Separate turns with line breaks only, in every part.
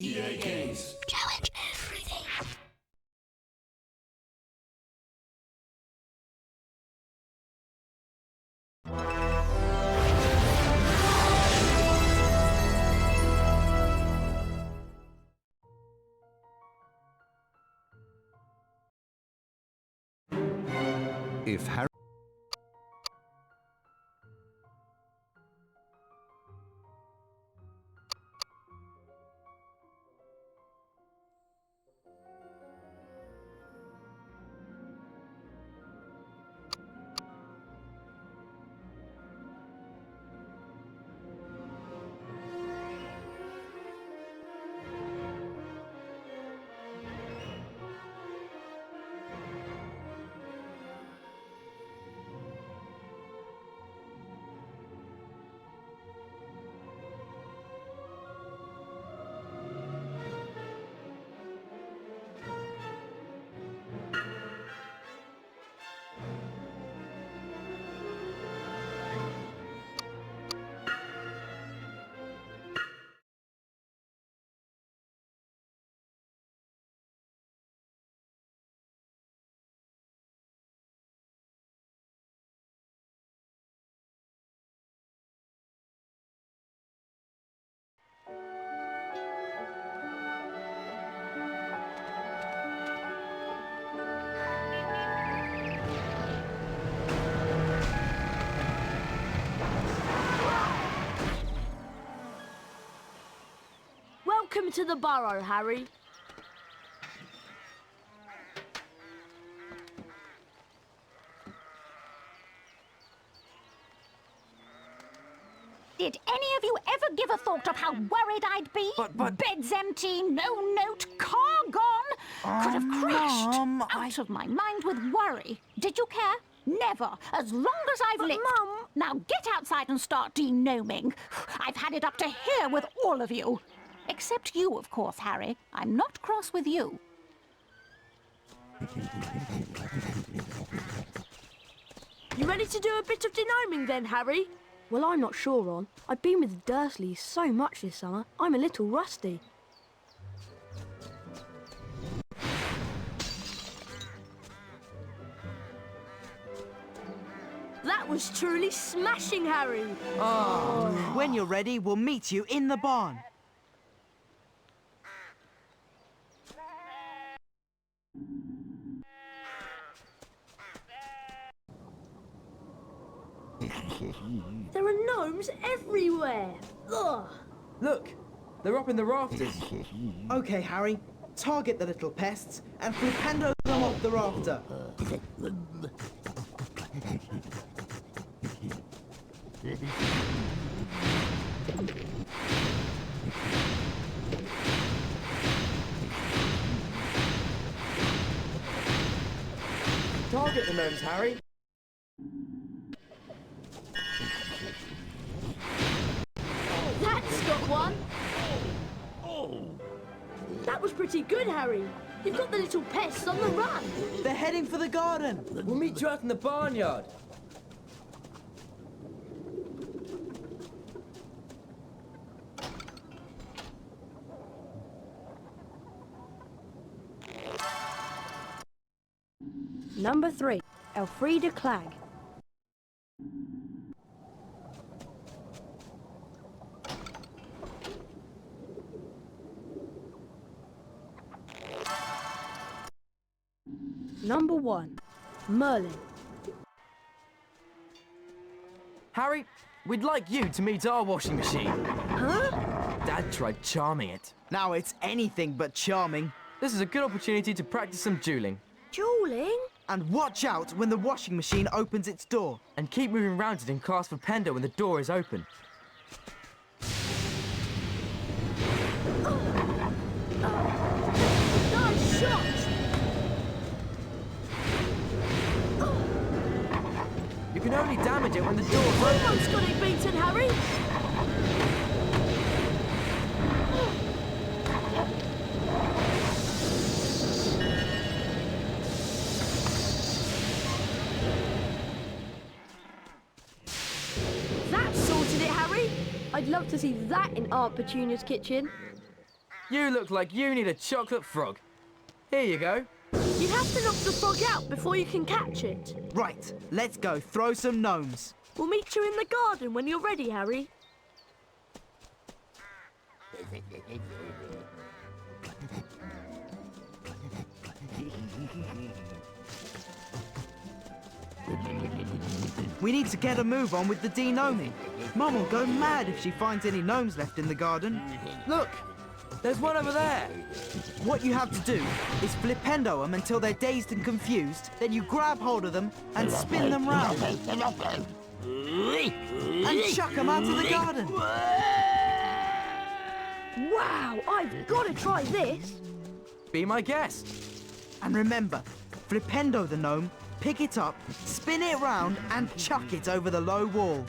EA Games.
Challenge everything.
If Harry...
Welcome to the burrow, Harry.
Did any of you ever give a thought of how worried I'd be?
But...
Bed's empty, no note, car gone. Could have crashed.
Mum,
Out of my mind with worry. Did you care? Never, as long as I've lived.
Mum...
Now get outside and start denoming. I've had it up to here with all of you. Except you, of course, Harry. I'm not cross with you.
You ready to do a bit of denoming then, Harry? Well, I'm not sure, Ron. I've been with the Dursleys so much this summer, I'm a little rusty. That was truly smashing, Harry.
Oh, when you're ready, we'll meet you in the barn.
There are gnomes everywhere. Ugh.
Look, they're up in the rafters.
Okay, Harry, target the little pests and flipendo them off the rafter.
Target the gnomes, Harry.
That's got one. That was pretty good, Harry. You've got the little pests on the run.
They're heading for the garden.
We'll meet you out in the barnyard.
Number 3, Elfrida Clegg. Number 1, Merlin.
Harry, we'd like you to meet our washing machine.
Huh?
Dad tried charming it.
Now it's anything but charming.
This is a good opportunity to practice some dueling.
Dueling?
And watch out when the washing machine opens its door.
And keep moving around it and cast for Pendo when the door is open.
Nice shot!
You can only damage it when the door is open.
Someone's got it beaten, Harry! That sorted it, Harry! I'd love to see that in Aunt Petunia's kitchen.
You look like you need a chocolate frog. Here you go.
You have to knock the frog out before you can catch it.
Right, let's go throw some gnomes.
We'll meet you in the garden when you're ready, Harry.
We need to get a move on with the de-gnoming. Mum will go mad if she finds any gnomes left in the garden.
Look, there's one over there.
What you have to do is flipendo them until they're dazed and confused, then you grab hold of them and spin them round. And chuck them out of the garden.
Wow, I've got to try this.
Be my guest.
And remember, flipendo the gnome, pick it up, spin it round and chuck it over the low wall.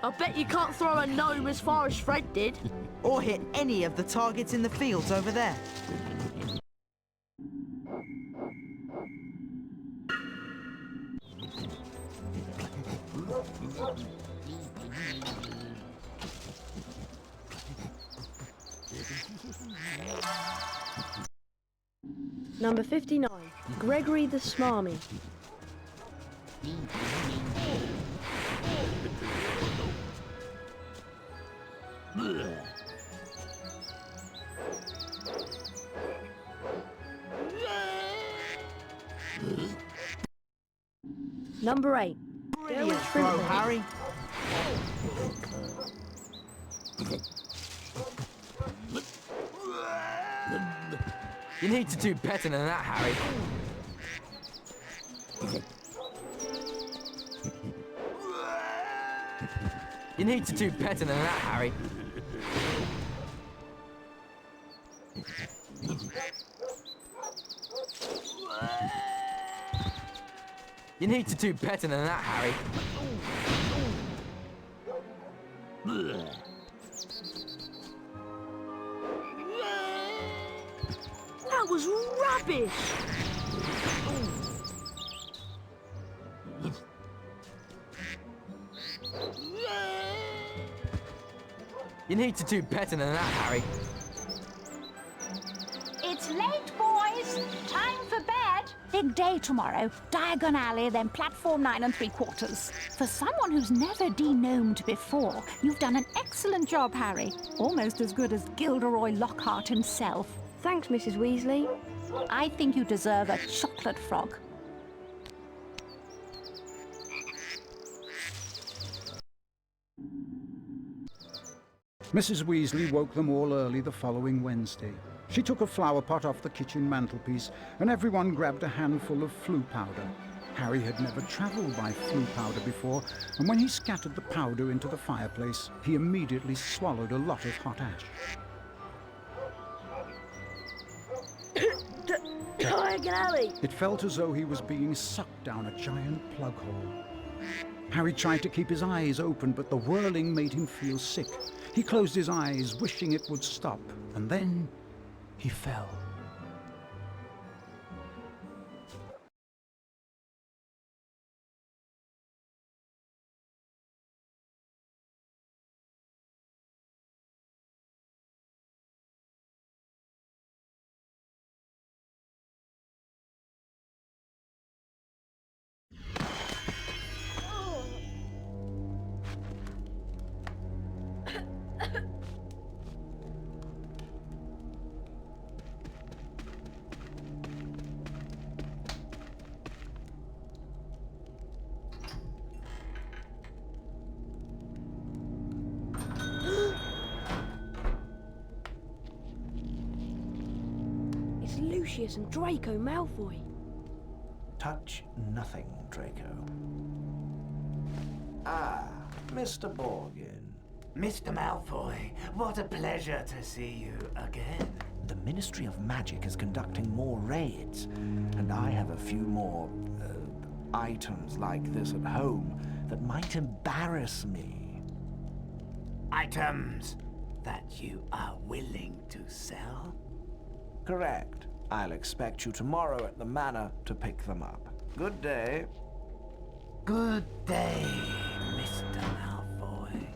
I bet you can't throw a gnome as far as Fred did.
Or hit any of the targets in the fields over there.
Number 59, Gregory the Smarmy. Number 8,
Brilliant throw, Harry.
You need to do better than that, Harry. You need to do better than that, Harry. You need to do better than that, Harry.
That was rubbish.
You need to do better than that, Harry.
It's late, boys. Time for bed. Big day tomorrow. Diagon Alley, then platform 9 3/4. For someone who's never de-gnomed before, you've done an excellent job, Harry. Almost as good as Gilderoy Lockhart himself.
Thanks, Mrs. Weasley.
I think you deserve a chocolate frog.
Mrs. Weasley woke them all early the following Wednesday. She took a flower pot off the kitchen mantelpiece, and everyone grabbed a handful of flue powder. Harry had never travelled by flue powder before, and when he scattered the powder into the fireplace, he immediately swallowed a lot of hot ash.
Diagon Alley.
It felt as though he was being sucked down a giant plug hole. Harry tried to keep his eyes open, but the whirling made him feel sick. He closed his eyes, wishing it would stop, and then he fell.
It's Lucius and Draco Malfoy.
Touch nothing, Draco. Ah, Mr. Borgin.
Mr. Malfoy, what a pleasure to see you again.
The Ministry of Magic is conducting more raids, and I have a few more items like this at home that might embarrass me.
Items that you are willing to sell?
Correct. I'll expect you tomorrow at the manor to pick them up. Good day.
Good day, Mr. Malfoy.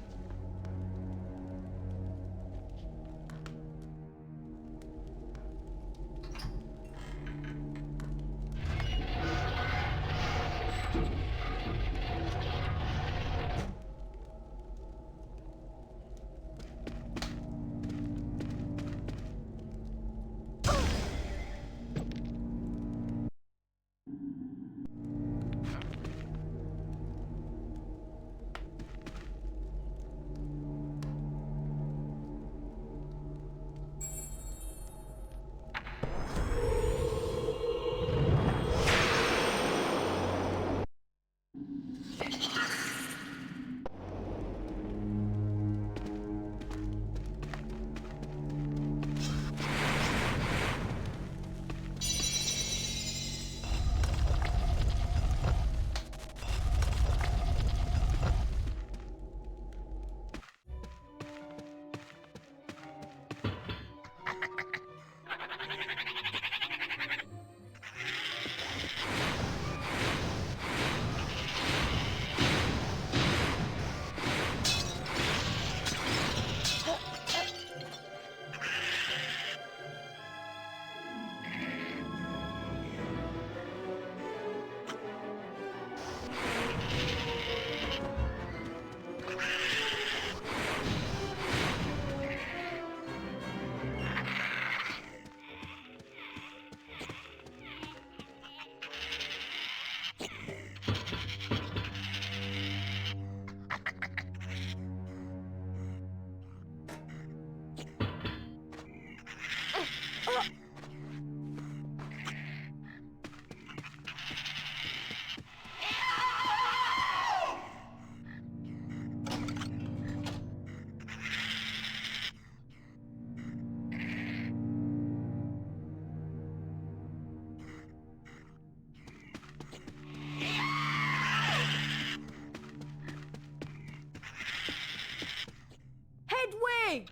Harry!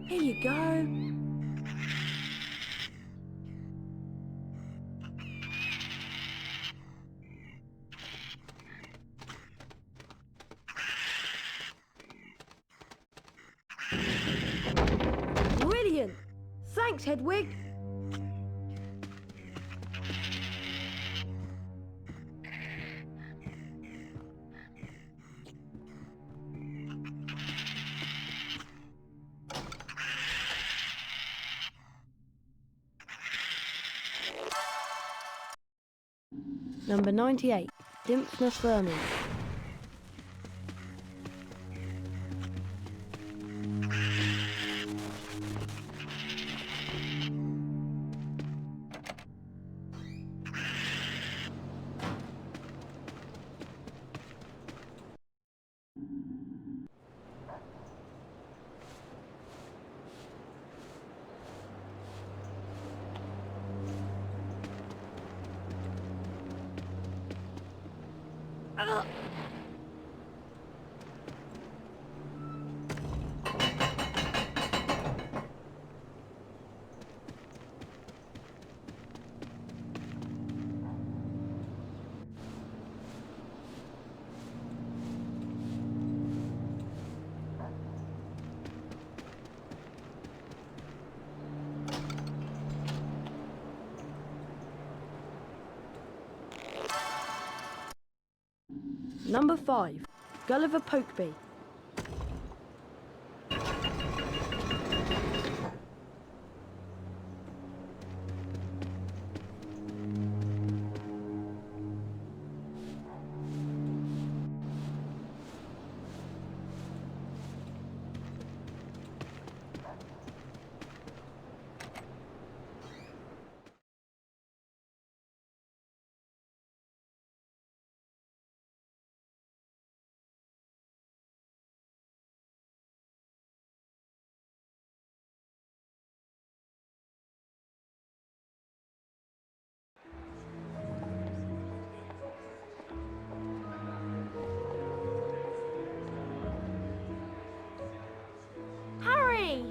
Here you go. Brilliant! Thanks, Hedwig. Number 98, Lymphnus vermin. Number 5, Gulliver Pokeby.
Harry!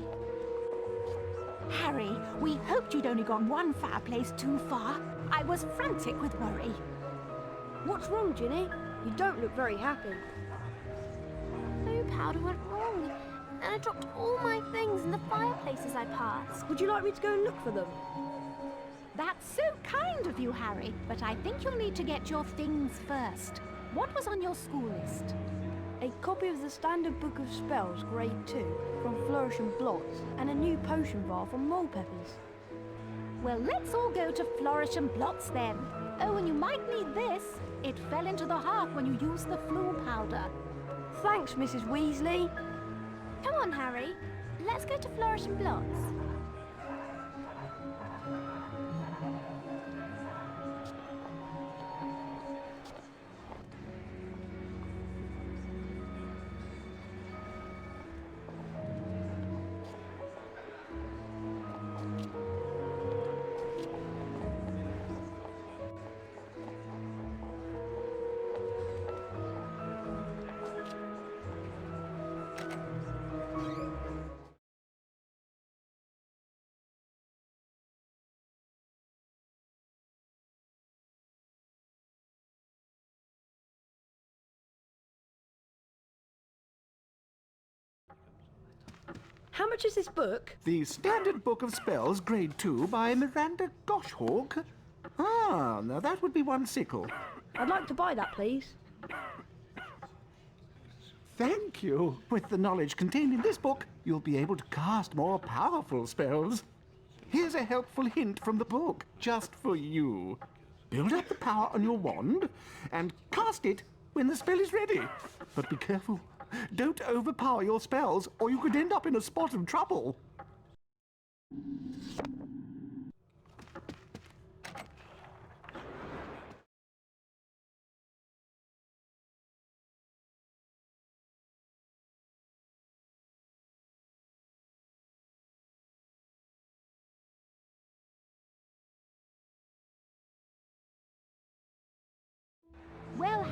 Harry, we hoped you'd only gone one fireplace too far. I was frantic with worry.
What's wrong, Ginny? You don't look very happy.
Blue powder went wrong, and I dropped all my things in the fireplaces I passed.
Would you like me to go and look for them?
That's so kind of you, Harry, but I think you'll need to get your things first. What was on your school list?
A copy of the Standard Book of Spells, Grade 2, from Flourish and Blots, and a new potion bar from Mole Peppers.
Well, let's all go to Flourish and Blots then. Oh, and you might need this. It fell into the hearth when you used the flu powder.
Thanks, Mrs. Weasley.
Come on, Harry. Let's go to Flourish and Blots.
How much is this book?
The Standard Book of Spells, Grade 2, by Miranda Goshawk. Ah, now that would be one sickle.
I'd like to buy that, please.
Thank you. With the knowledge contained in this book, you'll be able to cast more powerful spells. Here's a helpful hint from the book, just for you. Build up the power on your wand and cast it when the spell is ready. But be careful. Don't overpower your spells, or you could end up in a spot of trouble.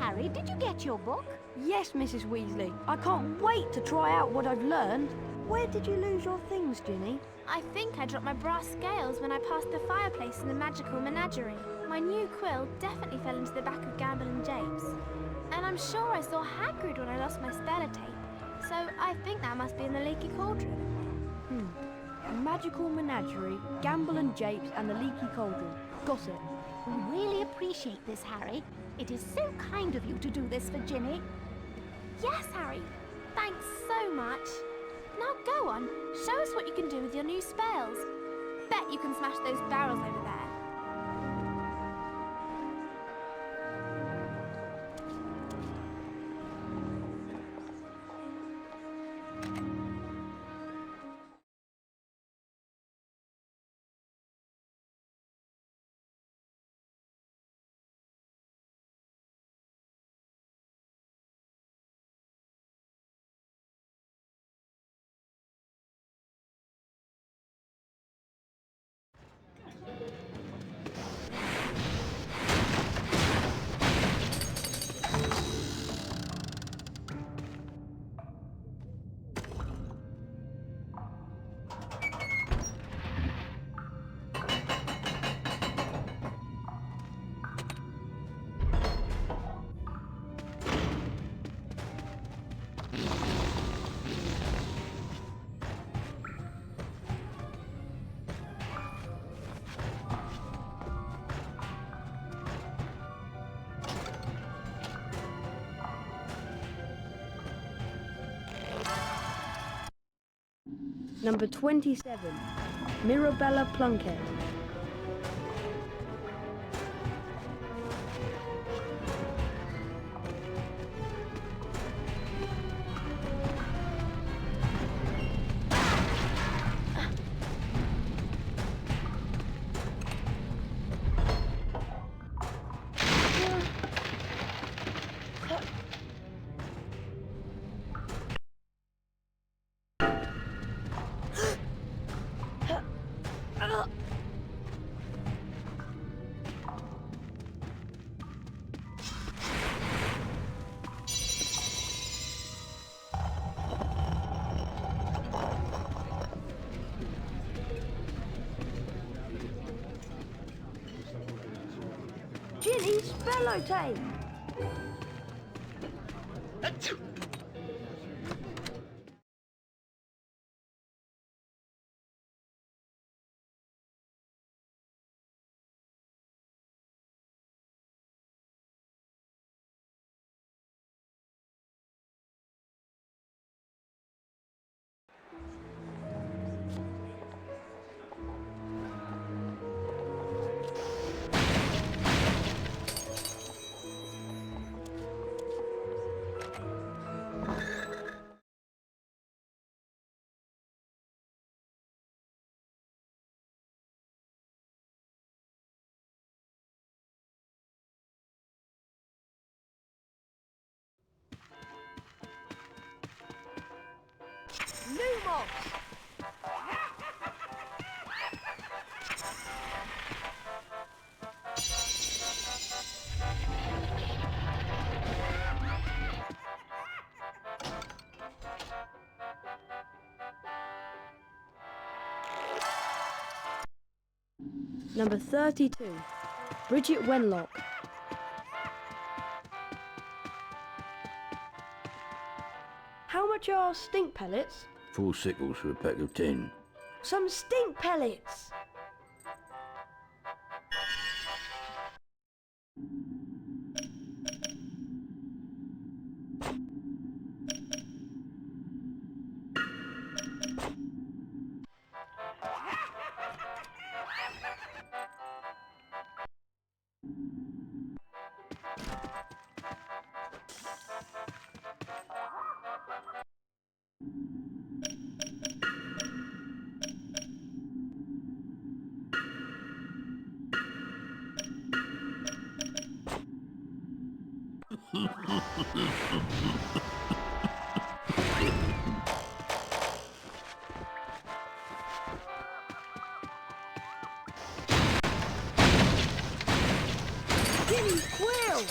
Harry, did you get your book?
Yes, Mrs. Weasley. I can't wait to try out what I've learned. Where did you lose your things, Ginny?
I think I dropped my brass scales when I passed the fireplace in the magical menagerie. My new quill definitely fell into the back of Gamble and Japes. And I'm sure I saw Hagrid when I lost my stellar tape. So I think that must be in the leaky cauldron.
Magical menagerie, Gamble and Japes, and the leaky cauldron. Got it.
We really appreciate this, Harry. It is so kind of you to do this for Ginny.
Yes, Harry. Thanks so much. Now go on, show us what you can do with your new spells. Bet you can smash those barrels over there.
Number 27, Mirabella Plunkett. Ginny's spello tape! Lumos! Number 32, Bridget Wenlock. How much are stink pellets?
4 sickles for a pack of 10.
Some stink pellets! Ginny's quill!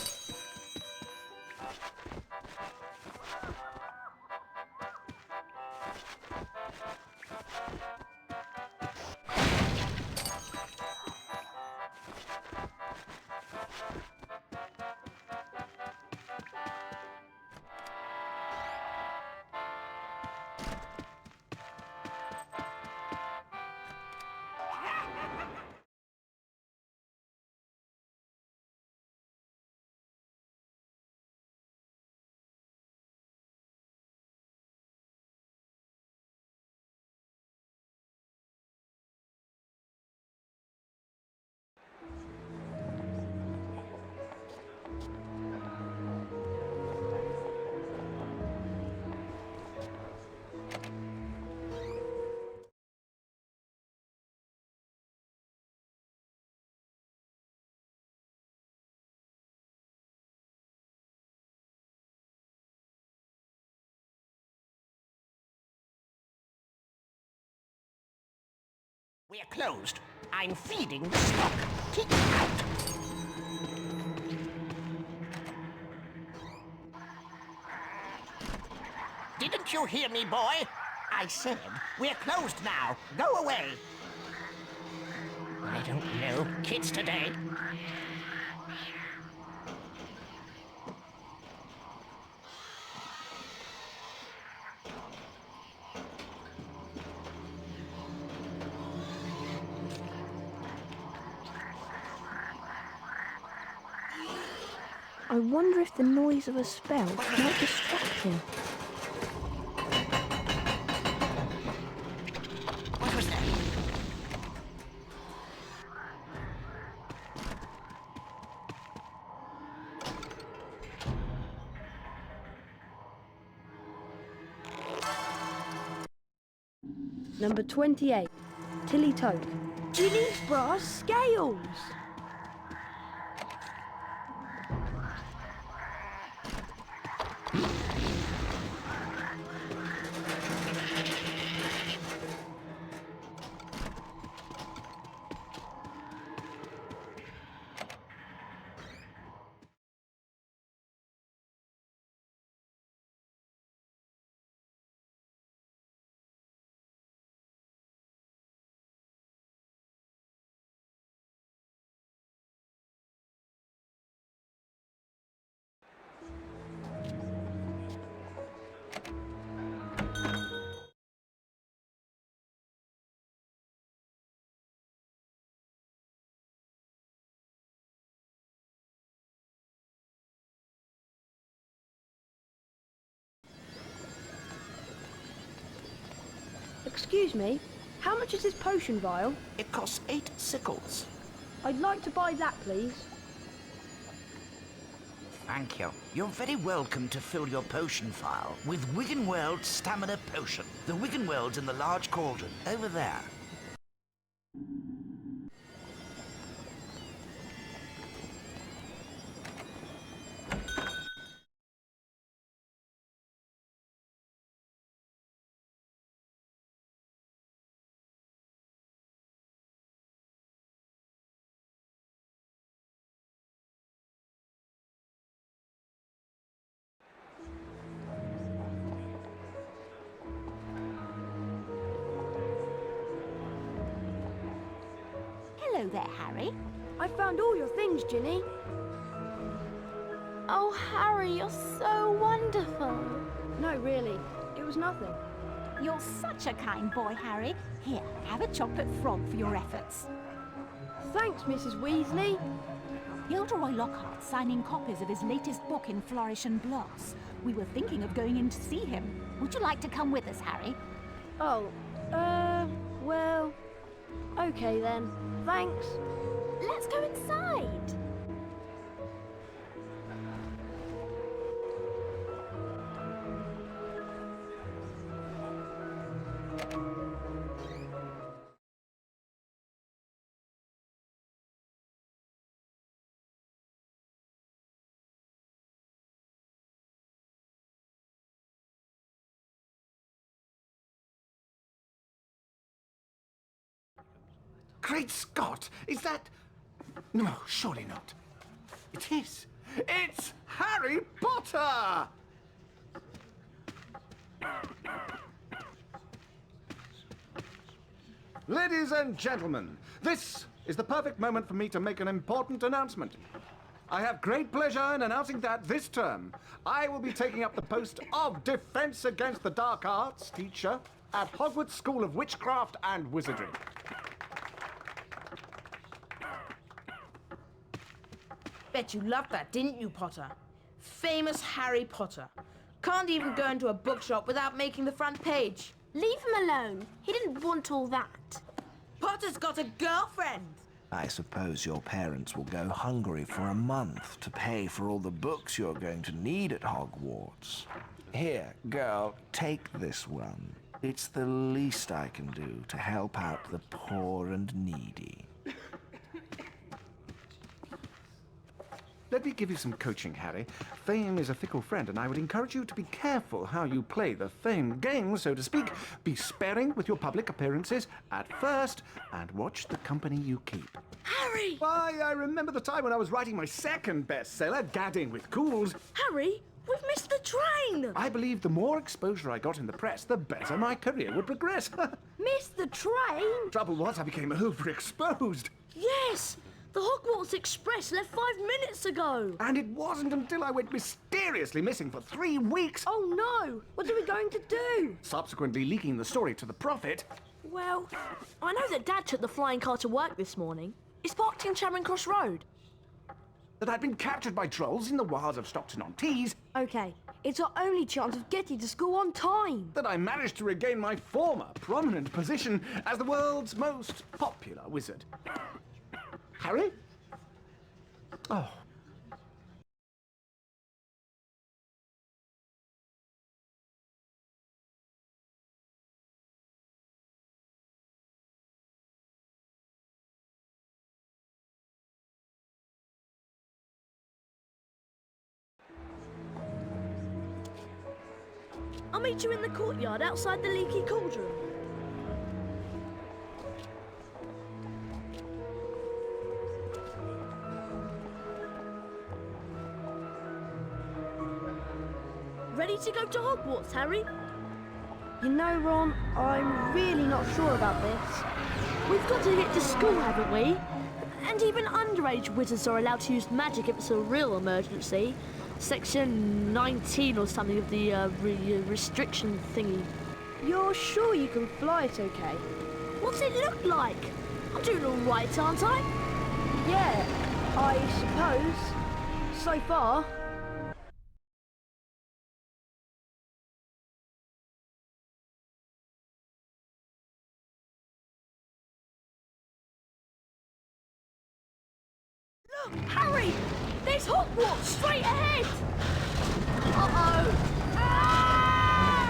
We're closed. I'm feeding the stock. Keep out. Didn't you hear me, boy? I said, we're closed now. Go away. I don't know. Kids today.
I wonder if the noise of a spell might distract him.
What was that?
Number 28, Tilly Toke. Ginny's brass scales! Excuse me, how much is this potion vial?
It costs 8 sickles.
I'd like to buy that, please.
Thank you. You're very welcome to fill your potion file with Wiggenweld's Stamina Potion. The Wiggenweld's in the large cauldron, over there.
Hello there, Harry.
I found all your things, Ginny.
Oh, Harry, you're so wonderful.
No, really, it was nothing.
You're such a kind boy, Harry. Here, have a chocolate frog for your efforts.
Thanks, Mrs. Weasley.
Gilderoy Lockhart's signing copies of his latest book in Flourish and Gloss. We were thinking of going in to see him. Would you like to come with us, Harry?
Oh, well, okay then. Thanks.
Let's go inside.
Great Scott! Is that... No, surely not. It is. It's Harry Potter! Ladies and gentlemen, this is the perfect moment for me to make an important announcement. I have great pleasure in announcing that this term, I will be taking up the post of Defense Against the Dark Arts teacher at Hogwarts School of Witchcraft and Wizardry.
Bet you loved that, didn't you, Potter? Famous Harry Potter. Can't even go into a bookshop without making the front page.
Leave him alone. He didn't want all that.
Potter's got a girlfriend.
I suppose your parents will go hungry for a month to pay for all the books you're going to need at Hogwarts. Here, girl, take this one. It's the least I can do to help out the poor and needy.
Let me give you some coaching, Harry. Fame is a fickle friend, and I would encourage you to be careful how you play the fame game, so to speak. Be sparing with your public appearances at first, and watch the company you keep.
Harry!
Why, I remember the time when I was writing my second bestseller, Gadding with Cools.
Harry, we've missed the train!
I believe the more exposure I got in the press, the better my career would progress.
Missed the train?
Trouble was, I became overexposed.
Yes! The Hogwarts Express left 5 minutes ago!
And it wasn't until I went mysteriously missing for 3 weeks.
Oh no! What are we going to do?
Subsequently leaking the story to the Prophet.
Well, I know that Dad took the flying car to work this morning. It's parked in Charing Cross Road.
That I'd been captured by trolls in the wilds of Stockton-on-Tees.
Okay, it's our only chance of getting to school on time.
That I managed to regain my former prominent position as the world's most popular wizard. Harry? Oh.
I'll meet you in the courtyard outside the leaky cauldron. Ready to go to Hogwarts, Harry? You know, Ron, I'm really not sure about this. We've got to get to school, haven't we? And even underage wizards are allowed to use magic if it's a real emergency. Section 19 or something of the restriction thingy. You're sure you can fly it okay? What's it look like? I'm doing all right, aren't I? Yeah, I suppose. So far. Look, Harry! There's Hogwarts straight ahead! Uh-oh! Ah!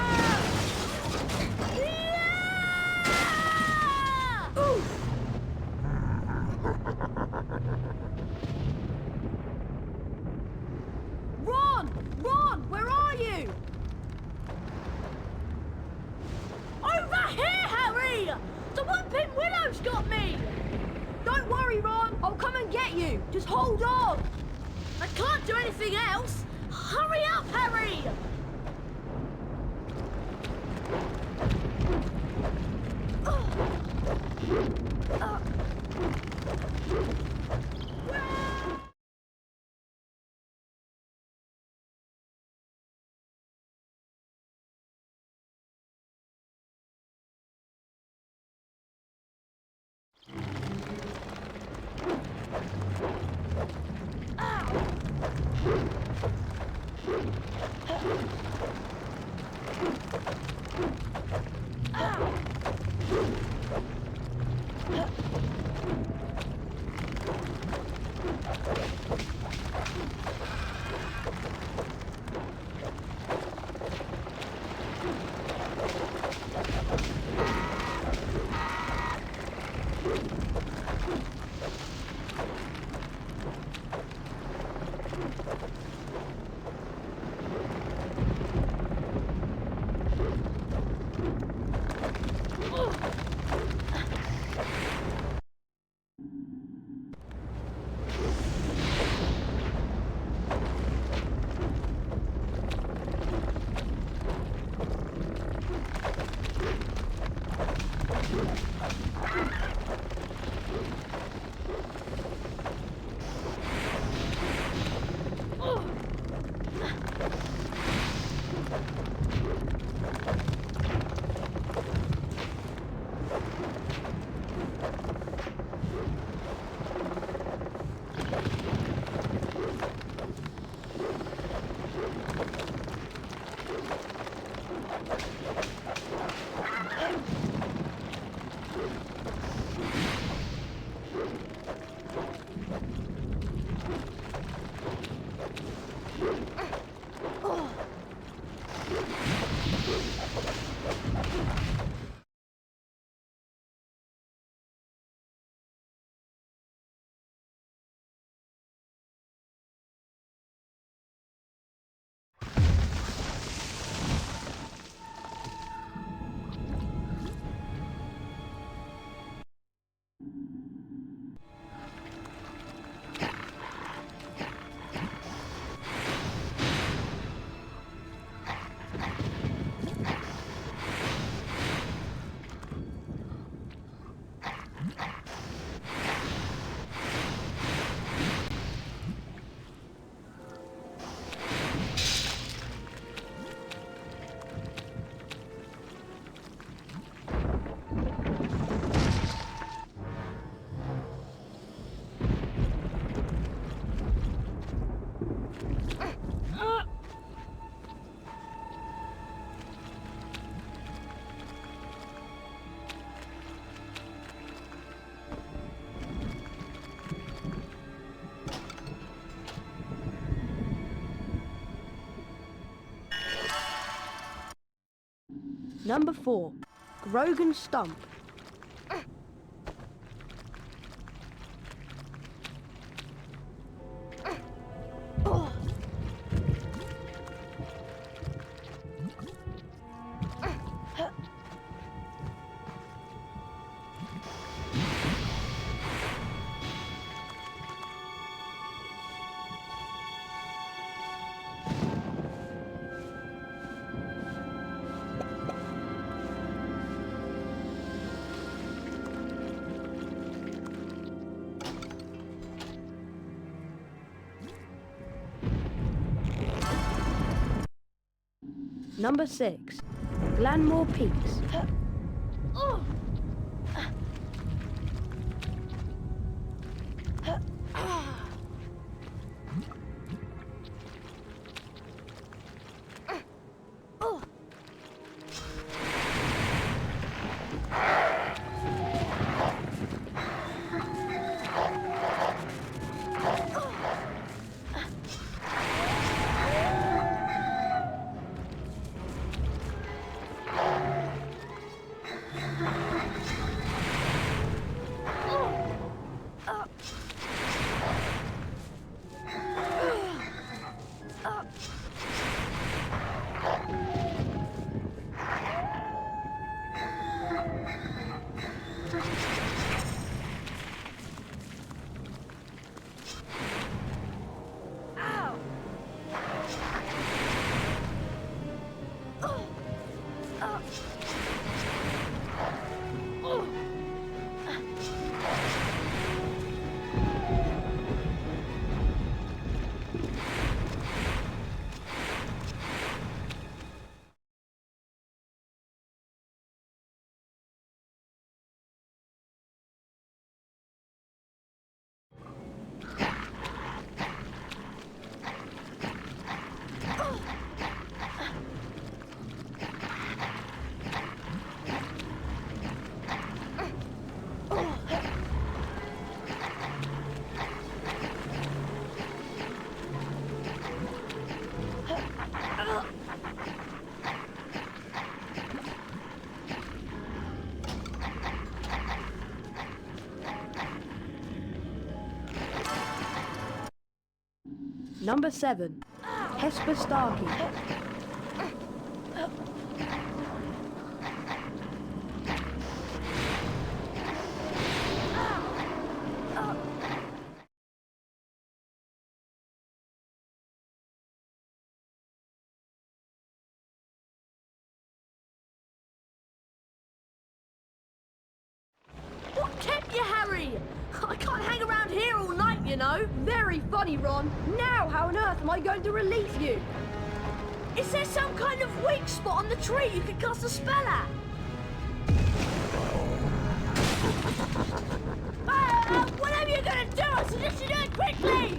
Yeah! Oof! Ron! Ron, where are you? Over here, Harry! The Whooping Willow's got me! Don't worry, Ron. I'll come and get you. Just hold on. I can't do anything else. Hurry up, Harry! Number 4. Grogan Stump. Number 6. Glanmore Peaks. Number 7. Hesper Starkey. What kept you, Harry? I can't hang around here all night, you know. Very funny, Ron. Now, how on earth am I going to release you? Is there some kind of weak spot on the tree you could cast a spell at? Whatever you're going to do, I suggest you do it quickly!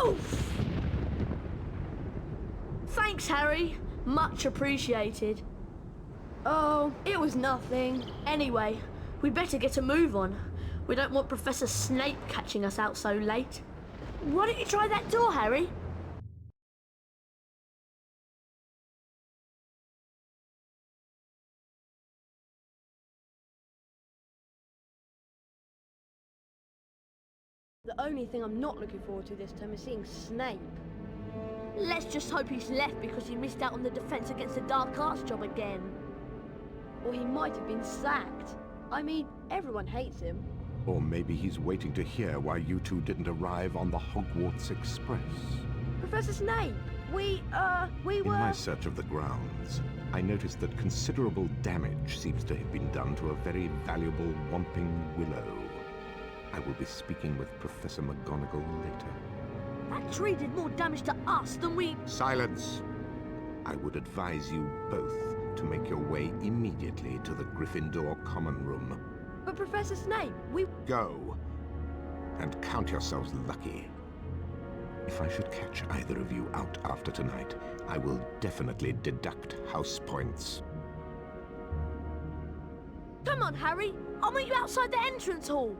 Oof! Thanks, Harry. Much appreciated. Oh, it was nothing. Anyway, we'd better get a move on. We don't want Professor Snape catching us out so late. Why don't you try that door, Harry? The only thing I'm not looking forward to this term is seeing Snape. Let's just hope he's left because he missed out on the Defence Against the Dark Arts job again. Or he might have been sacked. I mean, everyone hates him.
Or maybe he's waiting to hear why you two didn't arrive on the Hogwarts Express.
Professor Snape, we were...
In my search of the grounds, I noticed that considerable damage seems to have been done to a very valuable Whomping Willow. I will be speaking with Professor McGonagall later.
That tree did more damage to us than we...
Silence! I would advise you both to make your way immediately to the Gryffindor Common Room.
But Professor Snape, we...
Go, and count yourselves lucky. If I should catch either of you out after tonight, I will definitely deduct house points.
Come on, Harry. I'll meet you outside the entrance hall.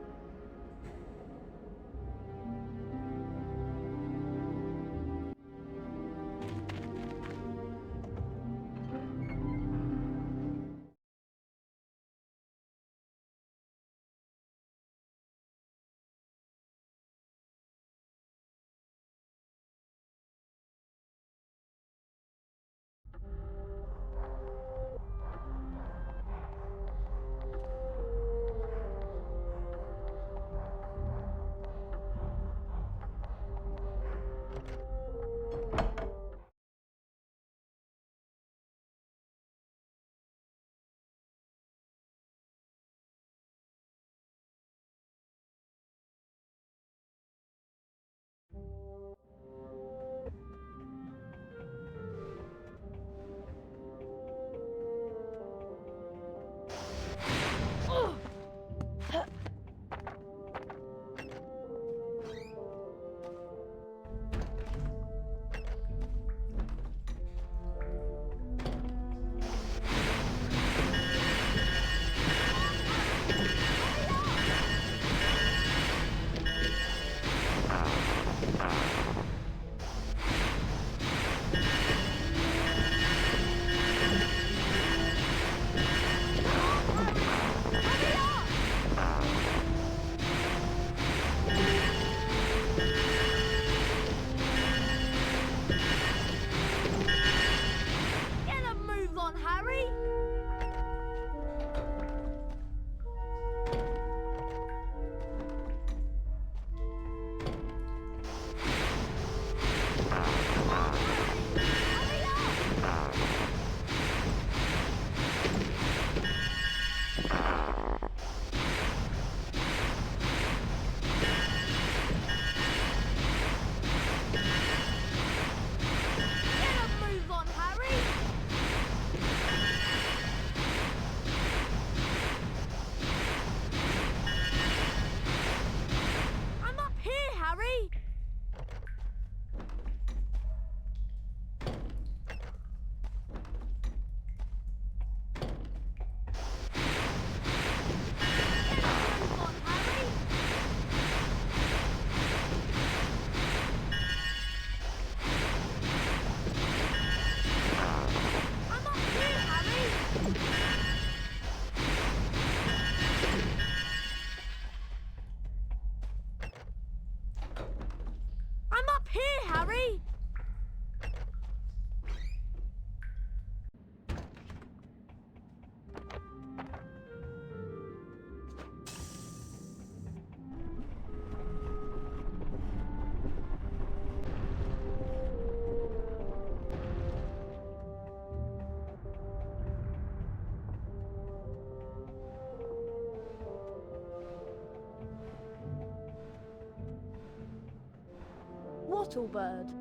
Wattlebird.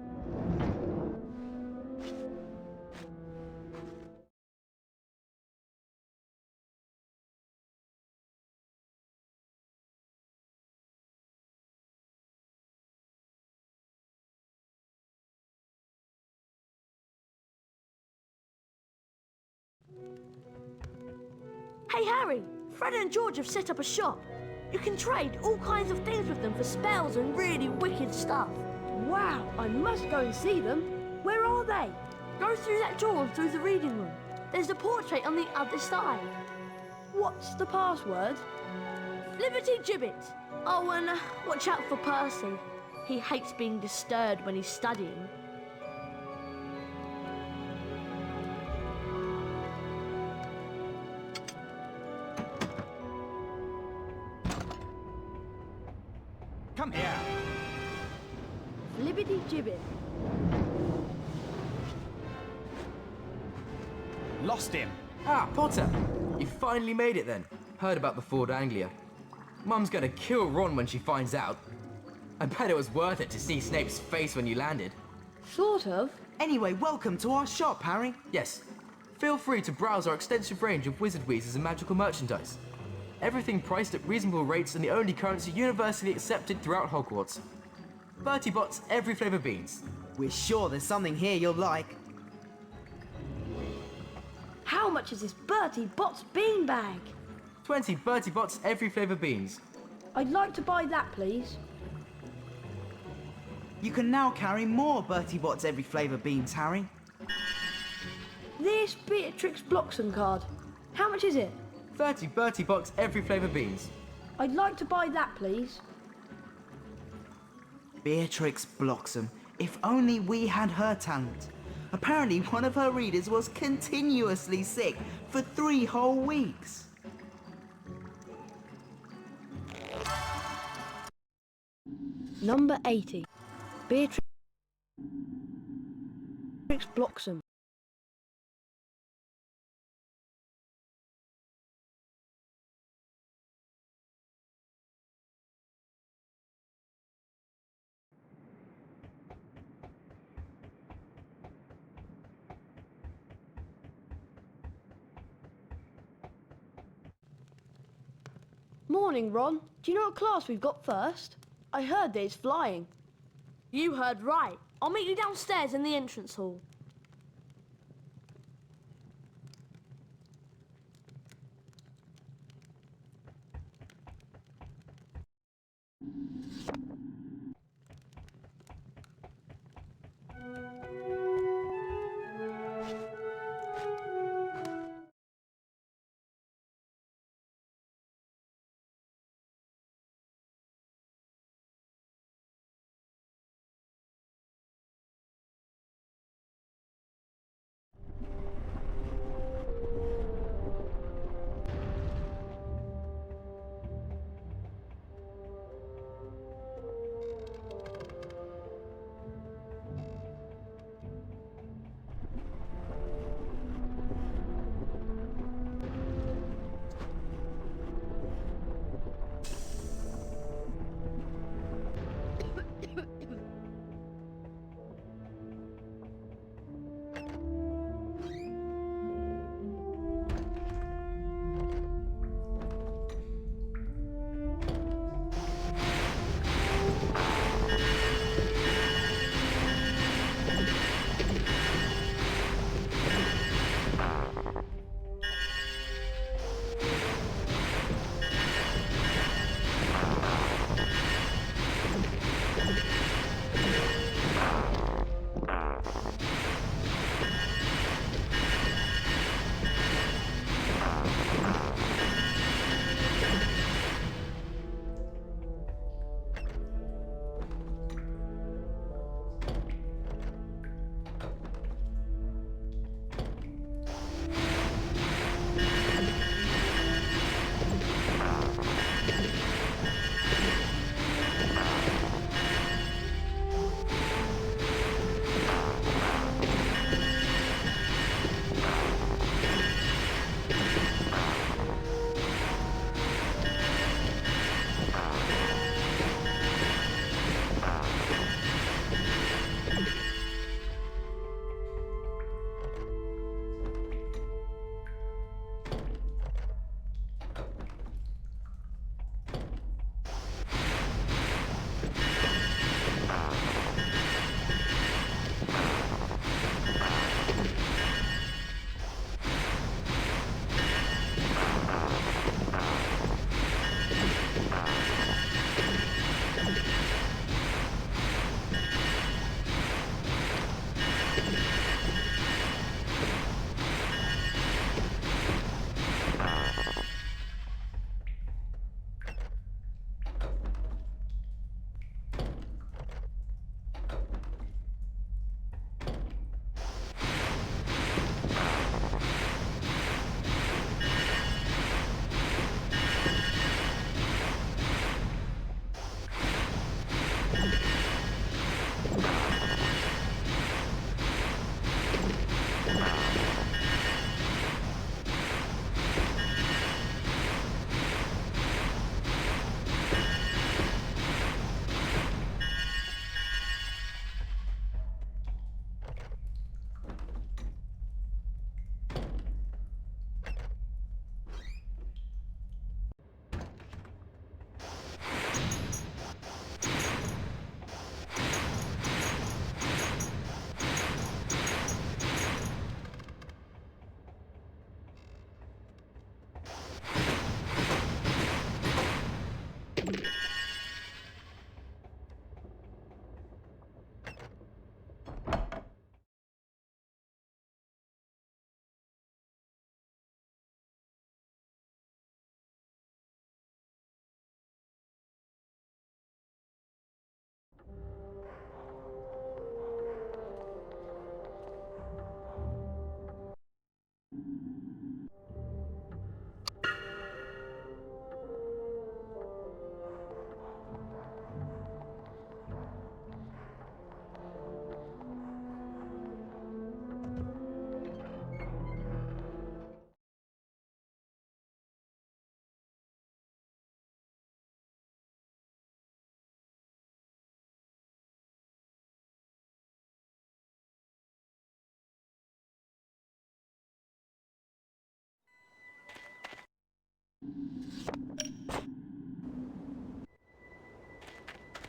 Hey Harry, Fred and George have set up a shop. You can trade all kinds of things with them for spells and really wicked stuff. Wow, I must go and see them. Where are they? Go through that door and through the reading room. There's a portrait on the other side. What's the password? Liberty Gibbet. Oh, and watch out for Percy. He hates being disturbed when he's studying.
Come here.
Liberty Gibbet.
Lost him.
Ah, Potter. You finally made it then. Heard about the Ford Anglia. Mum's gonna kill Ron when she finds out. I bet it was worth it to see Snape's face when you landed.
Sort of.
Anyway, welcome to our shop, Harry. Yes. Feel free to browse our extensive range of wizard wheezes and magical merchandise. Everything priced at reasonable rates and the only currency universally accepted throughout Hogwarts. Bertie Bott's every flavour beans. We're sure there's something here you'll like.
How much is this Bertie Bott's beanbag?
20 Bertie Bott's every flavour beans.
I'd like to buy that, please.
You can now carry more Bertie Bott's every flavour beans, Harry.
This Beatrix Bloxham card. How much is it?
30 Bertie Bott's every flavour beans.
I'd like to buy that, please.
Beatrix Bloxham. If only we had her talent. Apparently one of her readers was continuously sick for 3 whole weeks.
Number 80. Beatrix Bloxham. Morning, Ron. Do you know what class we've got first? I heard there's flying. You heard right. I'll meet you downstairs in the entrance hall.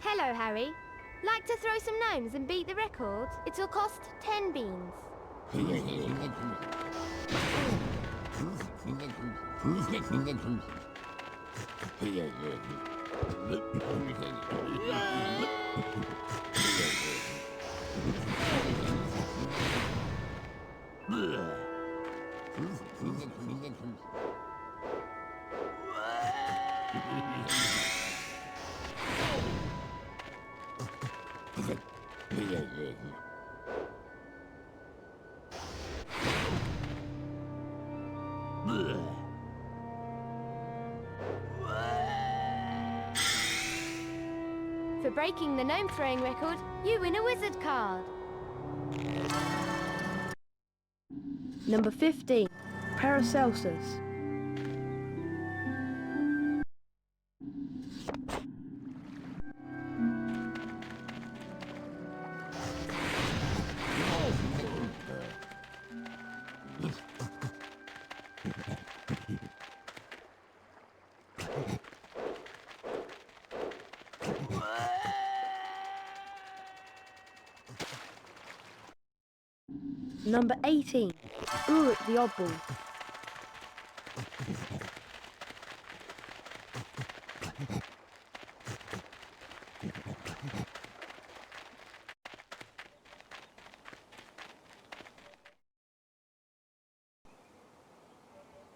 Hello, Harry. Like to throw some gnomes and beat the record? It'll cost 10 beans. For breaking the gnome throwing record, you win a wizard card.
Number 15, Paracelsus. Number 18, Ulrich the Oddball.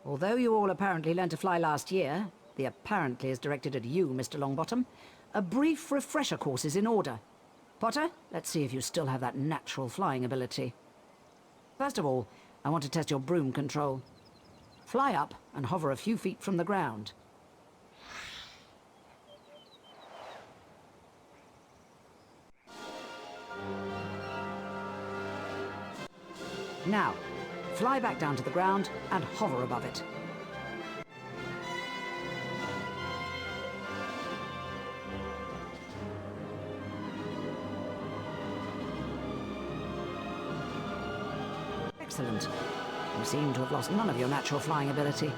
Although you all apparently learned to fly last year, the apparently is directed at you, Mr. Longbottom, a brief refresher course is in order. Potter, let's see if you still have that natural flying ability. First of all, I want to test your broom control. Fly up and hover a few feet from the ground. Now, fly back down to the ground and hover above it. Excellent. You seem to have lost none of your natural flying ability.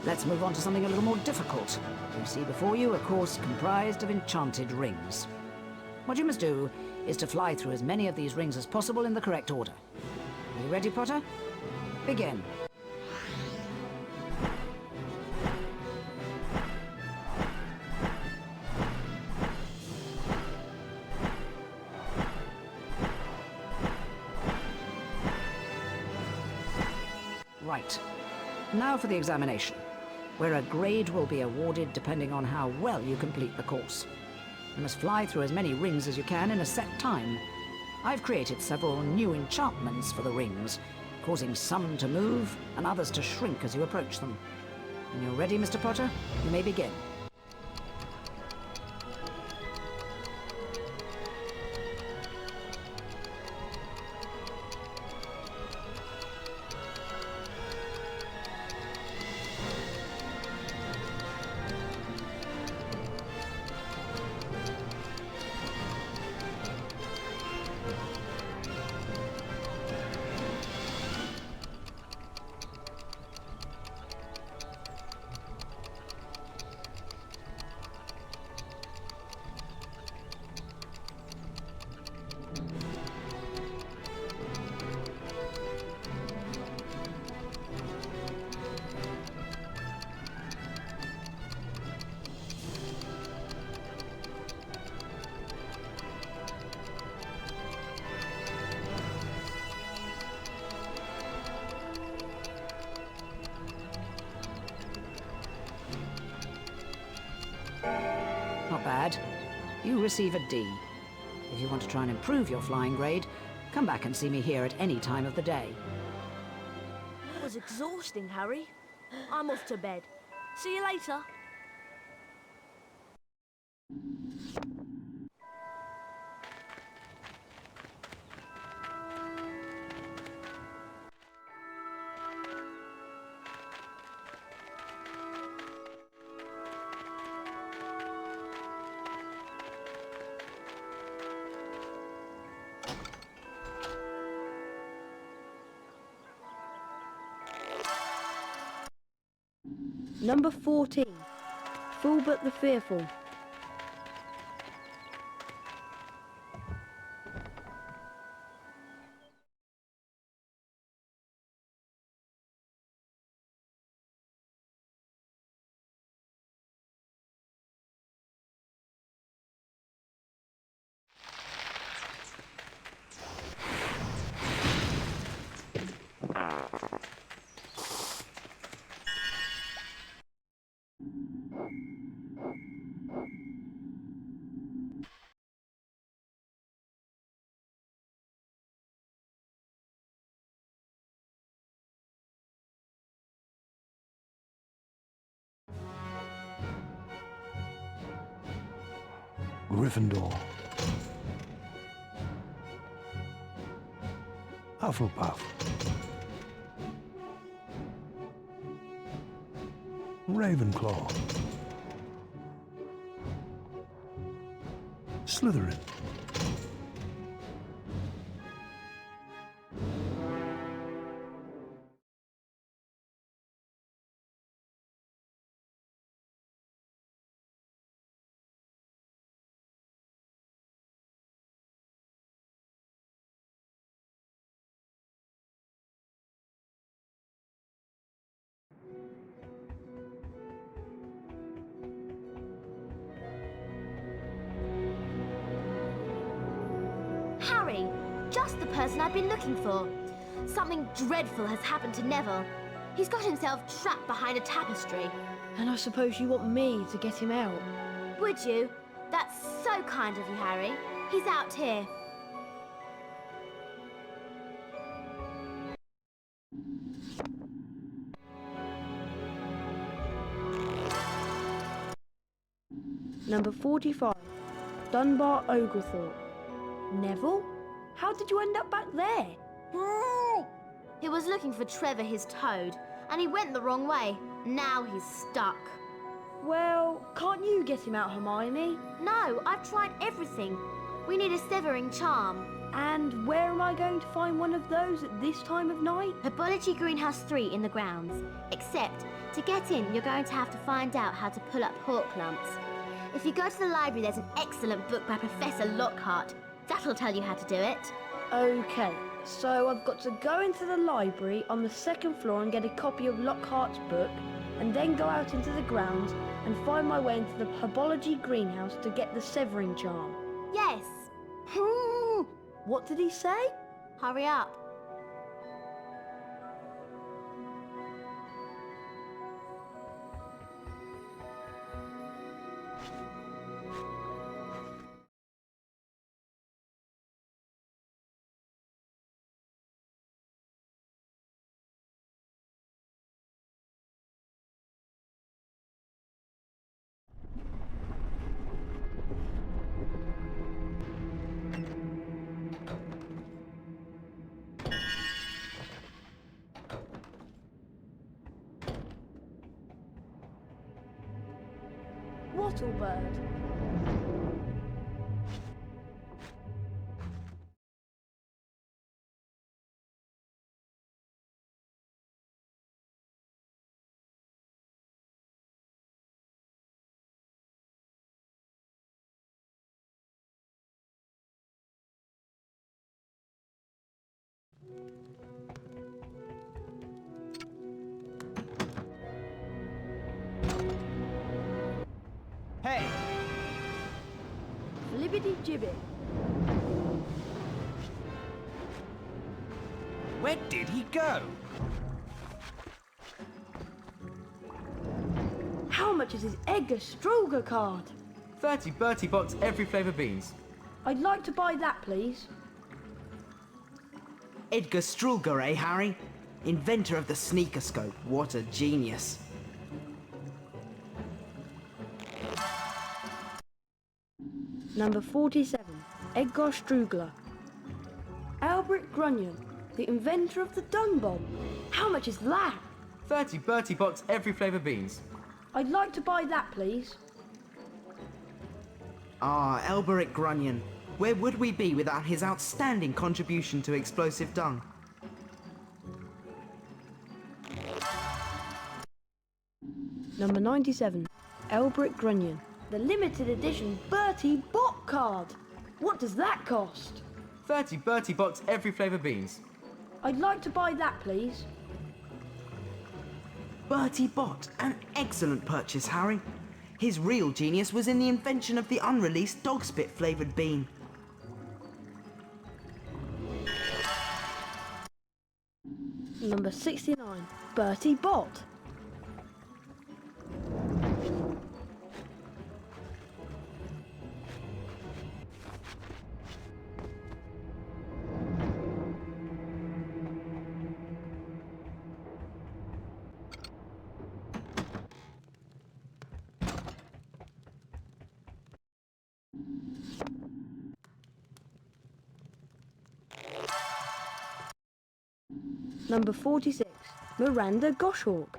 Let's move on to something a little more difficult. You see before you a course comprised of enchanted rings. What you must do is to fly through as many of these rings as possible in the correct order. Are you ready, Potter? Begin. Right. Now for the examination, where a grade will be awarded depending on how well you complete the course. You must fly through as many rings as you can in a set time. I've created several new enchantments for the rings, causing some to move and others to shrink as you approach them. When you're ready, Mr. Potter, you may begin. Not bad. You receive a D. If you want to try and improve your flying grade, come back and see me here at any time of the day.
That was exhausting, Harry. I'm off to bed. See you later. Number 14. Fulbert the Fearful.
Gryffindor. Hufflepuff. Ravenclaw. Slytherin.
Harry! Just the person I've been looking for. Something dreadful has happened to Neville. He's got himself trapped behind a tapestry.
And I suppose you want me to get him out?
Would you? That's so kind of you, Harry. He's out here.
Number 45. Dunbar Oglethorpe. Neville? How did you end up back there?
He was looking for Trevor, his toad, and he went the wrong way. Now he's stuck.
Well, can't you get him out, Hermione?
No, I've tried everything. We need a severing charm.
And where am I going to find one of those at this time of night?
Herbology Greenhouse 3 in the grounds. Except, to get in, you're going to have to find out how to pull up Horklumps. If you go to the library, there's an excellent book by Professor Lockhart. That'll tell you how to do it.
Okay, so I've got to go into the library on the second floor and get a copy of Lockhart's book, and then go out into the grounds and find my way into the Herbology Greenhouse to get the severing charm.
Yes.
What did he say?
Hurry up.
Wattlebird.
Hey!
Flibbity gibbet.
Where did he go?
How much is his Edgar Stroger card?
30 Bertie Box every flavour beans.
I'd like to buy that, please.
Edgar Strulger, eh, Harry? Inventor of the sneaker scope. What a genius.
Number 47. Edgar Strugler. Albert Grunion, the inventor of the dung bomb. How much is that?
30 Bertie Box every flavour beans.
I'd like to buy that, please.
Ah, Alberic Grunion. Where would we be without his outstanding contribution to explosive dung?
Number 97, Elbrick Grunion. The limited edition Bertie Bot card. What does that cost?
30 Bertie Bots every flavour beans.
I'd like to buy that, please.
Bertie Bot, an excellent purchase, Harry. His real genius was in the invention of the unreleased dog spit flavoured bean.
Number 69, Bertie Bot. Number 46, Miranda Goshawk.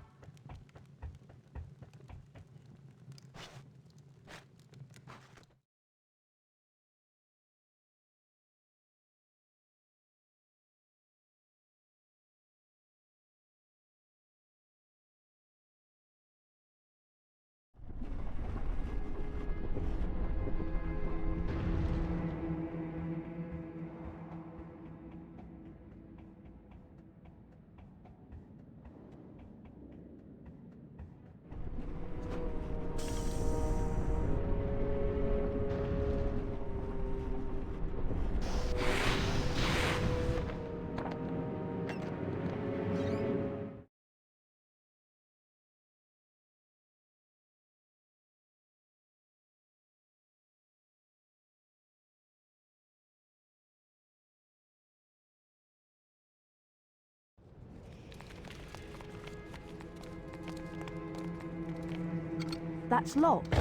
That's locked.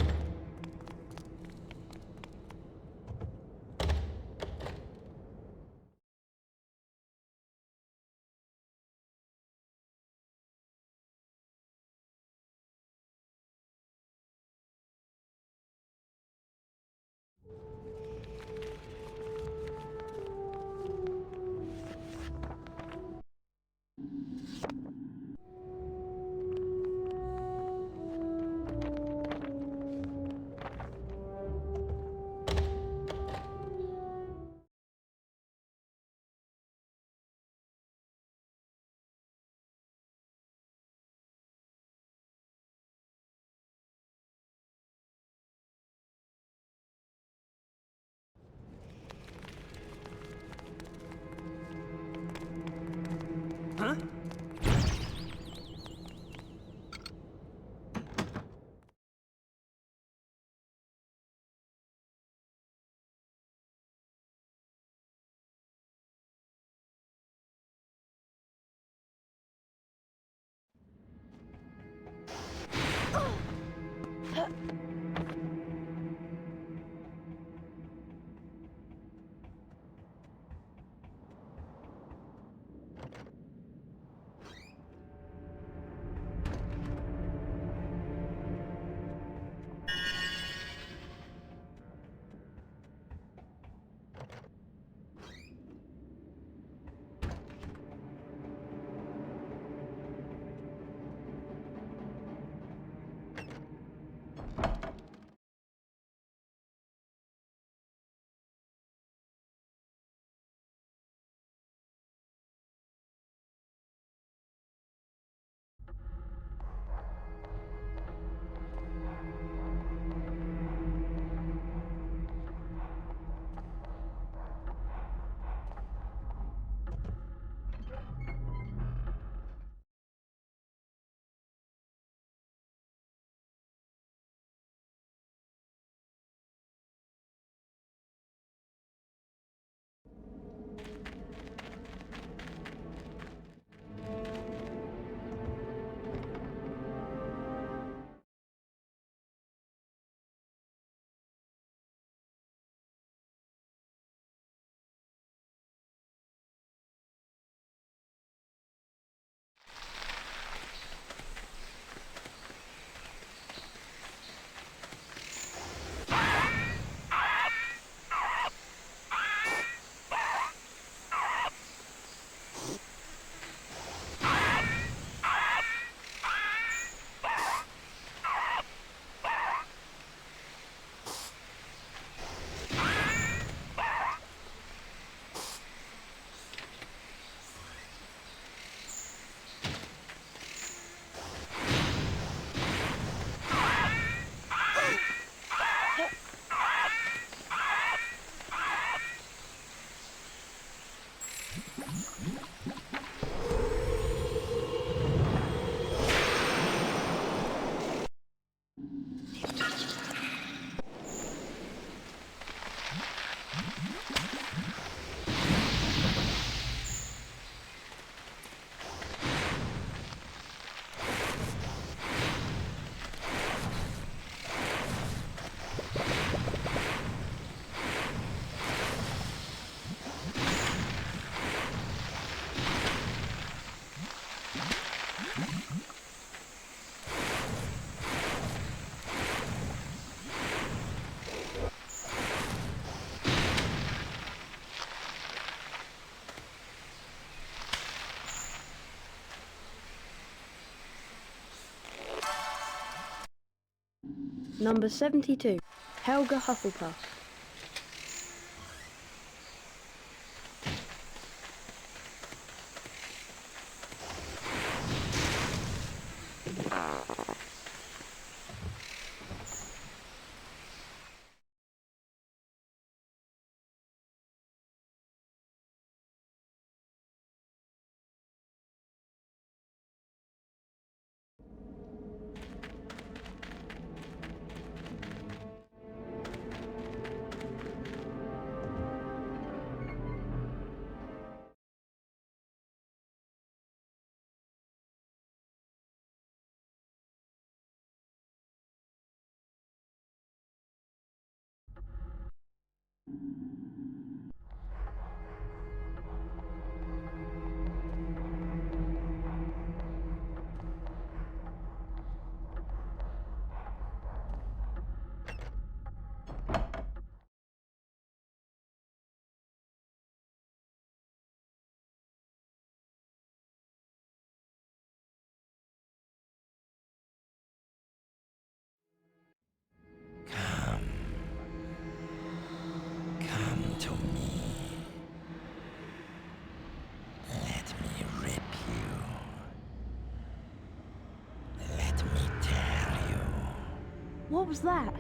Number 72, Helga Hufflepuff.
Come to me. Let me rip you. Let me tear you.
What was that?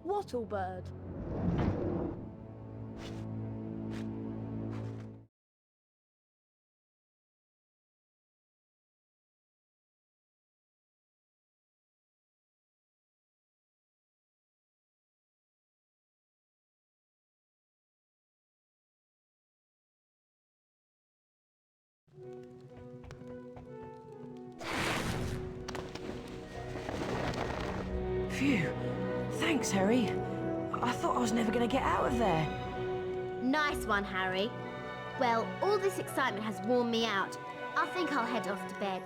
Wattlebird.
Phew. Thanks, Harry. I thought I was never going to get out of there.
Nice one, Harry. Well, all this excitement has worn me out. I think I'll head off to bed.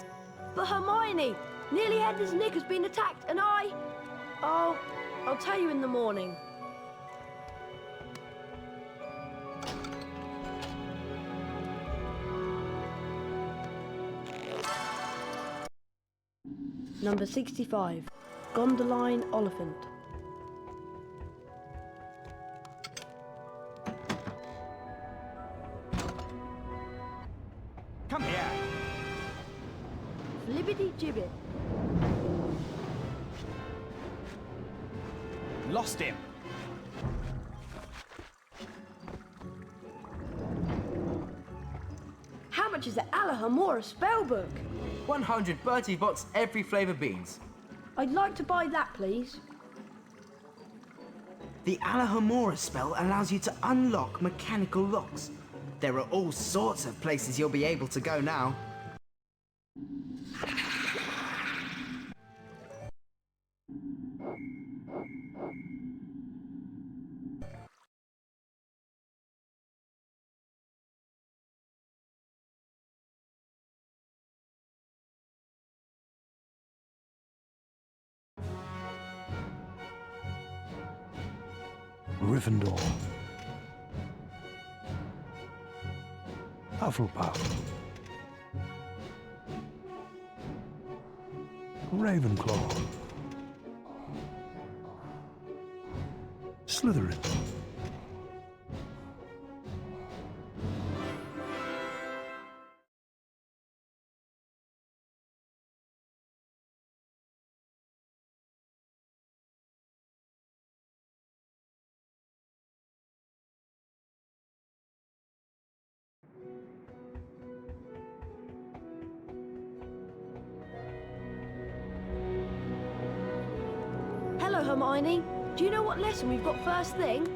But Hermione! Nearly Headless Nick has been attacked and I'll tell you in the morning. Number 65. Gondoline Oliphant.
Come here.
Flibbity Gibbet.
Lost him.
How much is the Alohomora spellbook?
100 Bertie Bott's every flavour beans.
I'd like to buy that, please.
The Alohomora spell allows you to unlock mechanical locks. There are all sorts of places you'll be able to go now.
Gryffindor. Hufflepuff. Ravenclaw. Slytherin.
Hello, Hermione. Do you know what lesson we've got first thing?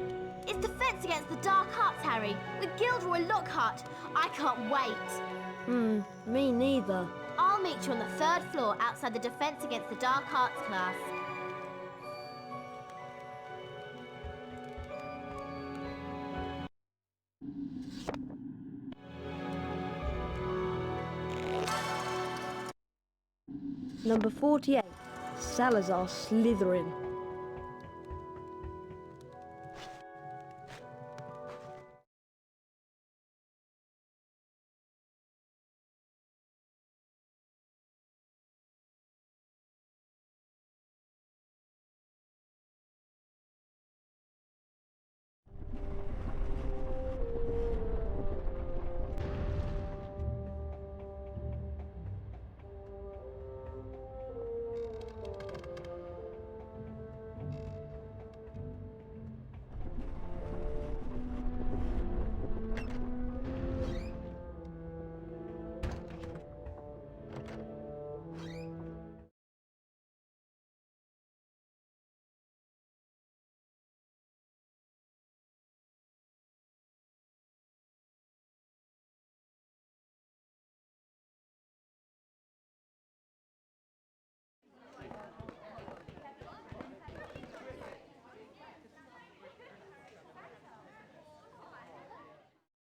It's Defense Against the Dark Arts, Harry, with Gilderoy Lockhart. I can't wait.
Me neither.
I'll meet you on the 3rd floor outside the Defense Against the Dark Arts class.
Number 48. Salazar Slytherin.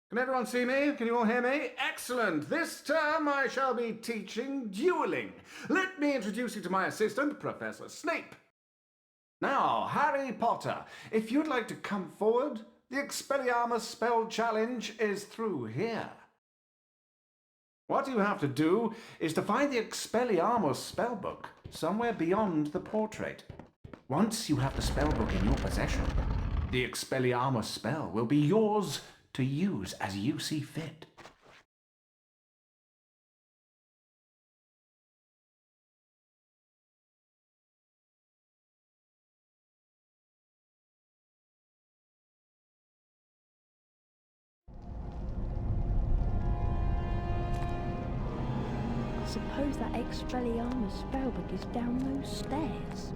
Can everyone see me? Can you all hear me? Excellent! This term I shall be teaching dueling. Let me introduce you to my assistant, Professor Snape. Now, Harry Potter, if you'd like to come forward, the Expelliarmus spell challenge is through here. What you have to do is to find the Expelliarmus spellbook somewhere beyond the portrait. Once you have the spellbook in your possession, the Expelliarmus spell will be yours to use as you see fit.
I suppose that Expelliarmus spellbook is down those stairs.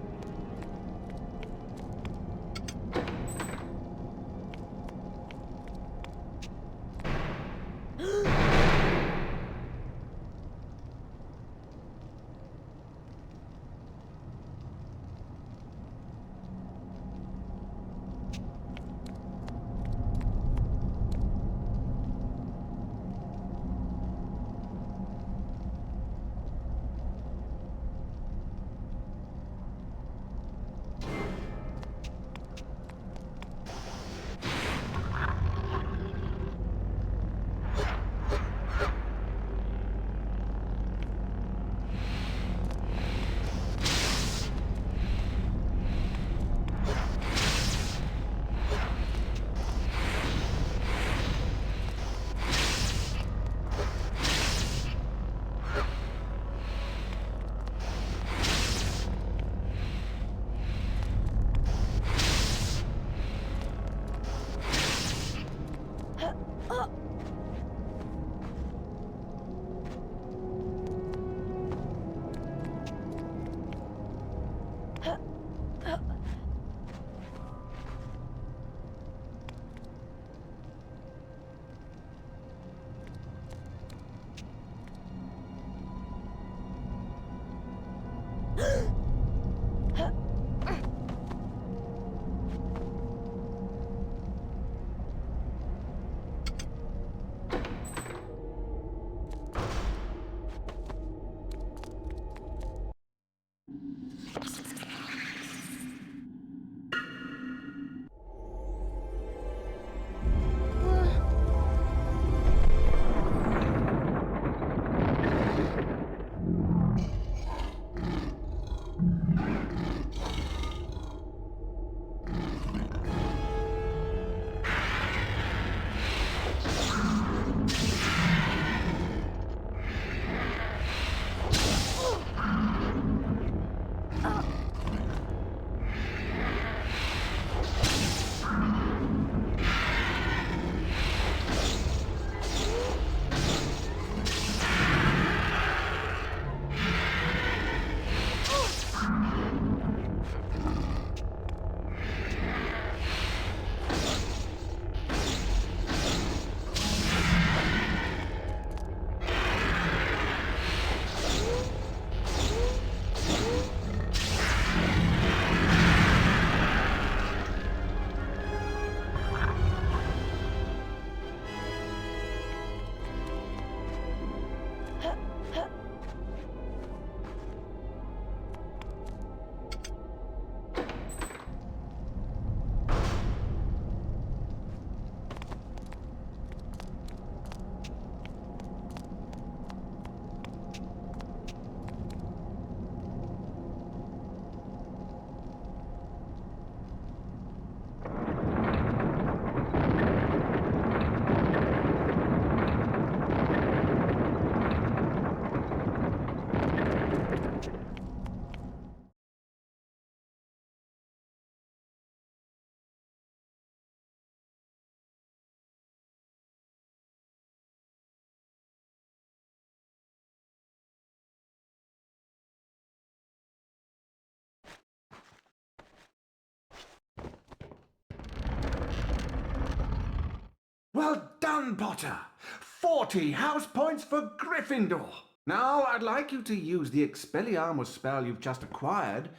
Well done, Potter! 40 house points for Gryffindor! Now I'd like you to use the Expelliarmus spell you've just acquired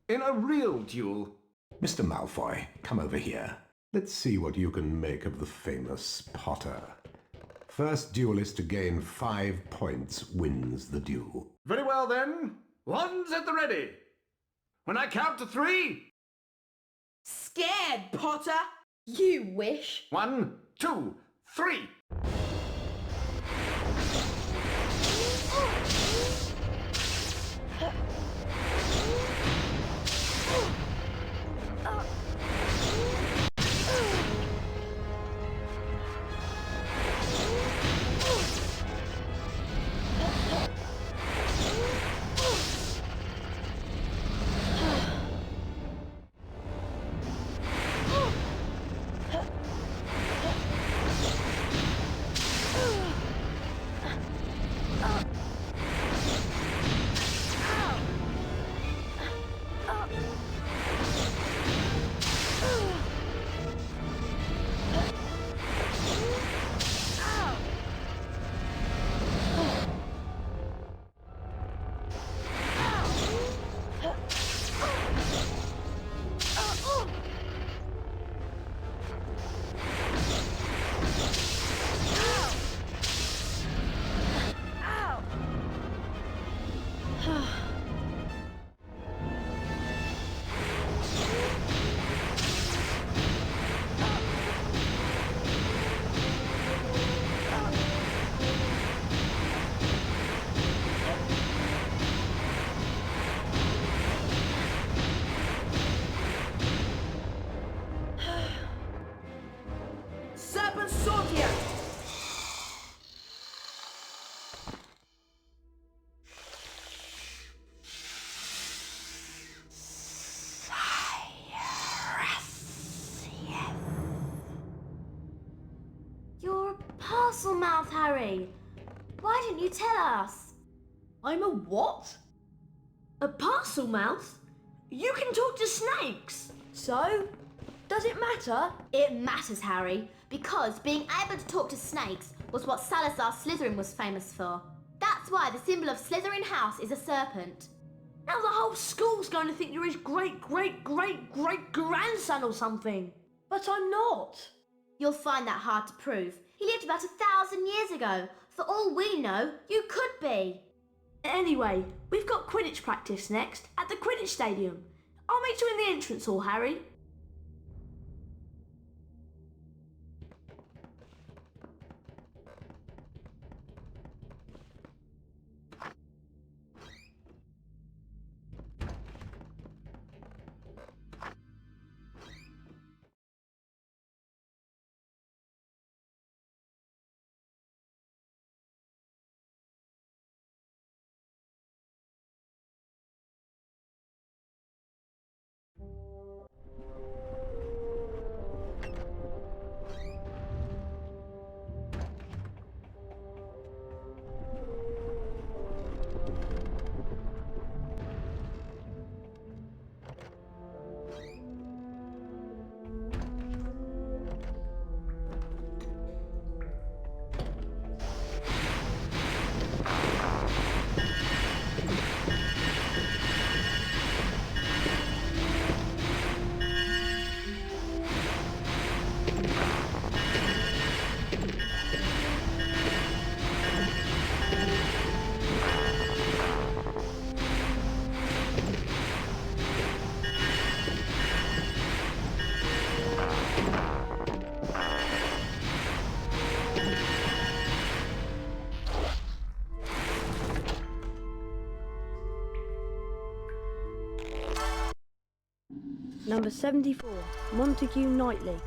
in a real duel.
Mr. Malfoy, come over here. Let's see what you can make of the famous Potter. First duelist to gain 5 points wins the duel.
Very well then. One's at the ready. When I count to 3...
Scared, Potter? You wish.
1, 2, 3.
Harry. Why didn't you tell us? I'm a what? A parcel mouse? You can talk to snakes. So, does it matter?
It matters, Harry, because being able to talk to snakes was what Salazar Slytherin was famous for. That's why the symbol of Slytherin House is a serpent.
Now the whole school's going to think you're his great-great-great-great-grandson or something. But I'm not.
You'll find that hard to prove. He lived about 1,000 years ago. For all we know, you could be.
Anyway, we've got Quidditch practice next at the Quidditch Stadium. I'll meet you in the entrance hall, Harry. Number 74, Montague Knightley.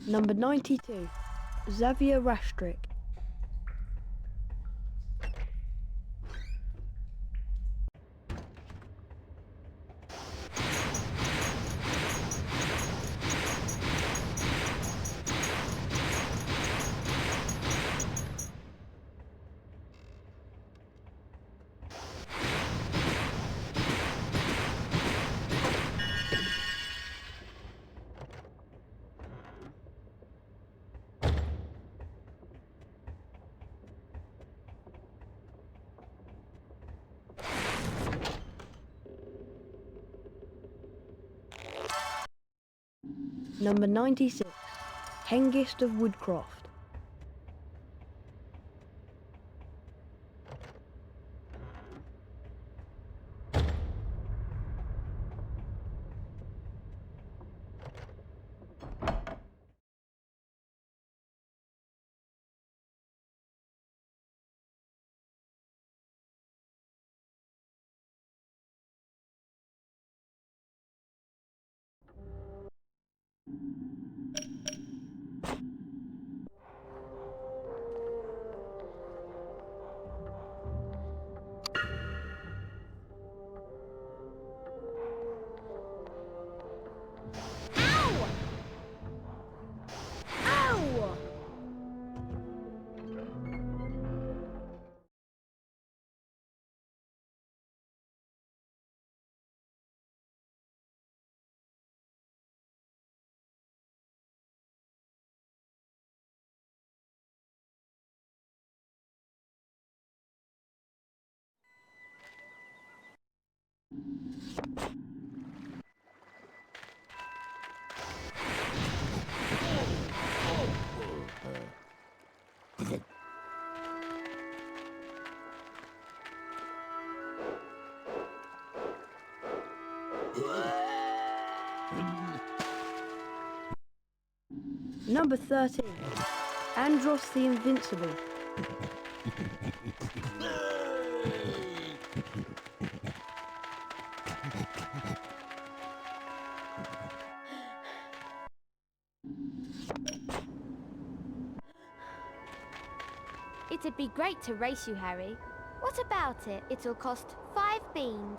Number 92, Xavier Rastrick. Number 96. Hengist of Woodcroft. Number 13. Andros the Invincible.
It'd be great to race you, Harry. What about it? It'll cost 5 beans.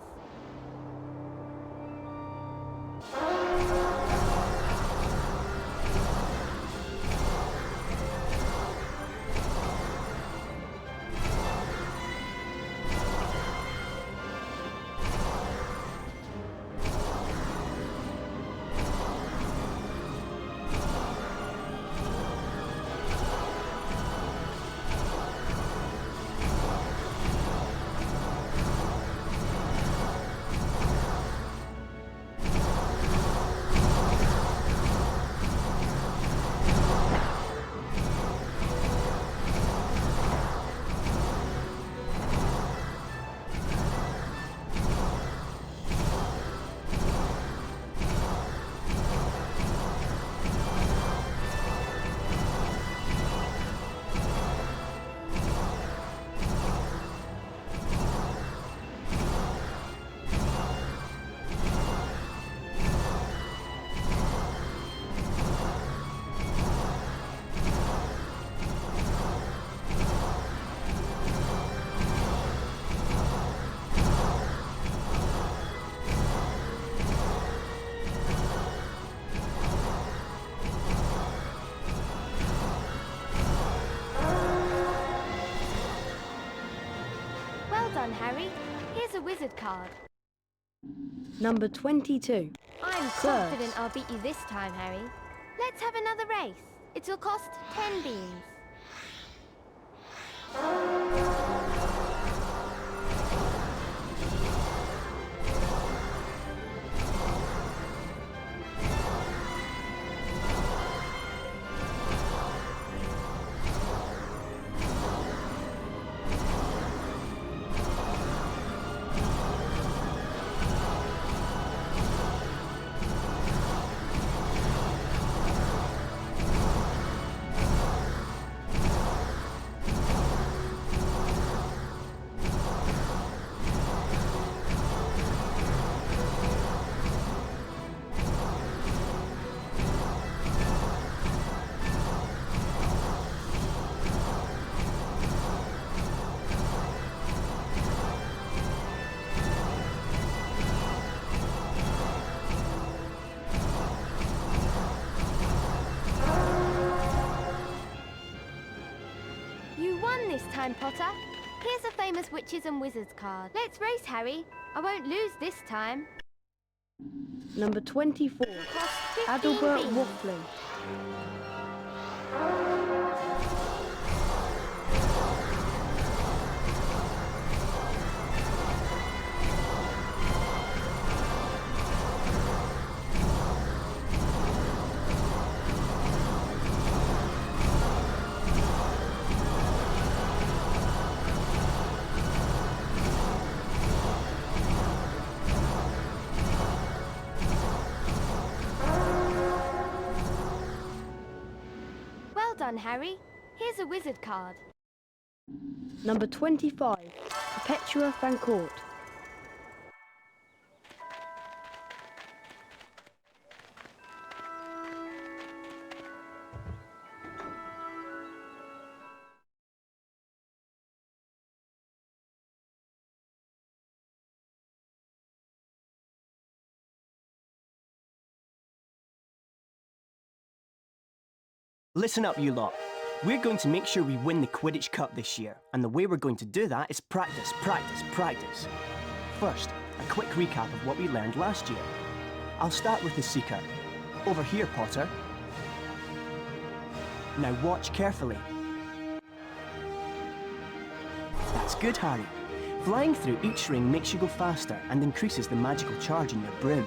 Harry, here's a wizard card.
Number 22.
I'm confident I'll beat you this time, Harry. Let's have another race. It'll cost 10 beans. This time, Potter. Here's a famous witches and wizards card. Let's race, Harry. I won't lose this time.
Number 24. Adalbert Waffling.
done, Harry. Here's a wizard card.
Number 25, Perpetua Fancourt.
Listen up, you lot. We're going to make sure we win the Quidditch Cup this year, and the way we're going to do that is practice, practice, practice. First, a quick recap of what we learned last year. I'll start with the Seeker. Over here, Potter. Now watch carefully. That's good, Harry. Flying through each ring makes you go faster and increases the magical charge in your broom.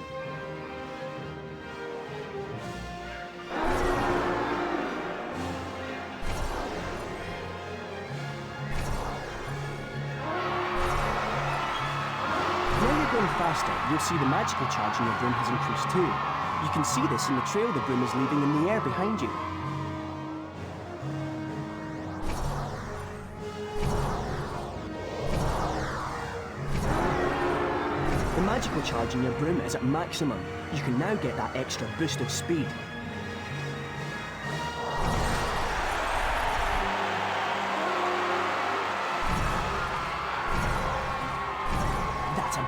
Faster, you'll see the magical charge in your broom has increased too. You can see this in the trail the broom is leaving in the air behind you. The magical charge in your broom is at maximum. You can now get that extra boost of speed.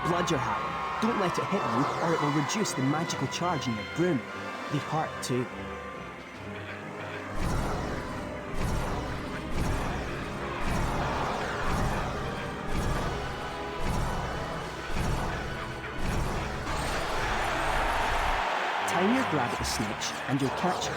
Bludger, Harry. Don't let it hit you, or it will reduce the magical charge in your broom. They hurt too. Time your grab at the snitch, and you'll catch it.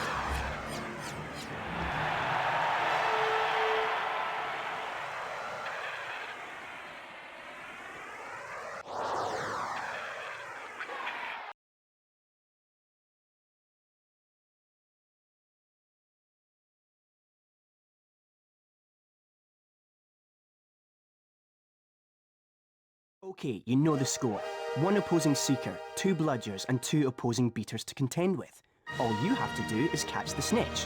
Okay, you know the score. 1 opposing Seeker, 2 Bludgers and 2 opposing Beaters to contend with. All you have to do is catch the snitch.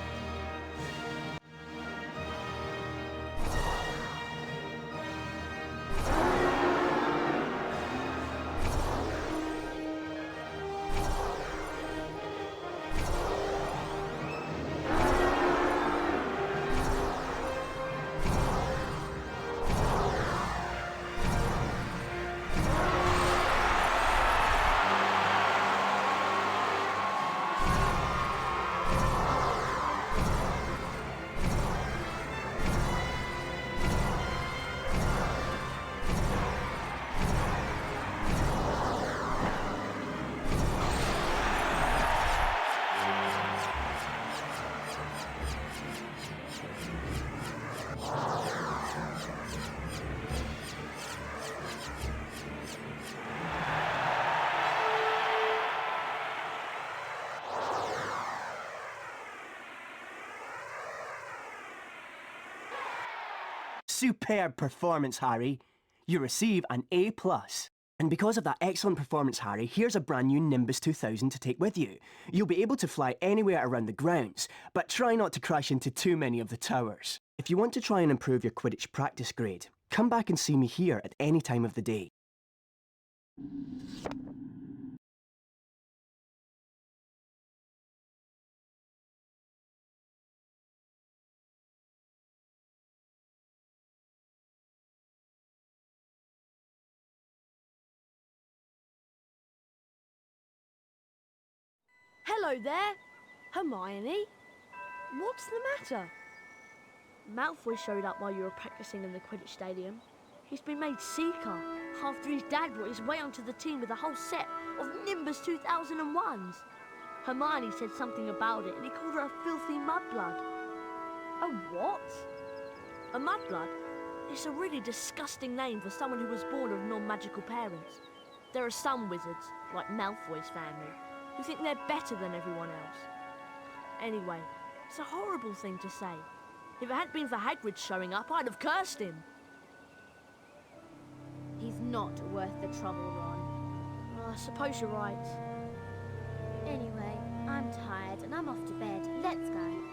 Superb performance, Harry. You receive an A+. And because of that excellent performance, Harry, here's a brand new Nimbus 2000 to take with you. You'll be able to fly anywhere around the grounds, but try not to crash into too many of the towers. If you want to try and improve your Quidditch practice grade, come back and see me here at any time of the day.
Hello there, Hermione. What's the matter? Malfoy showed up while you were practicing in the Quidditch Stadium. He's been made Seeker after his dad brought his way onto the team with a whole set of Nimbus 2001s. Hermione said something about it and he called her a filthy mudblood. A what? A mudblood? It's a really disgusting name for someone who was born of non-magical parents. There are some wizards, like Malfoy's family, who think they're better than everyone else. Anyway, it's a horrible thing to say. If it hadn't been for Hagrid showing up, I'd have cursed him.
He's not worth the trouble, Ron.
I suppose you're right.
Anyway, I'm tired and I'm off to bed. Let's go.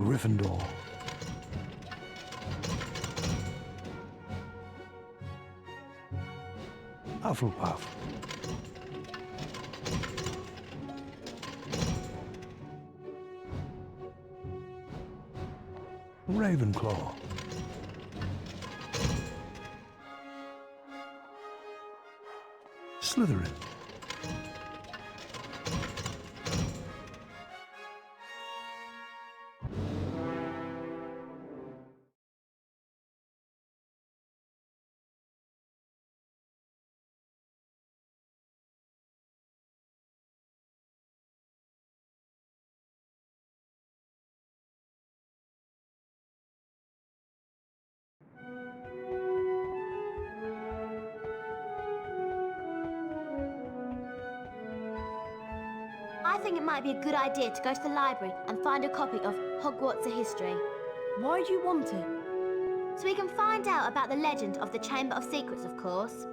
Gryffindor. Hufflepuff. Ravenclaw. Slytherin.
I think it might be a good idea to go to the library and find a copy of Hogwarts: A History.
Why do you want it?
So we can find out about the legend of the Chamber of Secrets, of course.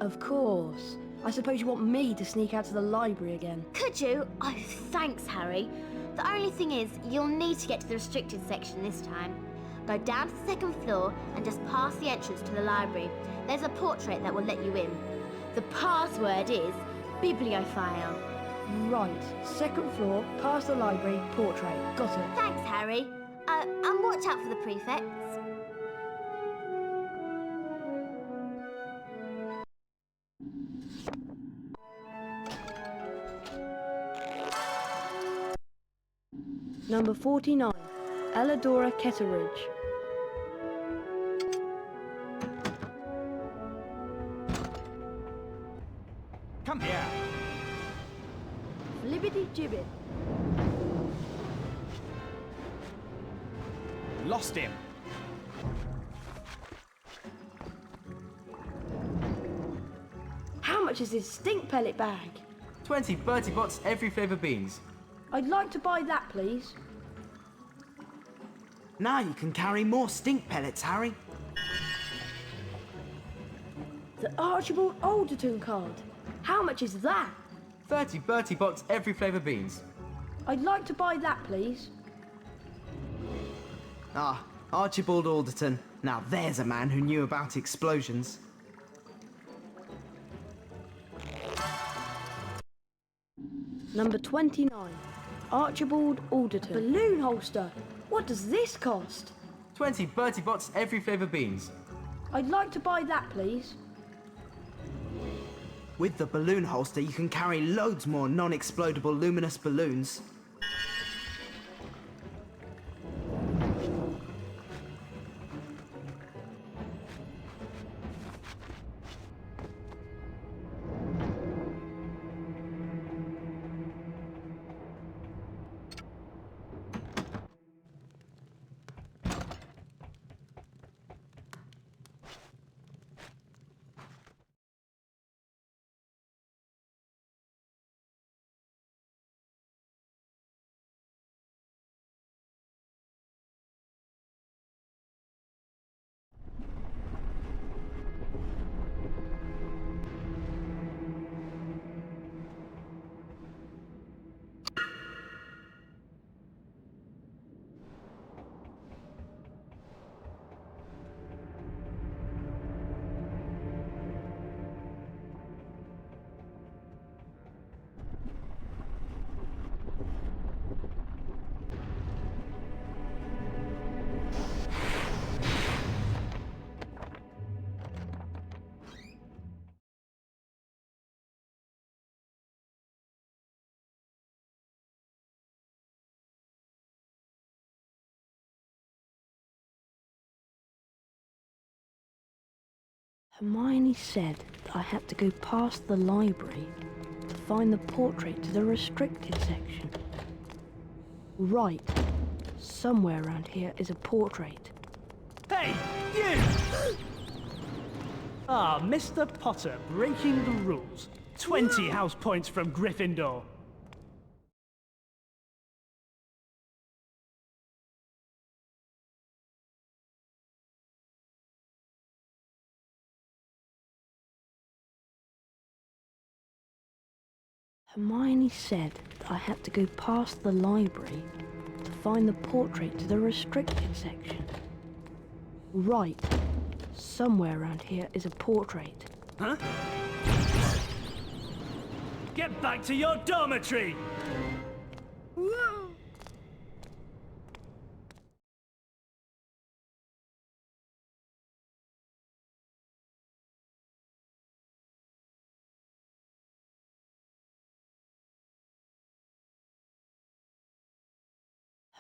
Of course. I suppose you want me to sneak out to the library again.
Could you? Oh, thanks, Harry. The only thing is, you'll need to get to the restricted section this time. Go down to the second floor and just pass the entrance to the library. There's a portrait that will let you in. The password is bibliophile.
Right. Second floor, past the library, portrait. Got it.
Thanks, Harry. And watch out for the prefects.
Number 49, Elladora Ketteridge.
Come here.
Flibbity gibbet.
Lost him.
How much is this stink pellet bag?
20 Bertie Bott's every flavour beans.
I'd like to buy that, please.
Now you can carry more stink pellets, Harry.
The Archibald Alderton card. How much is that?
30 Bertie Bott's every flavour beans.
I'd like to buy that, please.
Ah, Archibald Alderton. Now there's a man who knew about explosions.
Number 29, Archibald Alderton. Balloon holster. What does this cost?
20 Bertie Bott's every flavour beans.
I'd like to buy that, please.
With the balloon holster, you can carry loads more non-explodable luminous balloons.
Hermione said that I had to go past the library to find the portrait to the restricted section. Right. Somewhere around here is a portrait.
Hey, you! Ah, Mr. Potter, breaking the rules. 20 house points from Gryffindor.
Hermione said that I had to go past the library to find the portrait to the restricted section. Right. Somewhere around here is a portrait.
Huh? Get back to your dormitory!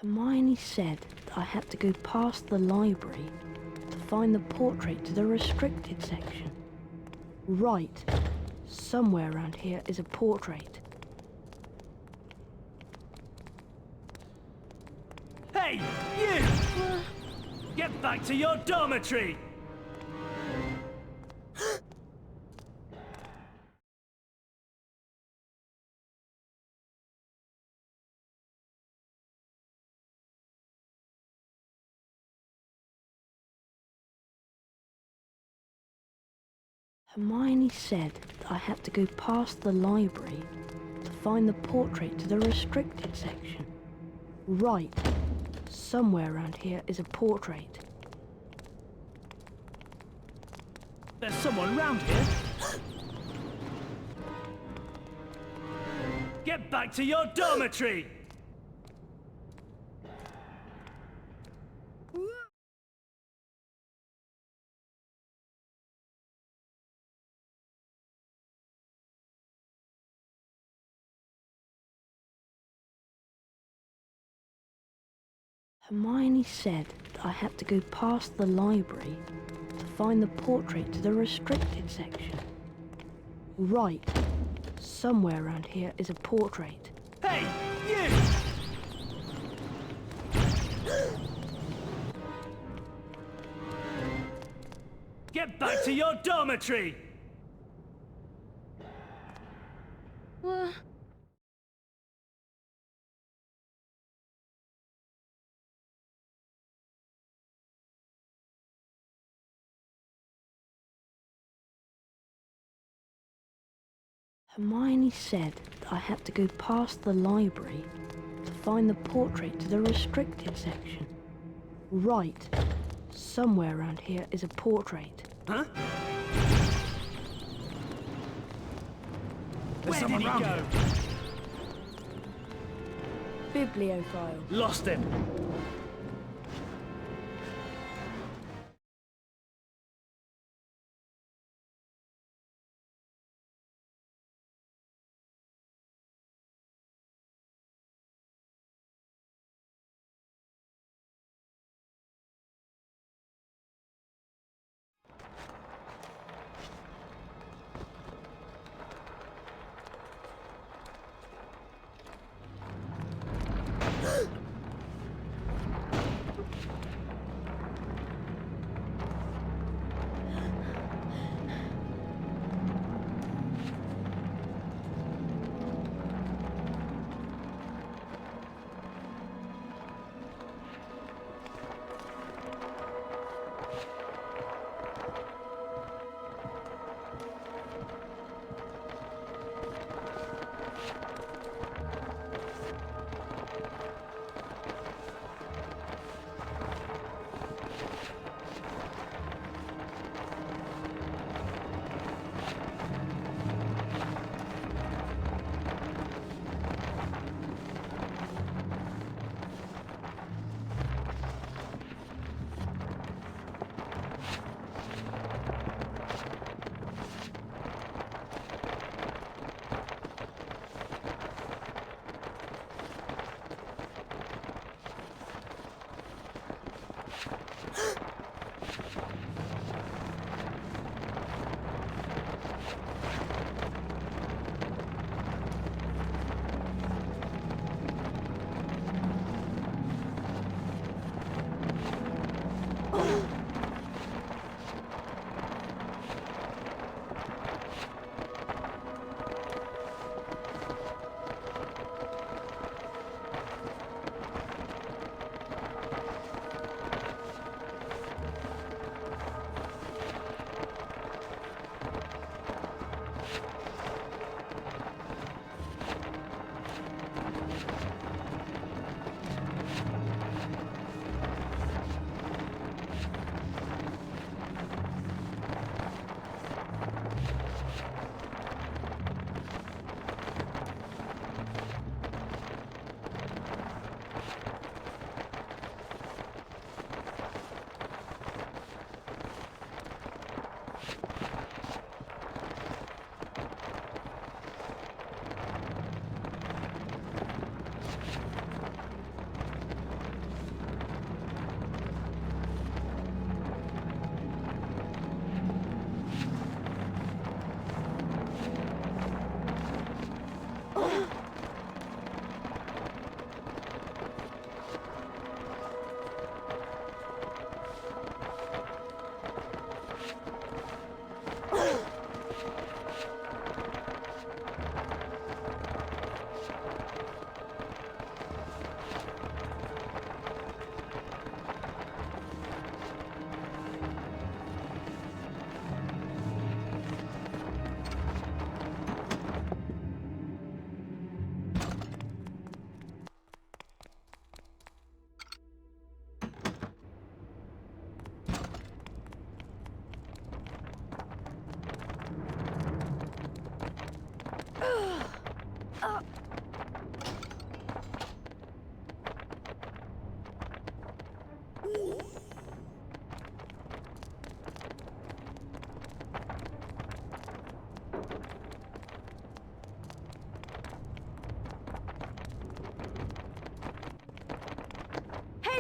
Hermione said that I had to go past the library to find the portrait to the restricted section. Right. Somewhere around here is a portrait.
Hey, you! Get back to your dormitory!
Hermione said that I had to go past the library to find the portrait to the restricted section. Right. Somewhere around here is a portrait.
There's someone round here. Get back to your dormitory!
Hermione said that I had to go past the library to find the portrait to the restricted section. Right. Somewhere around here is a portrait.
Hey, you! Get back to your dormitory!
Hermione said that I had to go past the library to find the portrait to the restricted section. Right. Somewhere around here is a portrait.
Huh?
There's
Where did he go?
Bibliophile.
Lost him.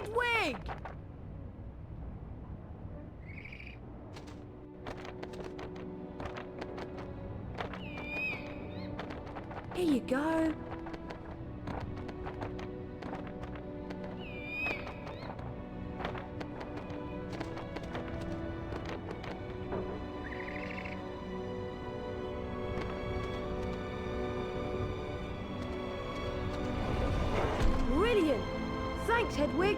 Hedwig! Here you go. Brilliant! Thanks, Hedwig.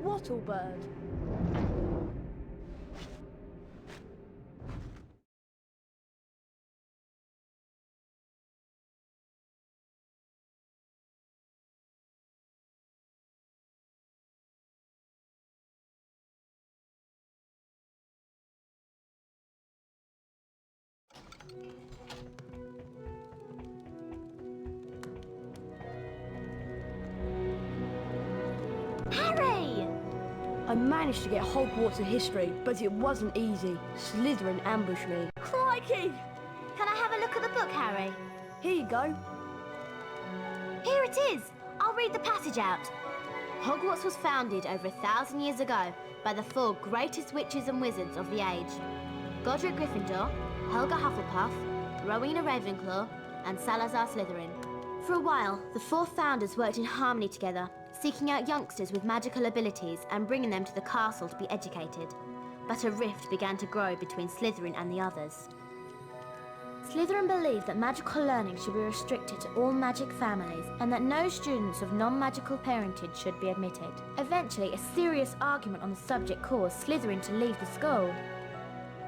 Wattlebird.
Harry!
I managed to get Hogwarts in history, but it wasn't easy. Slytherin ambushed me. Crikey!
Can I have a look at the book, Harry?
Here you go.
Here it is! I'll read the passage out. Hogwarts was founded over 1,000 years ago by the 4 greatest witches and wizards of the age. Godric Gryffindor, Helga Hufflepuff, Rowena Ravenclaw, and Salazar Slytherin. For a while, the 4 founders worked in harmony together, seeking out youngsters with magical abilities and bringing them to the castle to be educated. But a rift began to grow between Slytherin and the others. Slytherin believed that magical learning should be restricted to all magic families and that no students of non-magical parentage should be admitted. Eventually, a serious argument on the subject caused Slytherin to leave the school.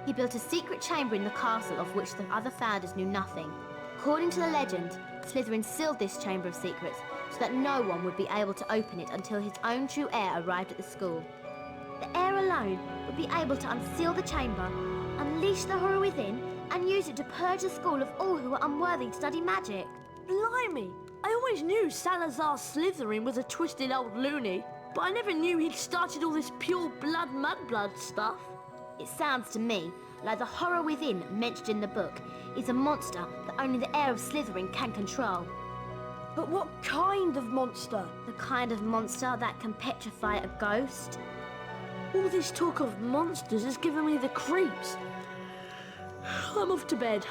He built a secret chamber in the castle of which the other founders knew nothing. According to the legend, Slytherin sealed this chamber of secrets so that no one would be able to open it until his own true heir arrived at the school. The heir alone would be able to unseal the chamber, unleash the horror within, and use it to purge the school of all who were unworthy to study magic.
Blimey! I always knew Salazar Slytherin was a twisted old loony, but I never knew he'd started all this pure blood mudblood stuff.
It sounds to me like the horror within mentioned in the book is a monster that only the heir of Slytherin can control.
But what kind of monster?
The kind of monster that can petrify a ghost.
All this talk of monsters has given me the creeps. I'm off to bed.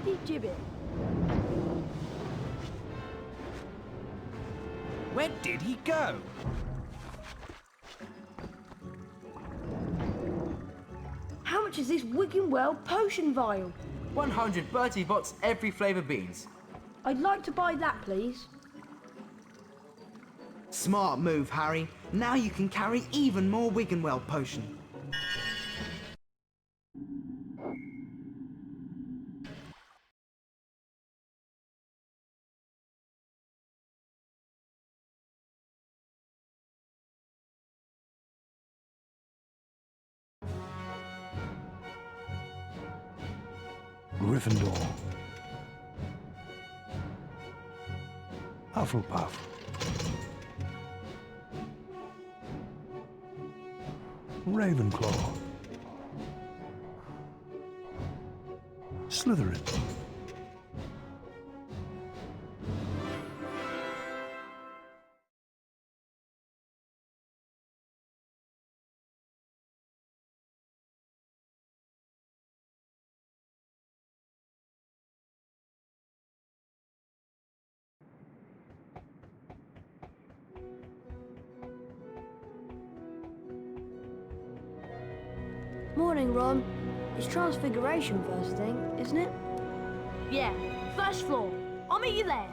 Jibbity jibbit.
Where did he go?
How much is this Wiggenweld potion vial?
100 Bertie Bott's every flavour beans.
I'd like to buy that, please.
Smart move, Harry. Now you can carry even more Wiggenweld potion.
Gryffindor. Hufflepuff. Ravenclaw. Slytherin.
Morning, Ron. It's Transfiguration first thing, isn't it? Yeah, first floor. I'll meet you there.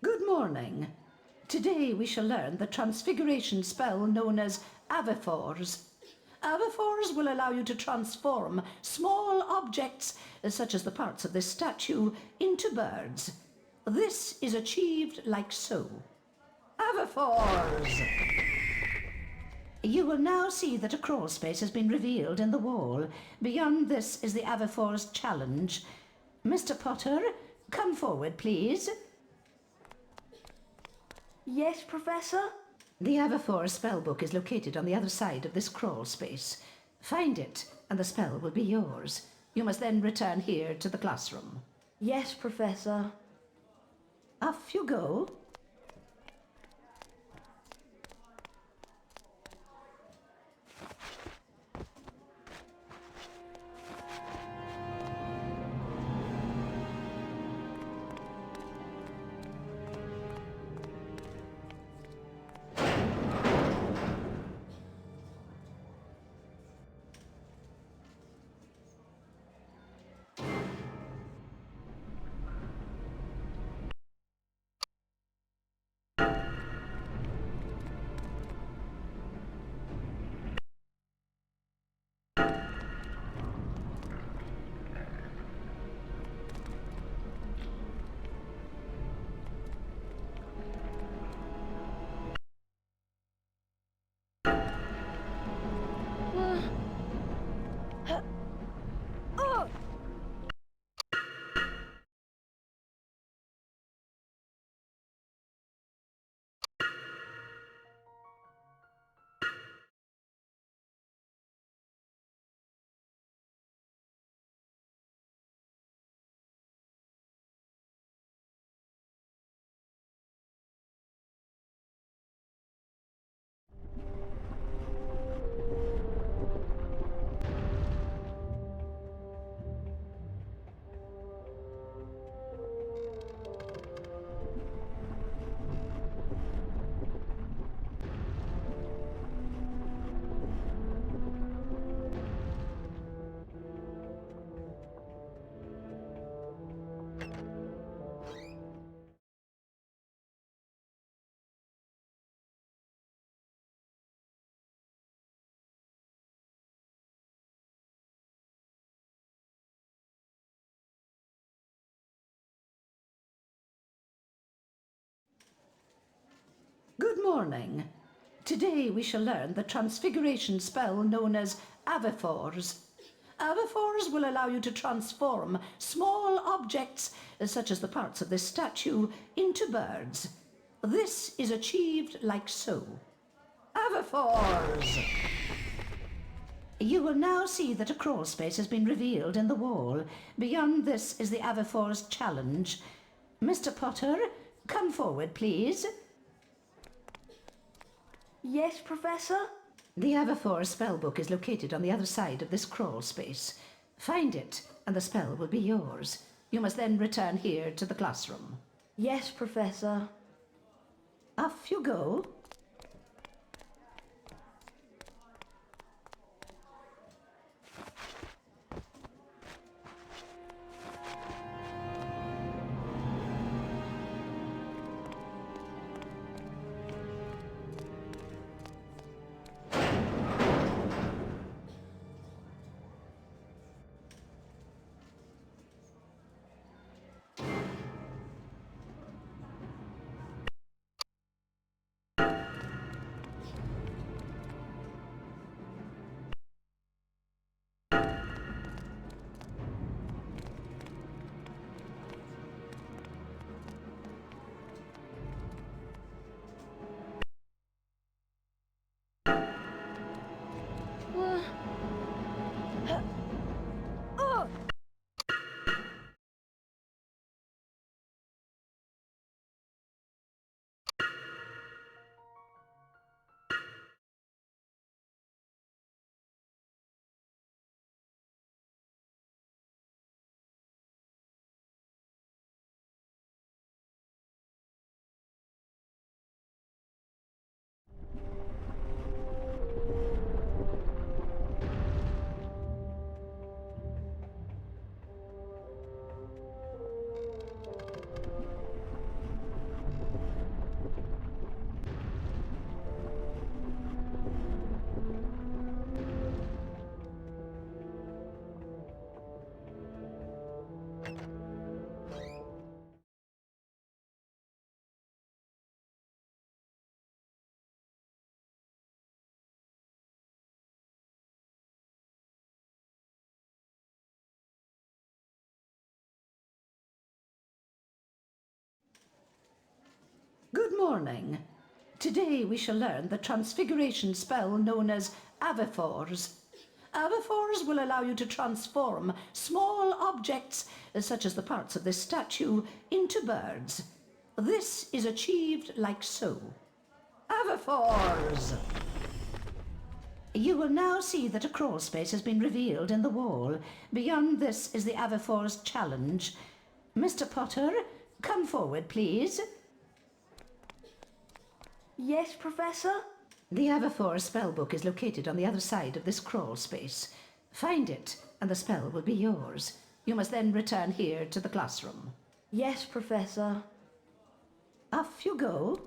Good morning. Today we shall learn the transfiguration spell known as Avifors. Avifors will allow you to transform small objects, such as the parts of this statue, into birds. This is achieved like so. Avifors! You will now see that a crawl space has been revealed in the wall. Beyond this is the Avifors challenge. Mr. Potter, come forward, please.
Yes, Professor?
The Avifors spellbook is located on the other side of this crawl space. Find it, and the spell will be yours. You must then return here to the classroom.
Yes, Professor.
Off you go. morning. Today we shall learn the transfiguration spell known as Avifors. Avifors will allow you to transform small objects, such as the parts of this statue, into birds. This is achieved like so. Avifors! You will now see that a crawl space has been revealed in the wall. Beyond this is the Avifors challenge. Mr. Potter, come forward, please.
Yes, Professor?
The Avifors spellbook is located on the other side of this crawl space. Find it, and the spell will be yours. You must then return here to the classroom.
Yes, Professor.
Off you go. Good morning. Today we shall learn the transfiguration spell known as Avifors. Avifors will allow you to transform small objects, such as the parts of this statue, into birds. This is achieved like so. Avifors! You will now see that a crawl space has been revealed in the wall. Beyond this is the Avifors challenge. Mr. Potter, come forward, please.
Yes, Professor?
The Avifors spellbook is located on the other side of this crawl space. Find it, and the spell will be yours. You must then return here to the classroom.
Yes, Professor.
Off you go.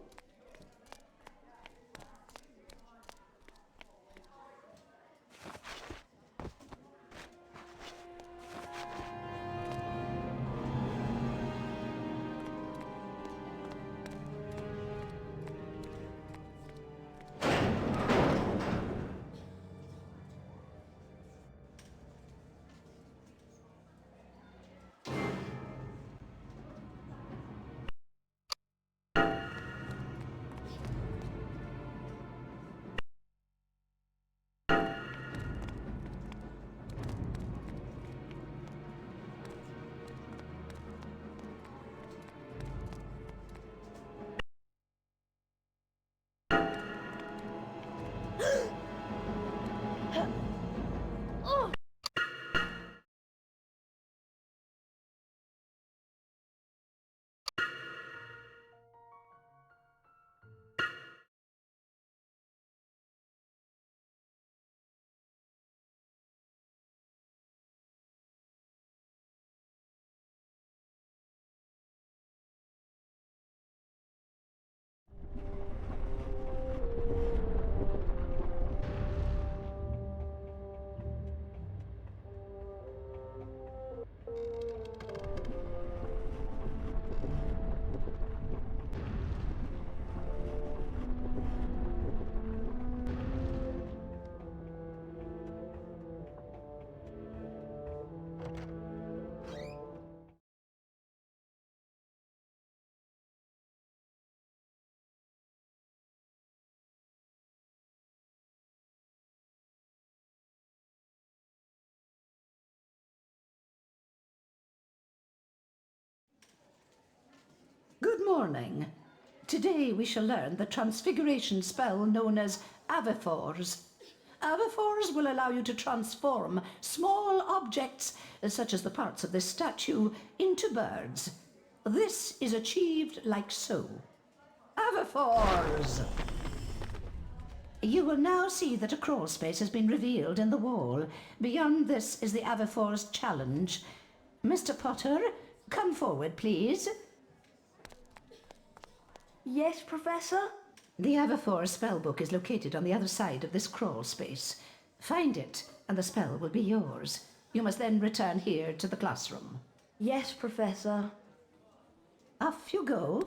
morning. Today we shall learn the transfiguration spell known as Avifors. Avifors will allow you to transform small objects, such as the parts of this statue, into birds. This is achieved like so. Avifors! You will now see that a crawl space has been revealed in the wall. Beyond this is the Avifors challenge. Mr. Potter, come forward, please.
Yes, Professor?
The Avifors spellbook is located on the other side of this crawl space. Find it, and the spell will be yours. You must then return here to the classroom.
Yes, Professor.
Off you go.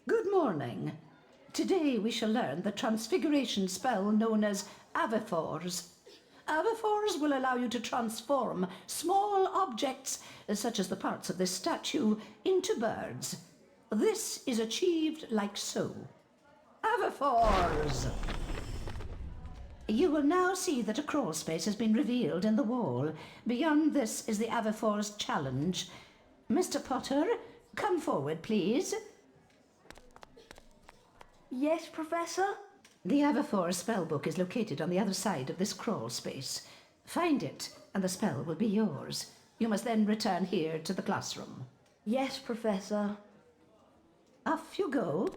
Good morning. Today we shall learn the transfiguration spell known as Avifors. Avifors will allow you to transform small objects, such as the parts of this statue, into birds. This is achieved like so. Avifors! You will now see that a crawl space has been revealed in the wall. Beyond this is the Avifors challenge. Mr. Potter, come forward, please.
Yes, Professor?
The Avifors spellbook is located on the other side of this crawl space. Find it, and the spell will be yours. You must then return here to the classroom.
Yes, Professor.
Off you go.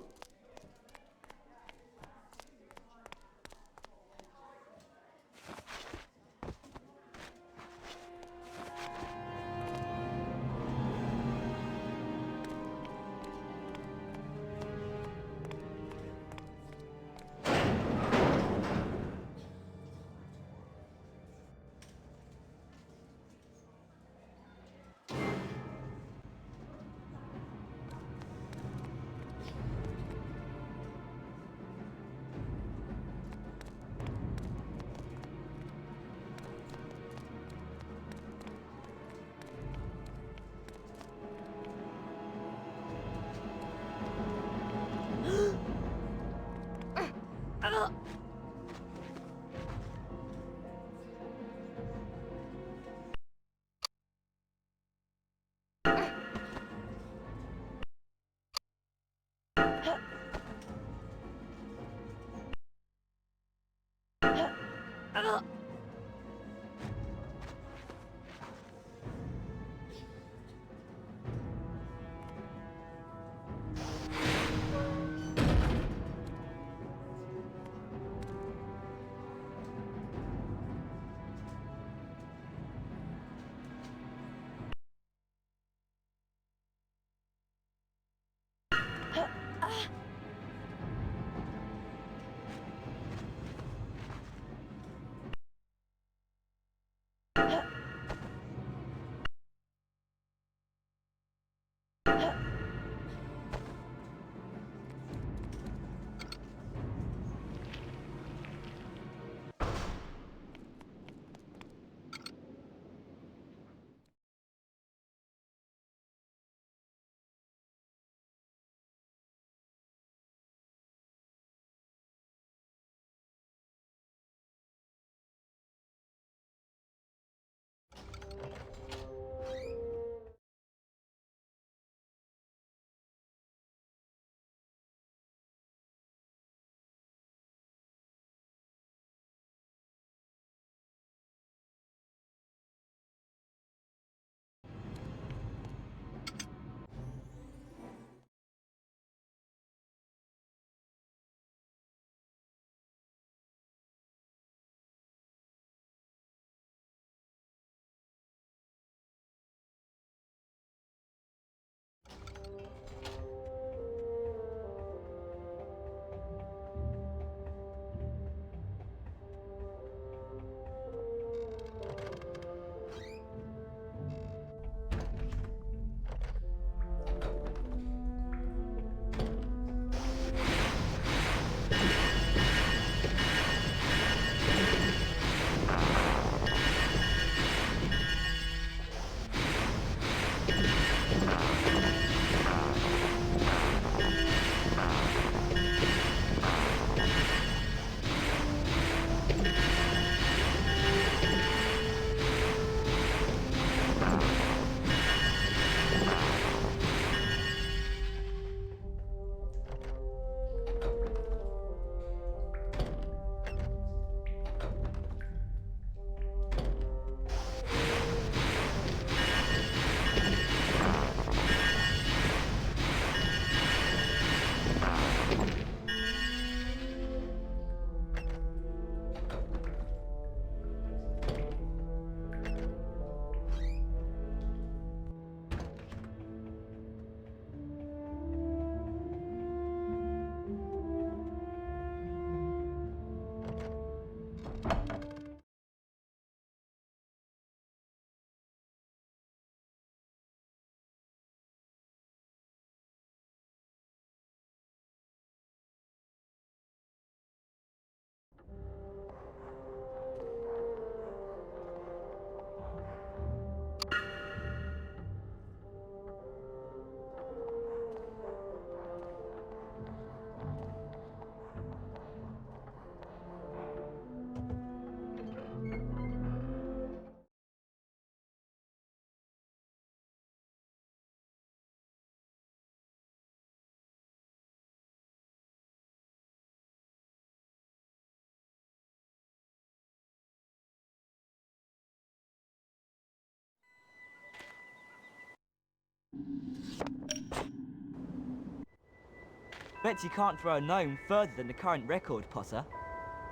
Bet you can't throw a gnome further than the current record, Potter.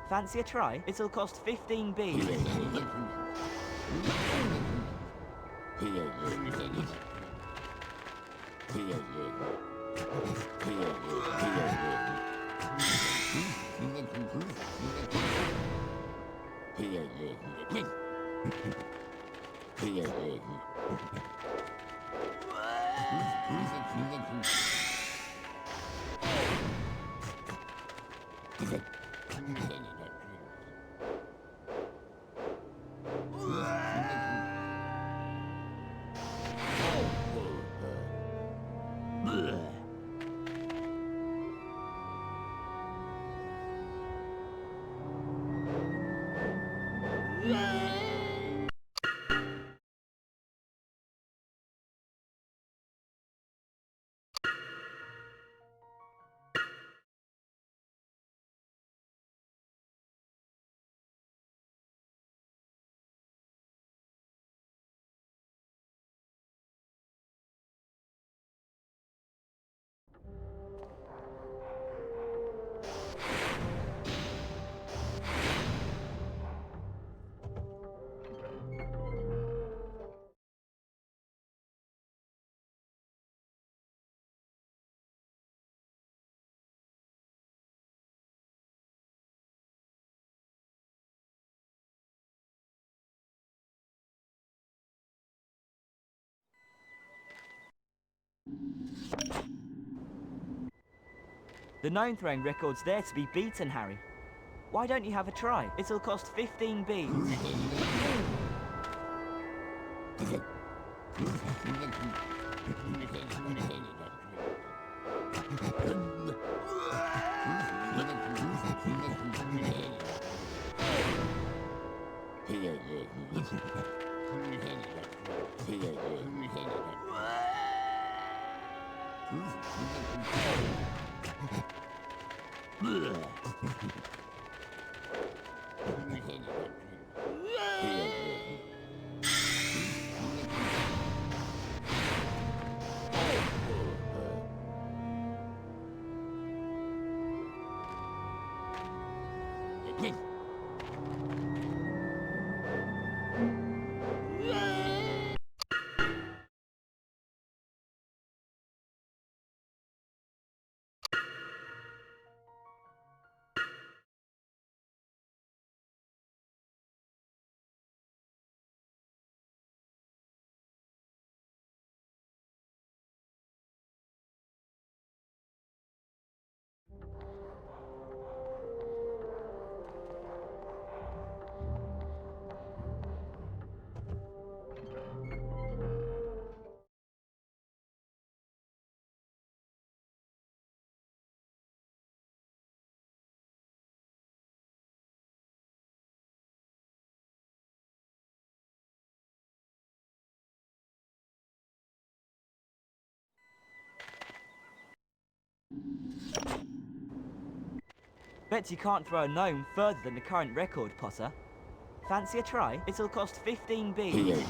Fancy a try? It'll cost 15B. The gnome throwing record's there to be beaten, Harry. Why don't you have a try? It'll cost 15B. Bet you can't throw a gnome further than the current record, Potter. Fancy a try? It'll cost 15B.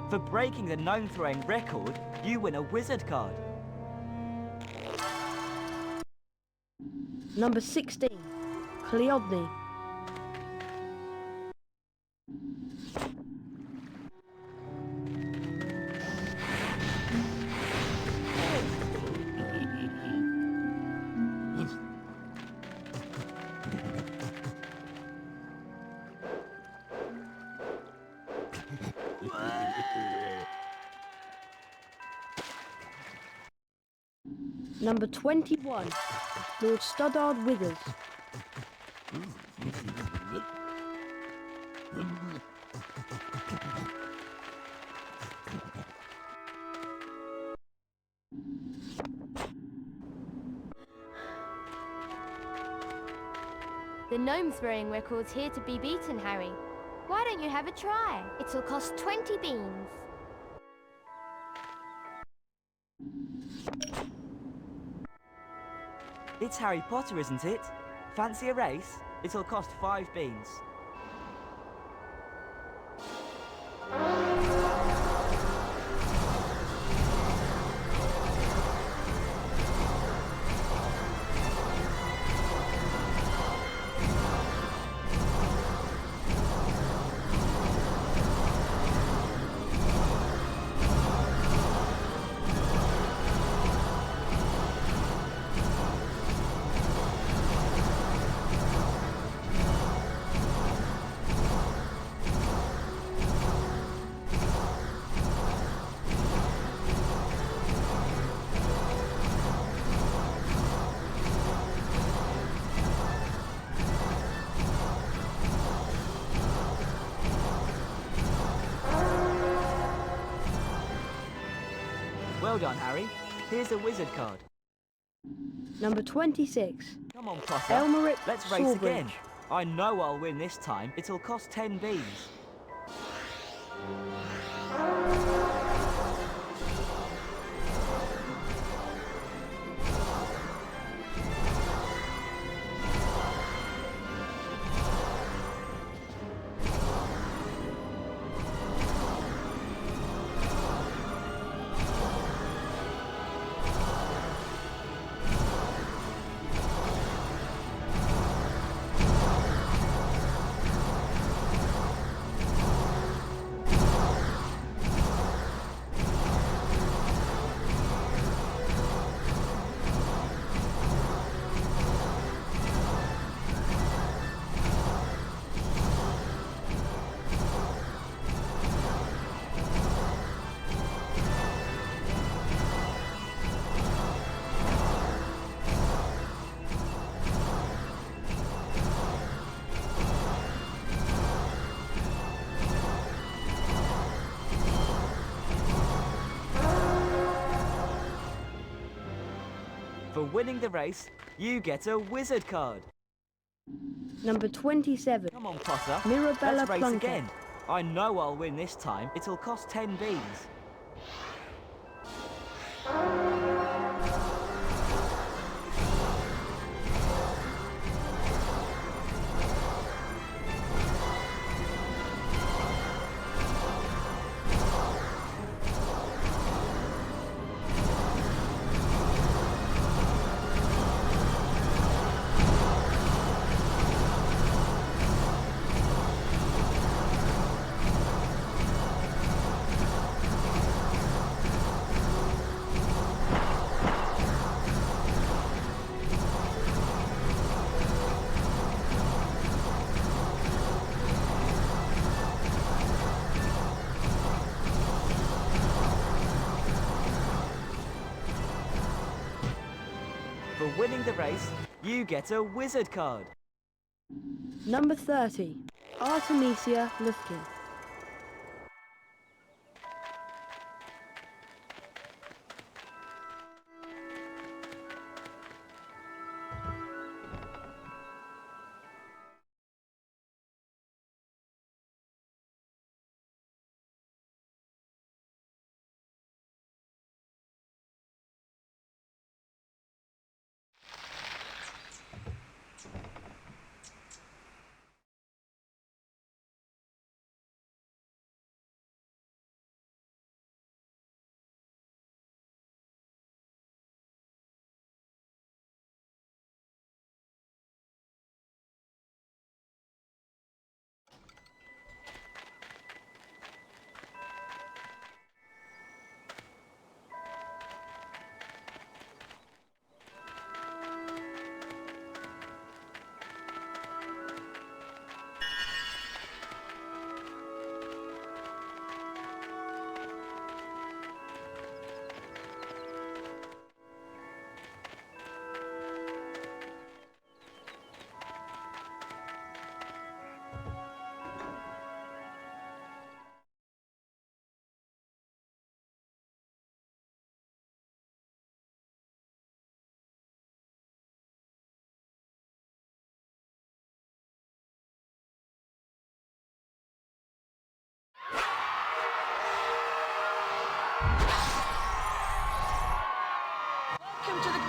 For breaking the gnome throwing record, you win a wizard card.
Number 16, Cleodney. Number 21, Lord Studdard Withers.
The gnome throwing record's here to be beaten, Harry. Why don't you have a try?
It'll cost 20 beans.
It's Harry Potter, isn't it? Fancy a race? It'll cost 5 beans. Well done, Harry. Here's a wizard card.
Number 26.
Come on, Potter.
Elmeric
Let's race
Sawbridge.
again. I know I'll win this time. It'll cost 10 beans. For winning the race, you get a wizard card.
Number 27.
Come on, Potter.
Mirabella
Let's race
Plunkett.
again. I know I'll win this time. It'll cost 10 beans. For winning the race, you get a wizard card.
Number 30. Artemisia Lufkin.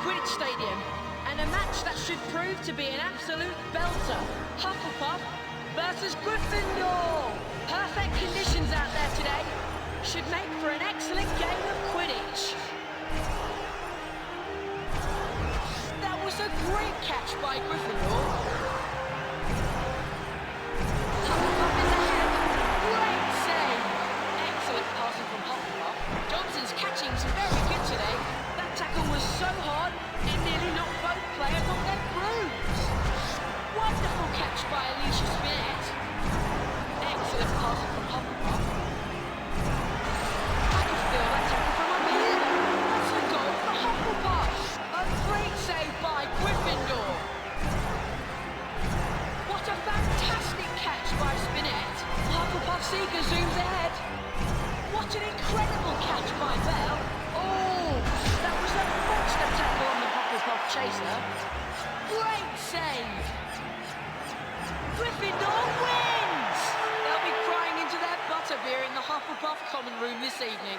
Quidditch Stadium, and a match that should prove to be an absolute belter. Hufflepuff versus Gryffindor. Perfect conditions out there today. Should make for an excellent game of Quidditch. That was a great catch by Gryffindor. Hufflepuff is ahead. Great save. Excellent passing from Hufflepuff. Johnson's catching's very good today. That tackle was so hard, it nearly knocked both players off their grooves. Wonderful catch by Alicia Spinett. Excellent passing from Hufflepuff. I can feel that tackle from up here. That's a goal for Hufflepuff. A great save by Gryffindor. What a fantastic catch by Spinett. Hufflepuff Seeker zooms ahead. What an incredible catch by Bell. Oh, that was a monster tackle on the Hufflepuff chaser. Great save. Gryffindor wins! They'll be crying into their butterbeer in the Hufflepuff common room this evening.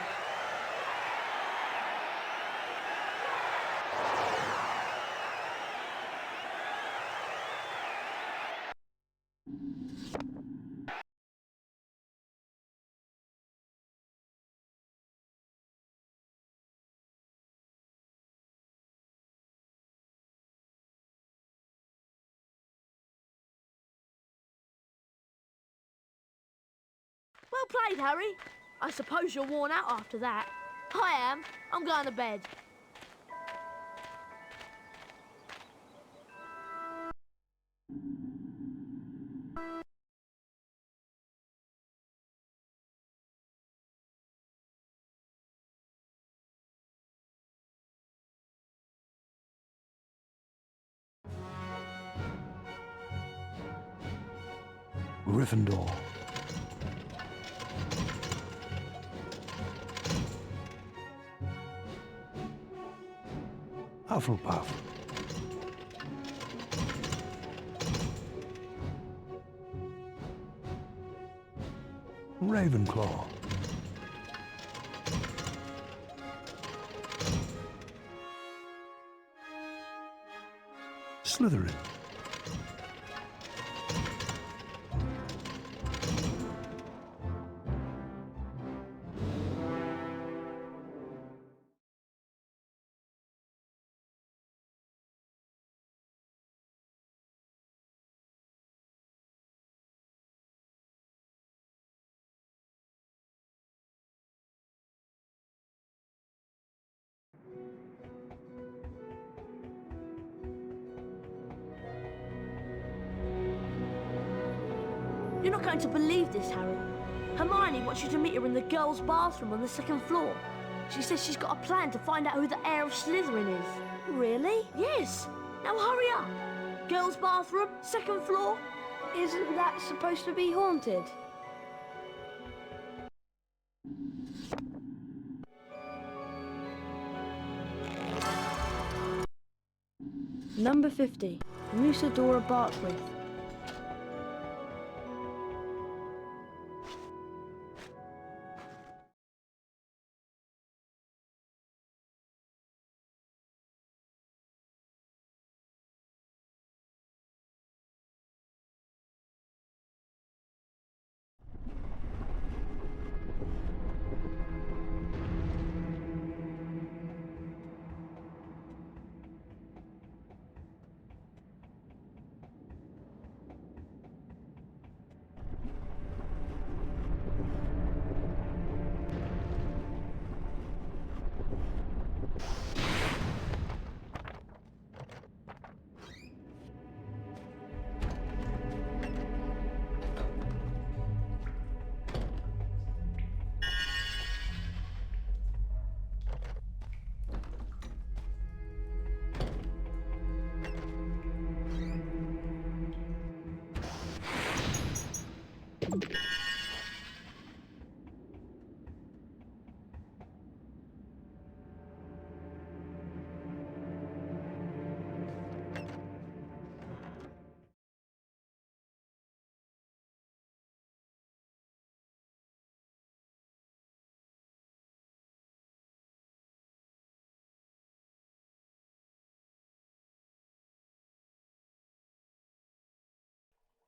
Well played, Harry. I suppose you're worn out after that. I am. I'm going to bed.
Gryffindor. Hufflepuff. Ravenclaw. Slytherin.
You're not going to believe this, Harry. Hermione wants you to meet her in the girls' bathroom on the second floor. She says she's got a plan to find out who the heir of Slytherin is. Really? Yes. Now hurry up. Girls' bathroom, second floor.
Isn't that supposed to be haunted?
Number 50, Musadora Bartwith.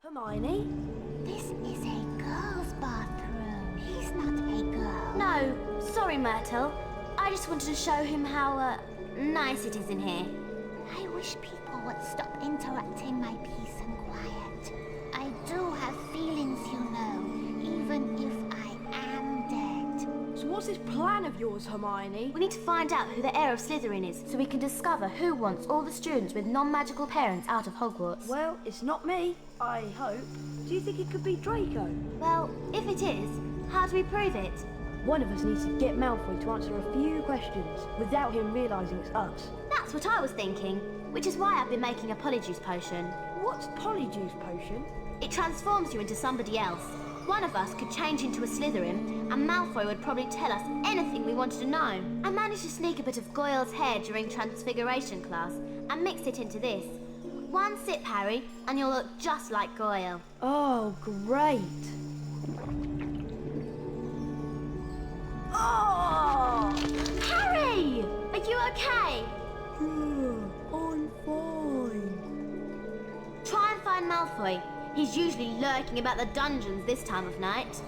Hermione?
This is a girl's bathroom. He's not a girl.
No, sorry, Myrtle. I just wanted to show him how, nice it is in here.
I wish people would stop interrupting my peace and quiet. I do have feelings, you know, even if I am dead.
So what's this plan of yours, Hermione?
We need to find out who the heir of Slytherin is, so we can discover who wants all the students with non-magical parents out of Hogwarts.
Well, it's not me, I hope. Do you think it could be Draco?
Well, if it is, how do we prove it?
One of us needs to get Malfoy to answer a few questions without him realising it's us.
That's what I was thinking, which is why I've been making a Polyjuice potion.
What's Polyjuice potion?
It transforms you into somebody else. One of us could change into a Slytherin, and Malfoy would probably tell us anything we wanted to know. I managed to sneak a bit of Goyle's hair during Transfiguration class, and mixed it into this. One sip, Harry, and you'll look just like Goyle.
Oh, great.
Oh! Harry! Are you okay?
Yeah, I'm fine.
Try and find Malfoy. He's usually lurking about the dungeons this time of night.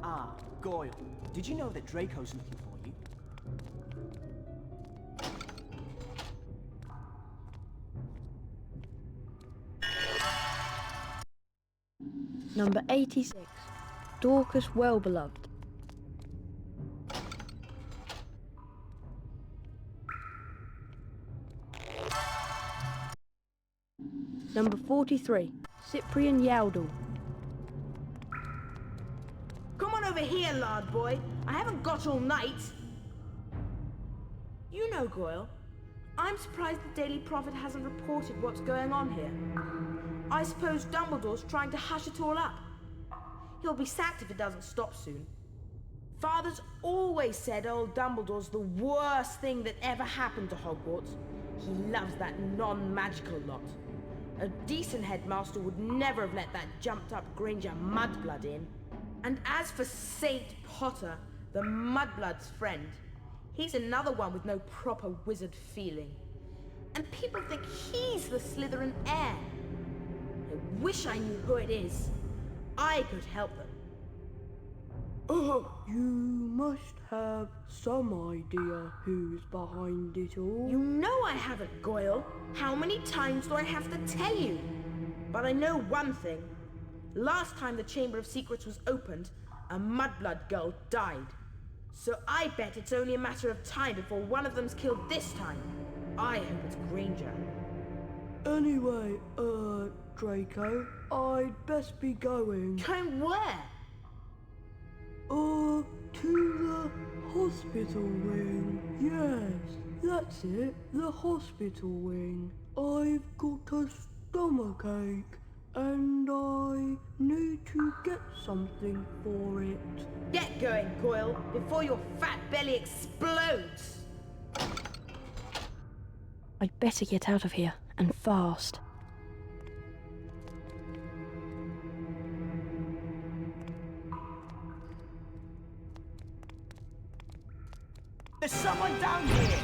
Ah, Goyle. Did you know that Draco's looking for you?
Number 86. Dorcas Wellbeloved. Number 43. Cyprian Yowdle.
Come on over here, lard boy. I haven't got all night. You know, Goyle, I'm surprised the Daily Prophet hasn't reported what's going on here. I suppose Dumbledore's trying to hush it all up. He'll be sacked if it doesn't stop soon. Father's always said old Dumbledore's the worst thing that ever happened to Hogwarts. He loves that non-magical lot. A decent headmaster would never have let that jumped-up Granger mudblood in. And as for Saint Potter, the mudblood's friend, he's another one with no proper wizard feeling. And people think he's the Slytherin heir. I wish I knew who it is. I could help them.
You must have some idea who's behind it all.
You know I haven't, Goyle. How many times do I have to tell you? But I know one thing. Last time the Chamber of Secrets was opened, a mudblood girl died. So I bet it's only a matter of time before one of them's killed this time. I hope it's Granger.
Anyway, Draco, I'd best be going.
Going where?
To the hospital wing. Yes, that's it, the hospital wing. I've got a stomachache, and I need to get something for it.
Get going, Goyle, before your fat belly explodes!
I'd better get out of here, and fast.
There's someone down here!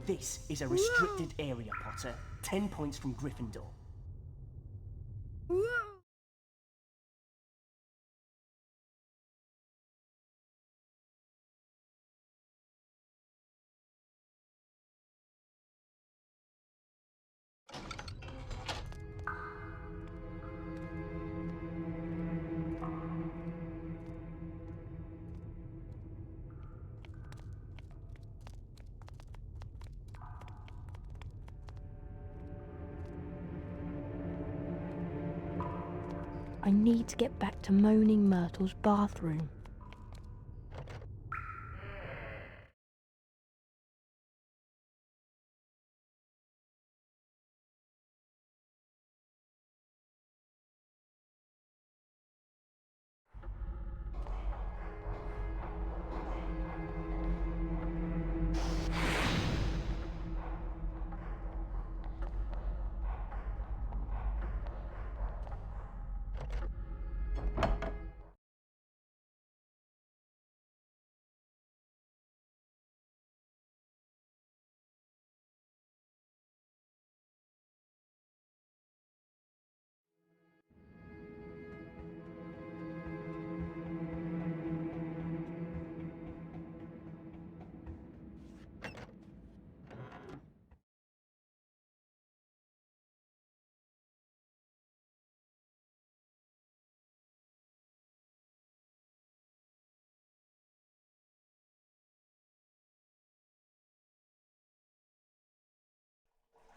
This is a restricted area, Potter. 10 points from Gryffindor.
I need to get back to Moaning Myrtle's bathroom.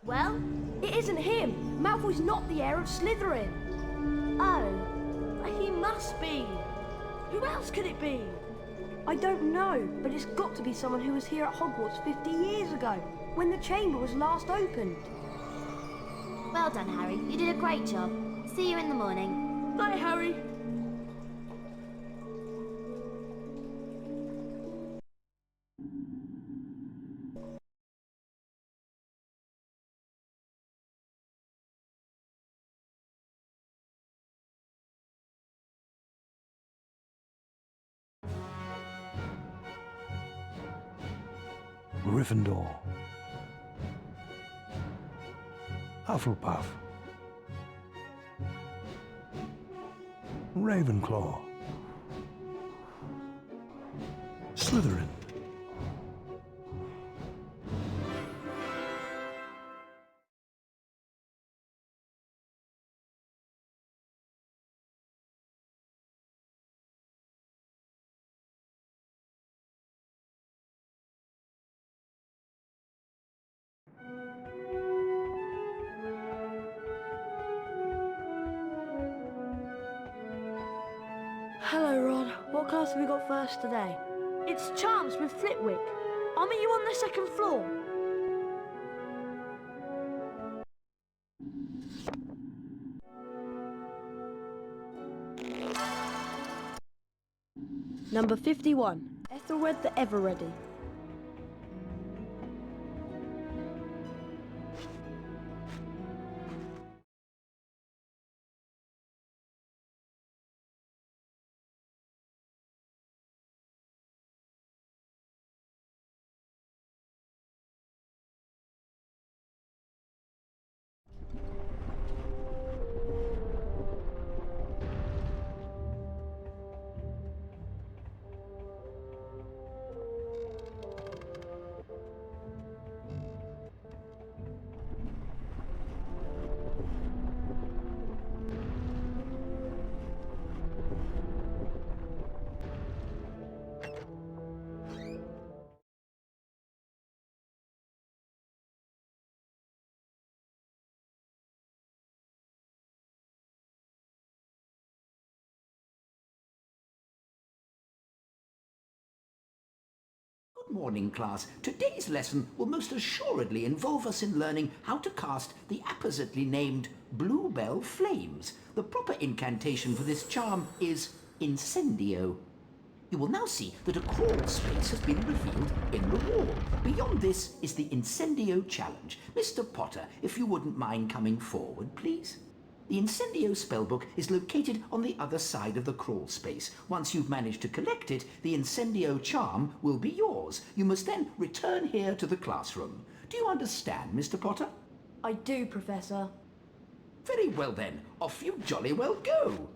Well, it isn't him. Malfoy's not the heir of Slytherin. Oh, he must be. Who else could it be?
I don't know, but it's got to be someone who was here at Hogwarts 50 years ago, when the chamber was last opened.
Well done, Harry. You did a great job. See you in the morning.
Bye, Harry.
Gryffindor, Hufflepuff, Ravenclaw, Slytherin.
Hello, Ron. What class have we got first today?
It's Charms with Flitwick. I'll meet you on the second floor.
Number 51, Ethelred the Ever-Ready.
Good morning, class. Today's lesson will most assuredly involve us in learning how to cast the appositely named Bluebell Flames. The proper incantation for this charm is Incendio. You will now see that a crawl space has been revealed in the wall. Beyond this is the Incendio challenge. Mr. Potter, if you wouldn't mind coming forward, please. The Incendio spellbook is located on the other side of the crawl space. Once you've managed to collect it, the Incendio charm will be yours. You must then return here to the classroom. Do you understand, Mr. Potter?
I do, Professor.
Very well then, off you jolly well go.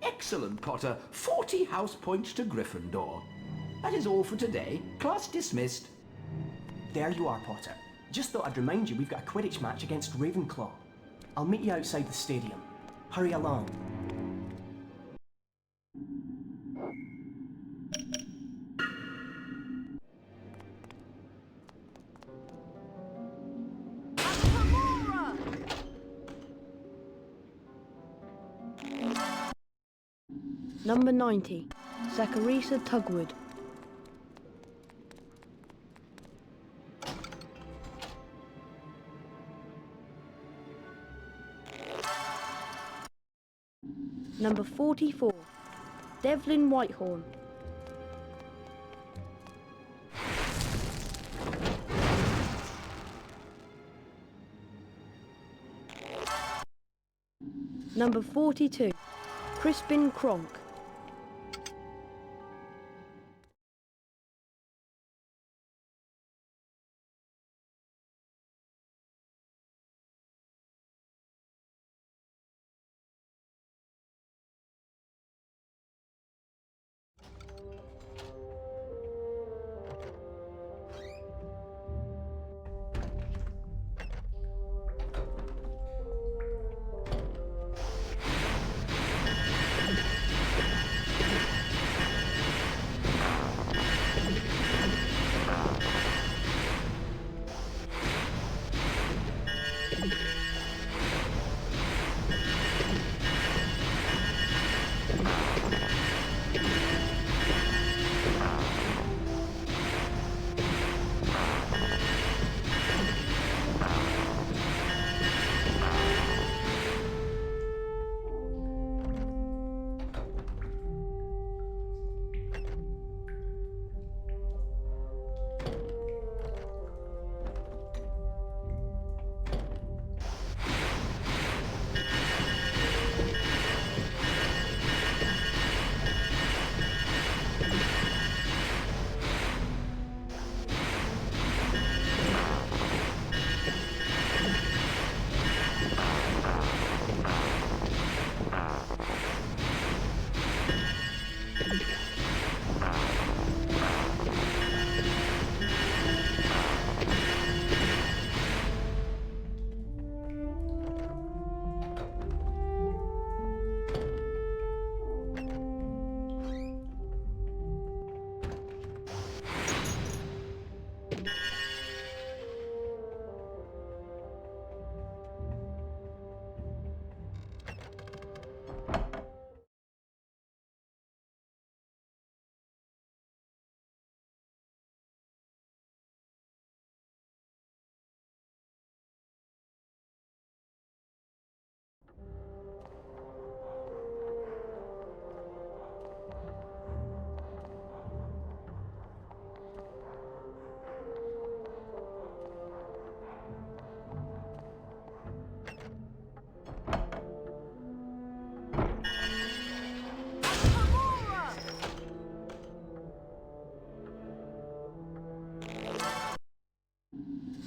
Excellent, Potter. 40 house points to Gryffindor. That is all for today. Class dismissed.
There you are, Potter. Just thought I'd remind you we've got a Quidditch match against Ravenclaw. I'll meet you outside the stadium. Hurry along.
Number 90, Zacharisa Tugwood. Number 44, Devlin Whitehorn. Number 42, Crispin Cronk.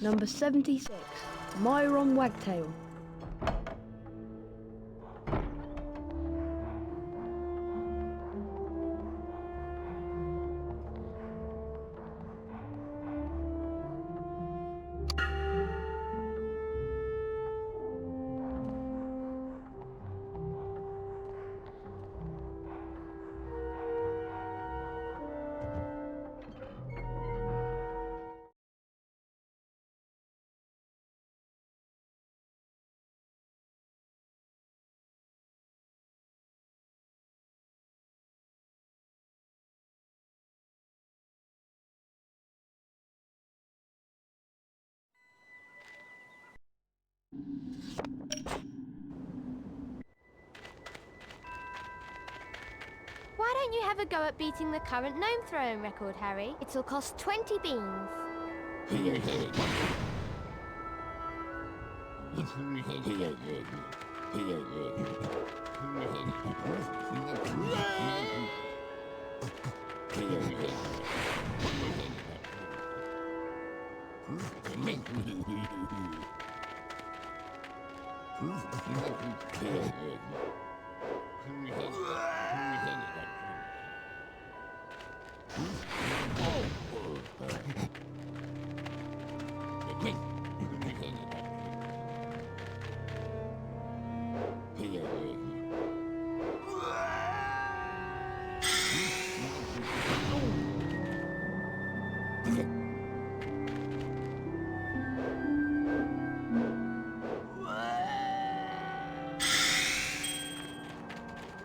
Number 76, Myron Wagtail.
Why don't you have a go at beating the current gnome throwing record, Harry?
It'll cost 20 beans.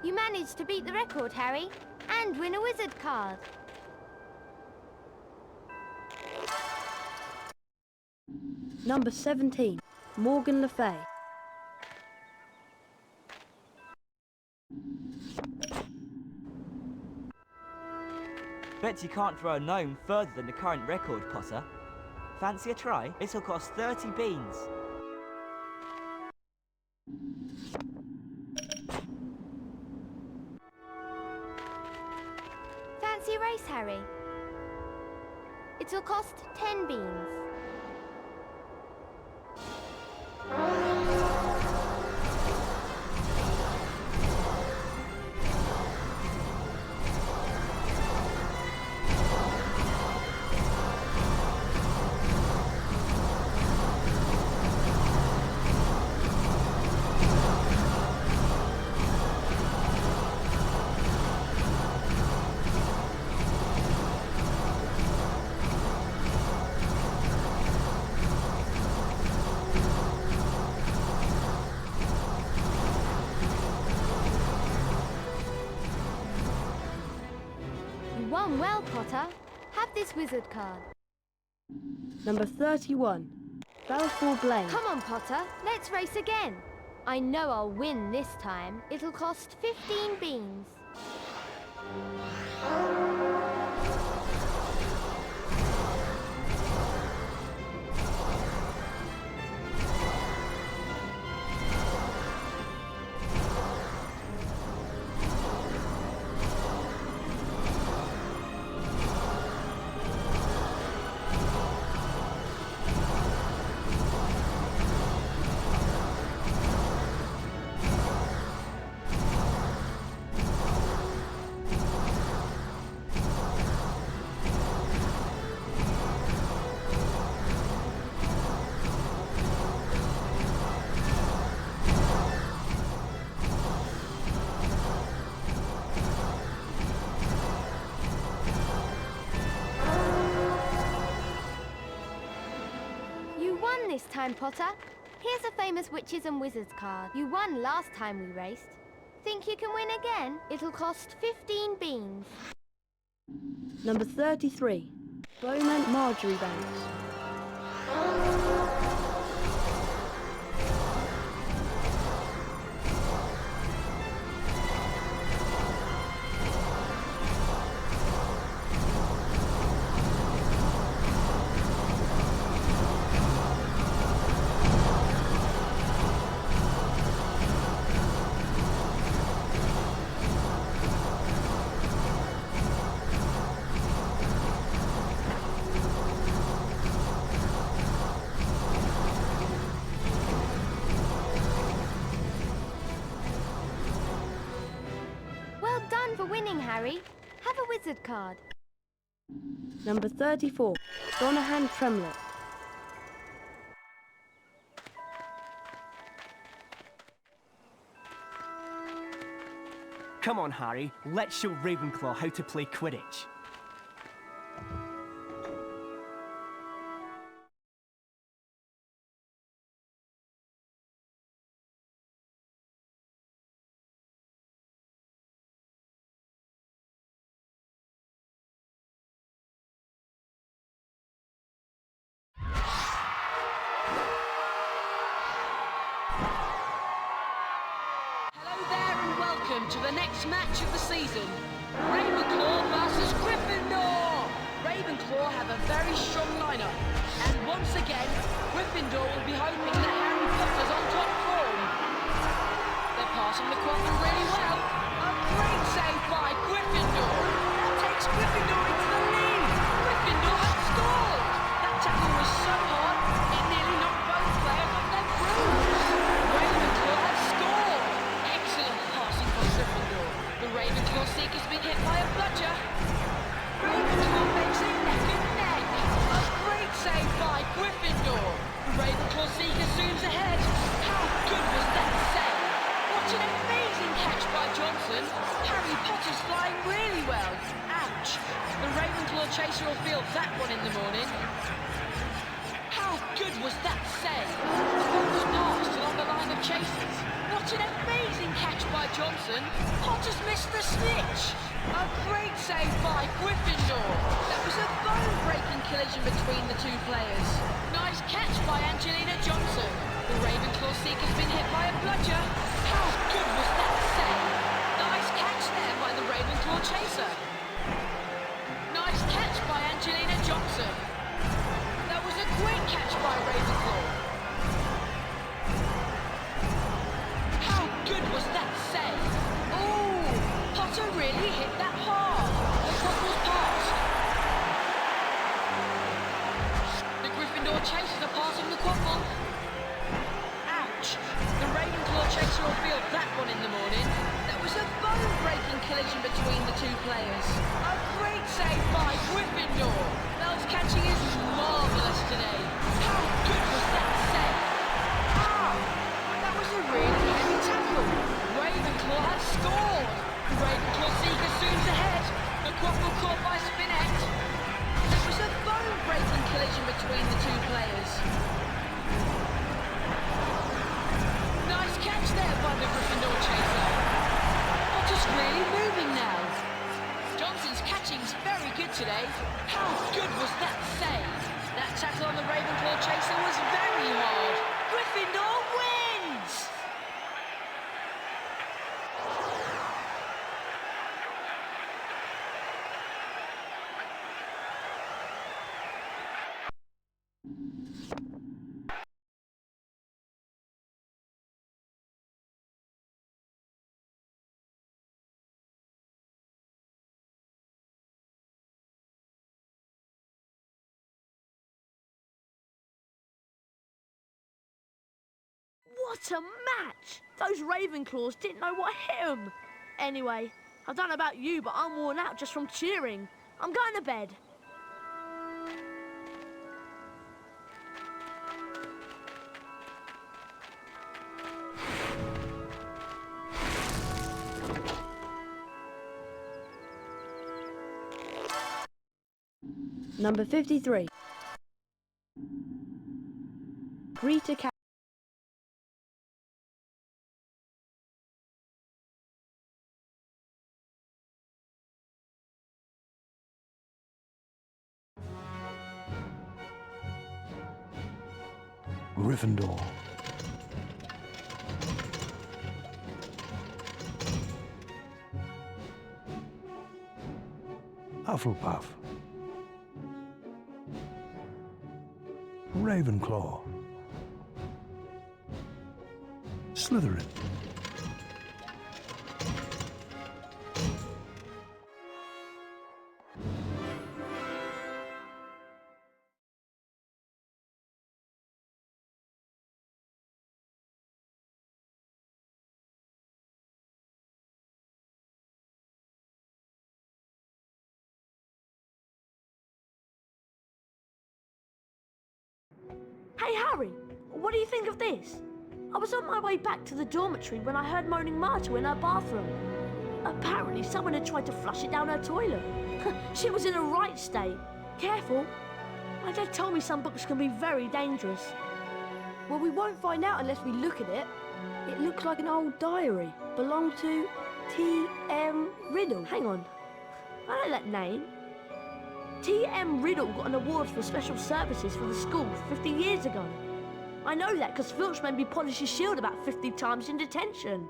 You managed to beat the record, Harry, and win a wizard card.
Number 17, Morgan Le Fay.
Bet you can't throw a gnome further than the current record, Potter. Fancy a try? It'll cost 30 beans.
Fancy a race, Harry? It'll cost 10 beans. Won well, Potter. Have this wizard card.
Number 31, Balfour Blaine.
Come on, Potter. Let's race again. I know I'll win this time. It'll cost 15 beans. This time, Potter. Here's a famous witches and wizards card. You won last time we raced. Think you can win again? It'll cost 15 beans.
Number 33, Bowman Marjorie Banks.
For winning, Harry. Have a wizard card.
Number 34, Donahan Tremlett.
Come on, Harry. Let's show Ravenclaw how to play Quidditch.
To the next match of the season, Ravenclaw versus Gryffindor. Ravenclaw have a very strong lineup, and once again, Gryffindor will be hoping that Harry Potter's on top form. They're passing the quaffle really well. A great save by Gryffindor. That takes Gryffindor into the lead. Gryffindor has scored. That tackle was so hard, it nearly knocked both players off their brooms. Ravenclaw has scored. Excellent passing. chaser will field that one in the morning. How good was that save? The ball was passed along the line of chasers. What an amazing catch by Johnson. Potter's missed the snitch. A great save by Gryffindor. That was a bone-breaking collision between the two players. Nice catch by Angelina Johnson. The Ravenclaw Seeker's been hit by a bludger. How good was that save? Nice catch there by the Ravenclaw chaser. Nice catch by Angelina Johnson. That was a great catch by Ravenclaw. How good was that save? Oh, Potter really hit that hard. The Quaffle's passed. The Gryffindor chasers are passing the Quaffle. Ouch. The Ravenclaw chaser will field that one in the morning. That was a bone-breaking collision between the two players. A great save by Gryffindor. Bell's catching is marvellous today. How good was that save? Ah! That was a really heavy tackle. Ravenclaw has scored. Ravenclaw Seeker soon's ahead. The Quaffle caught by Spinette. That was a bone-breaking collision between the two players. Nice catch there by the Gryffindor chaser. Potter's really moving now. Johnson's catching's very good today. How good was that save? That tackle on the Ravenclaw chaser was very hard. Gryffindor wins!
What a match! Those Ravenclaws didn't know what hit them. Anyway, I don't know about you, but I'm worn out just from cheering. I'm going to bed. Number 53. Rita Cat.
Gryffindor. Hufflepuff. Ravenclaw. Slytherin.
Hey Harry, what do you think of this? I was on my way back to the dormitory when I heard Moaning Myrtle in her bathroom. Apparently someone had tried to flush it down her toilet. She was in a right state. Careful. My dad told me some books can be very dangerous. Well, we won't find out unless we look at it. It looks like an old diary. Belonged to T.M. Riddle. Hang on. I know that name. T.M. Riddle got an award for special services for the school 50 years ago. I know that because Filch made me polish his shield about 50 times in detention.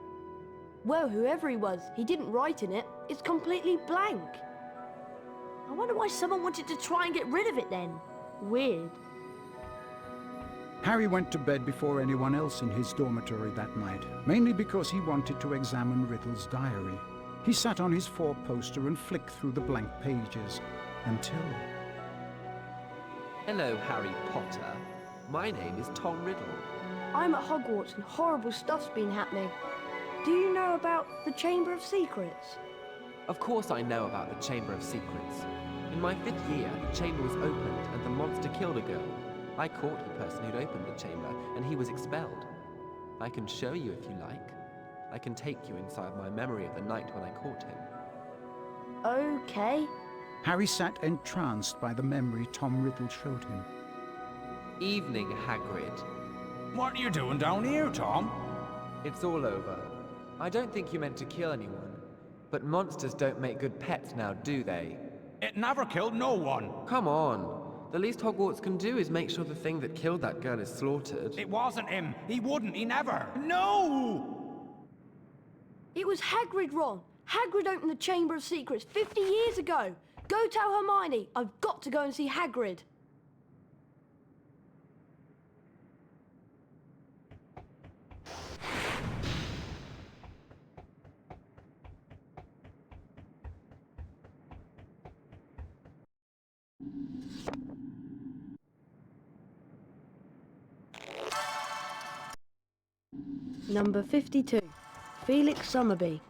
Well, whoever he was, he didn't write in it. It's completely blank. I wonder why someone wanted to try and get rid of it then. Weird.
Harry went to bed before anyone else in his dormitory that night, mainly because he wanted to examine Riddle's diary. He sat on his four-poster and flicked through the blank pages until...
Hello, Harry Potter. My name is Tom Riddle.
I'm at Hogwarts and horrible stuff's been happening. Do you know about the Chamber of Secrets?
Of course I know about the Chamber of Secrets. In my 5th year, the chamber was opened and the monster killed a girl. I caught the person who'd opened the chamber and he was expelled. I can show you if you like. I can take you inside my memory of the night when I caught him.
Okay.
Harry sat entranced by the memory Tom Riddle showed him.
Evening, Hagrid.
What are you doing down here, Tom?
It's all over. I don't think you meant to kill anyone, but monsters don't make good pets now, do they?
It never killed no one.
Come on. The least Hogwarts can do is make sure the thing that killed that girl is slaughtered.
It wasn't him. He wouldn't. He never. No!
It was Hagrid, Ron. Hagrid opened the Chamber of Secrets 50 years ago. Go tell Hermione. I've got to go and see Hagrid. Number 52, Felix Summerby.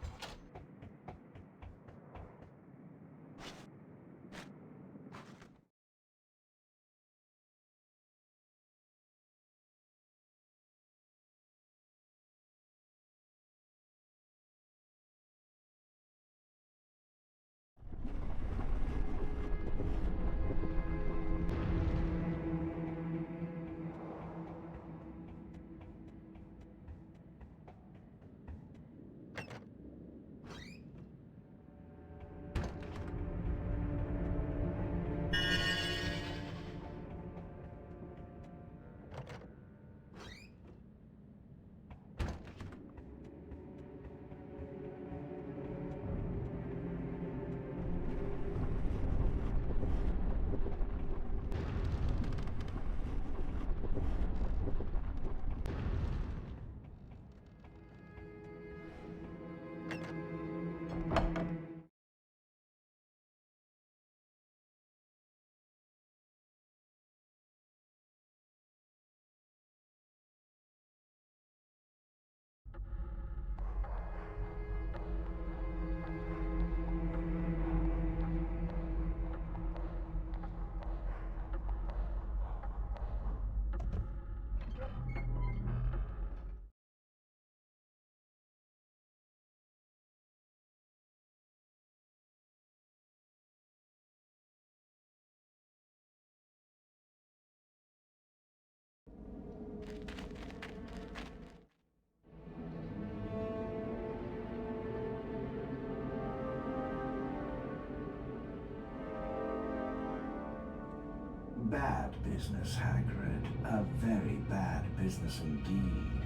Bad business, Hagrid. A very bad business indeed.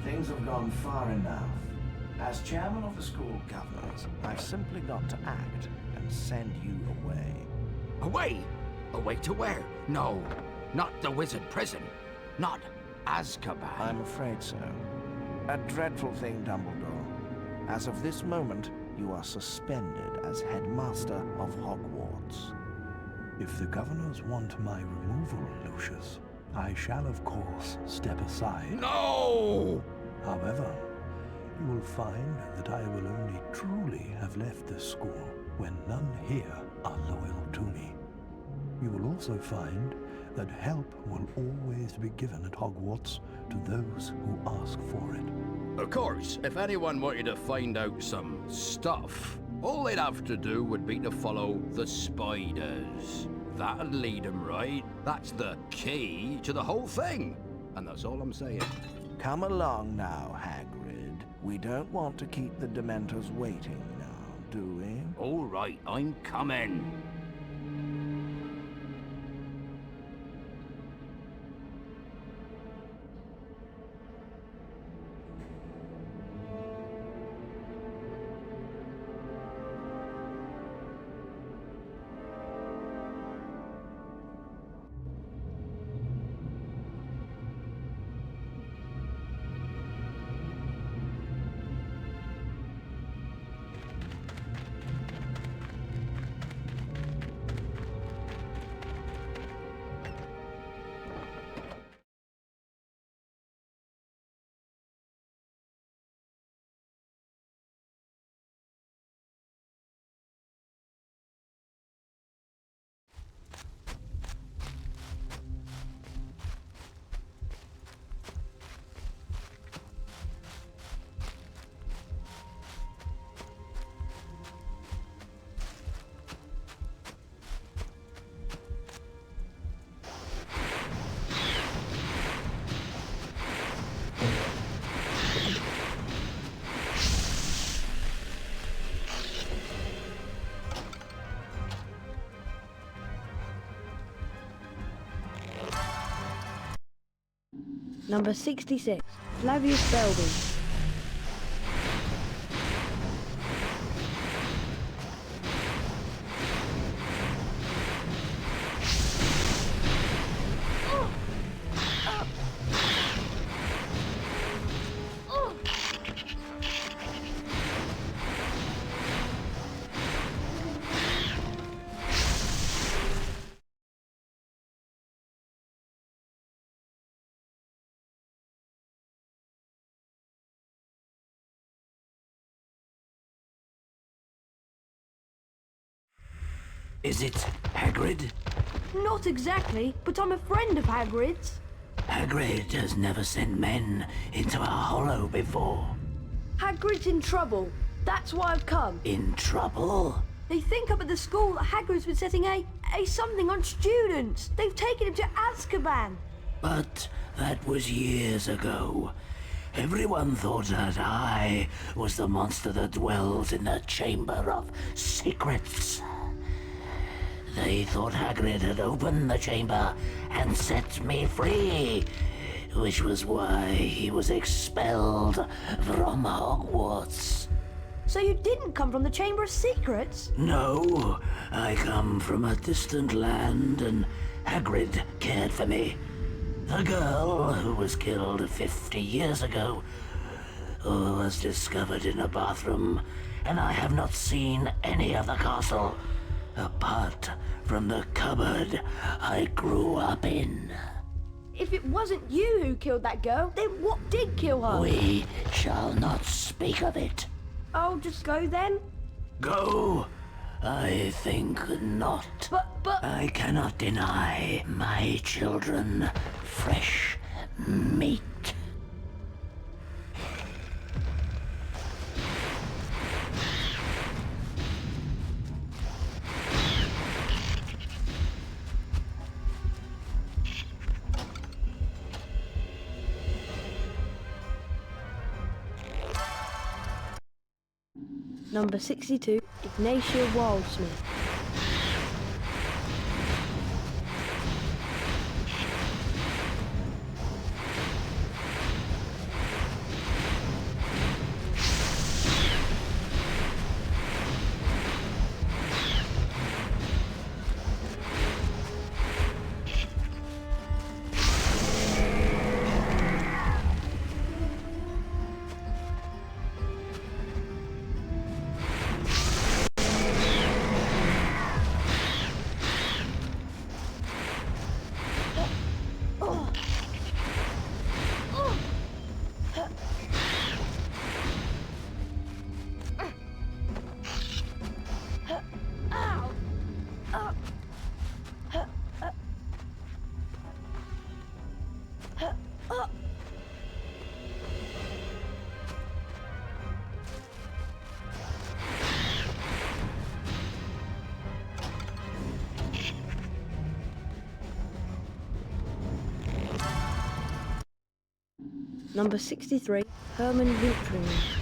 Things have gone far enough. As chairman of the school governors, I've simply got to act and send you away.
Away? Away to where? No, not the wizard prison. Not Azkaban.
I'm afraid so. A dreadful thing, Dumbledore. As of this moment, you are suspended as headmaster of Hogwarts.
If the governors want my removal, Lucius, I shall of course step aside.
No!
However, you will find that I will only truly have left this school when none here are loyal to me. You will also find that help will always be given at Hogwarts to those who ask for it.
Of course, if anyone wanted to find out some stuff, all they'd have to do would be to follow the spiders. That'd lead them right. That's the key to the whole thing. And that's all I'm saying.
Come along now, Hagrid. We don't want to keep the Dementors waiting now, do we?
All right, I'm coming.
Number 66, Flavius Belby.
Is it Hagrid?
Not exactly, but I'm a friend of Hagrid's.
Hagrid has never sent men into a hollow before.
Hagrid's in trouble. That's why I've come.
In trouble?
They think up at the school that Hagrid's been setting a something on students. They've taken him to Azkaban.
But that was years ago. Everyone thought that I was the monster that dwells in the Chamber of Secrets. They thought Hagrid had opened the chamber and set me free, which was why he was expelled from Hogwarts.
So you didn't come from the Chamber of Secrets?
No, I come from a distant land and Hagrid cared for me. The girl who was killed 50 years ago was discovered in a bathroom, and I have not seen any of the castle apart from the cupboard I grew up in.
If it wasn't you who killed that girl, then what did kill her?
We shall not speak of it.
I'll just go then?
Go? I think not.
But...
I cannot deny my children fresh meat.
Number 62, Ignatia Wildsmith. Number 63, Herman Wiltring.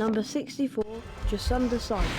Number 64, just under science.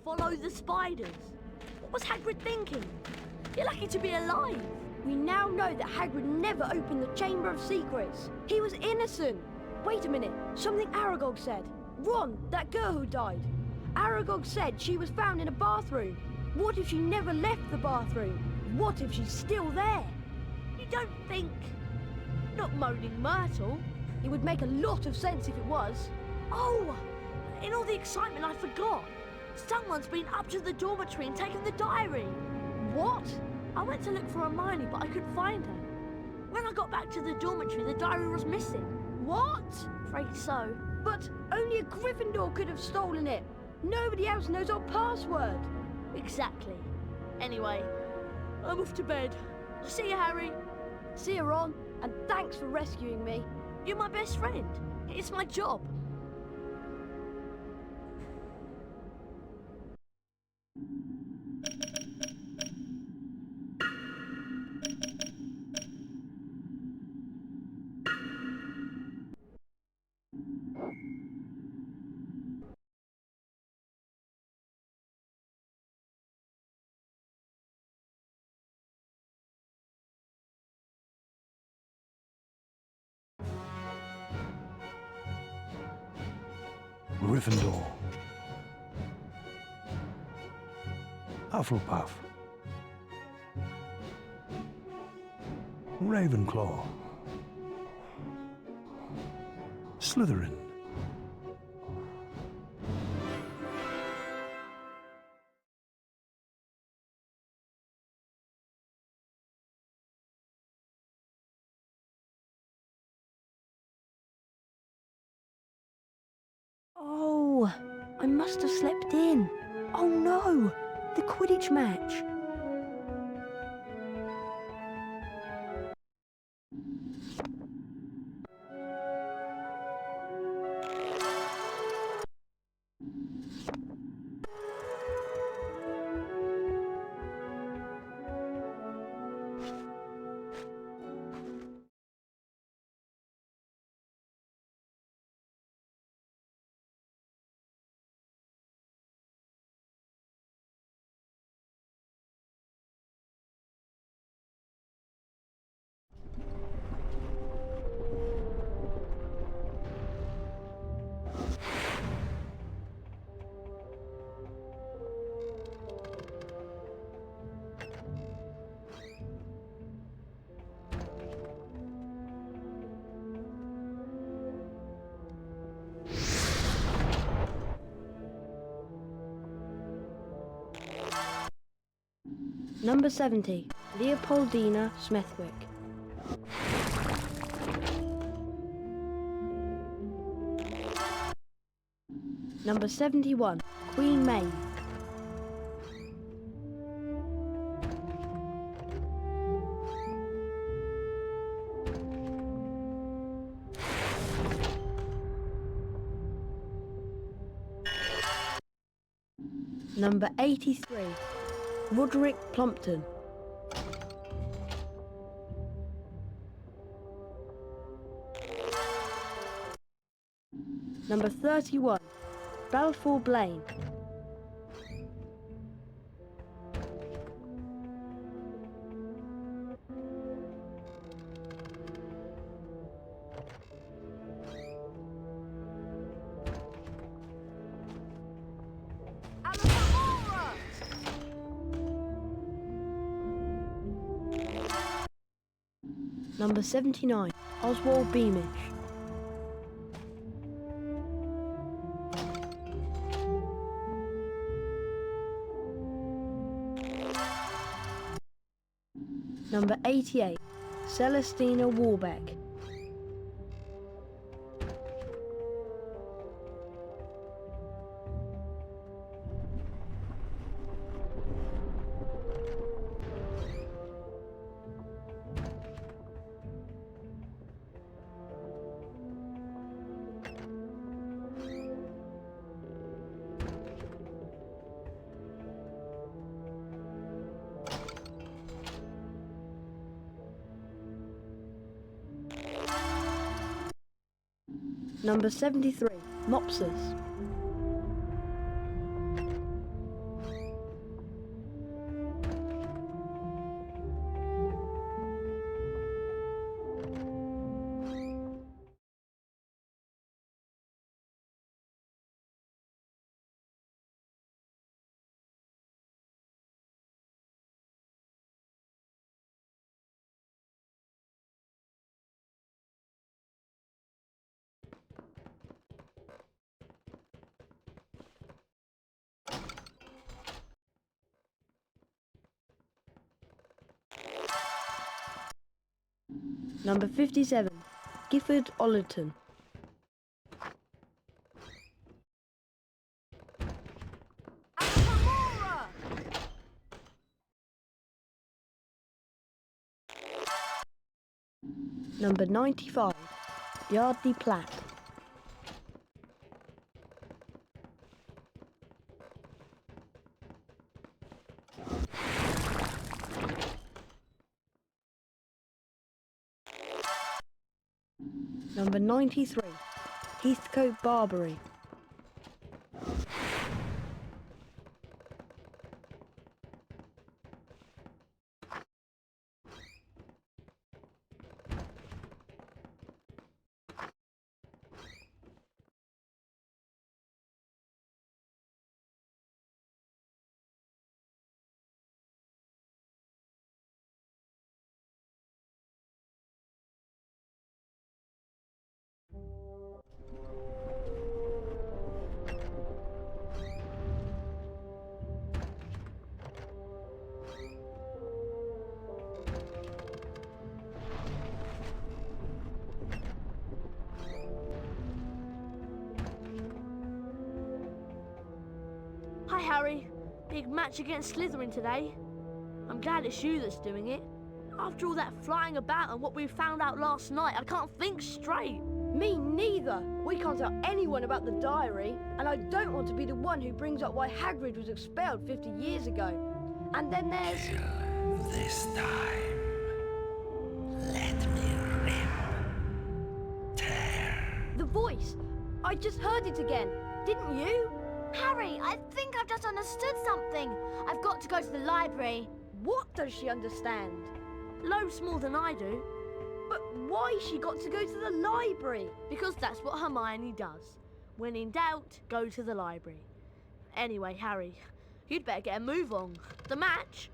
Follow the spiders. What was Hagrid thinking? You're lucky to be alive. We now know that Hagrid never opened the Chamber of Secrets. He was innocent. Wait a minute, something Aragog said. Ron, that girl who died. Aragog said she was found in a bathroom. What if she never left the bathroom? What if she's still there? You don't think... Not Moaning Myrtle. It would make a lot of sense if it was. Oh, in all the excitement I forgot. Someone's been up to the dormitory and taken the diary. What? I went to look for Hermione, but I couldn't find her. When I got back to the dormitory, the diary was missing. What? Afraid so. But only a Gryffindor could have stolen it. Nobody else knows our password. Exactly. Anyway, I'm off to bed. See you, Harry. See you, Ron. And thanks for rescuing me. You're my best friend. It's my job.
Gryffindor. Hufflepuff. Ravenclaw. Slytherin.
Oh, I must have slept in. Oh no, the Quidditch match. Number 70, Leopoldina Smethwick. Number 71, Queen Maeve. Number 83, Roderick Plumpton. Number 31, Balfour Blaine. Number 79, Oswald Beamish. Number 88, Celestina Warbeck. Number 73, Mopsus. Number 57, Gifford Ollerton. Number 95, Yardley Platt. Number 93, Heathcote Barbary. Hi Harry, big match against Slytherin today. I'm glad it's you that's doing it. After all that flying about and what we found out last night, I can't think straight. Me neither. We can't tell anyone about the diary, and I don't want to be the one who brings up why Hagrid was expelled 50 years ago. And then there's...
This time, let me rip, tear.
the voice. I just heard it again. Didn't you?
Harry, I think I've just understood something. I've got to go to the library.
What does she understand?
Loads more than I do.
But why she got to go to the library?
Because that's what Hermione does. When in doubt, go to the library. Anyway, Harry, you'd better get a move on. The match.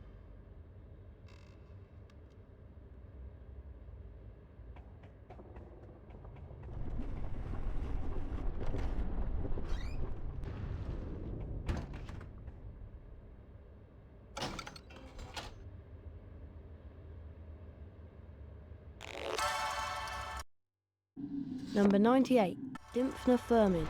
Number 98, Dymphna Firmage.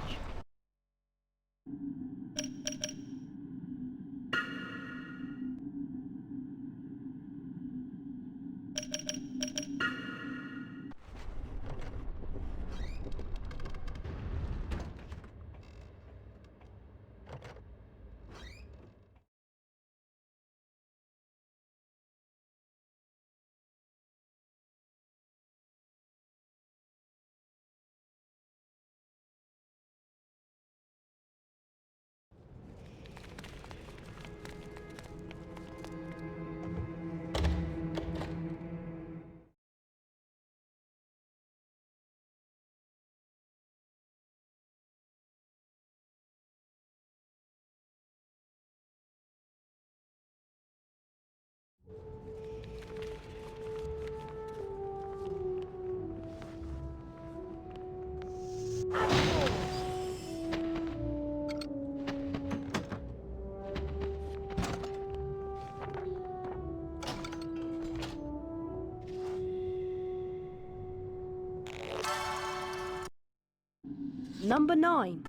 Number 9,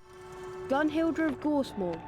Gunhilda of Gorsmore.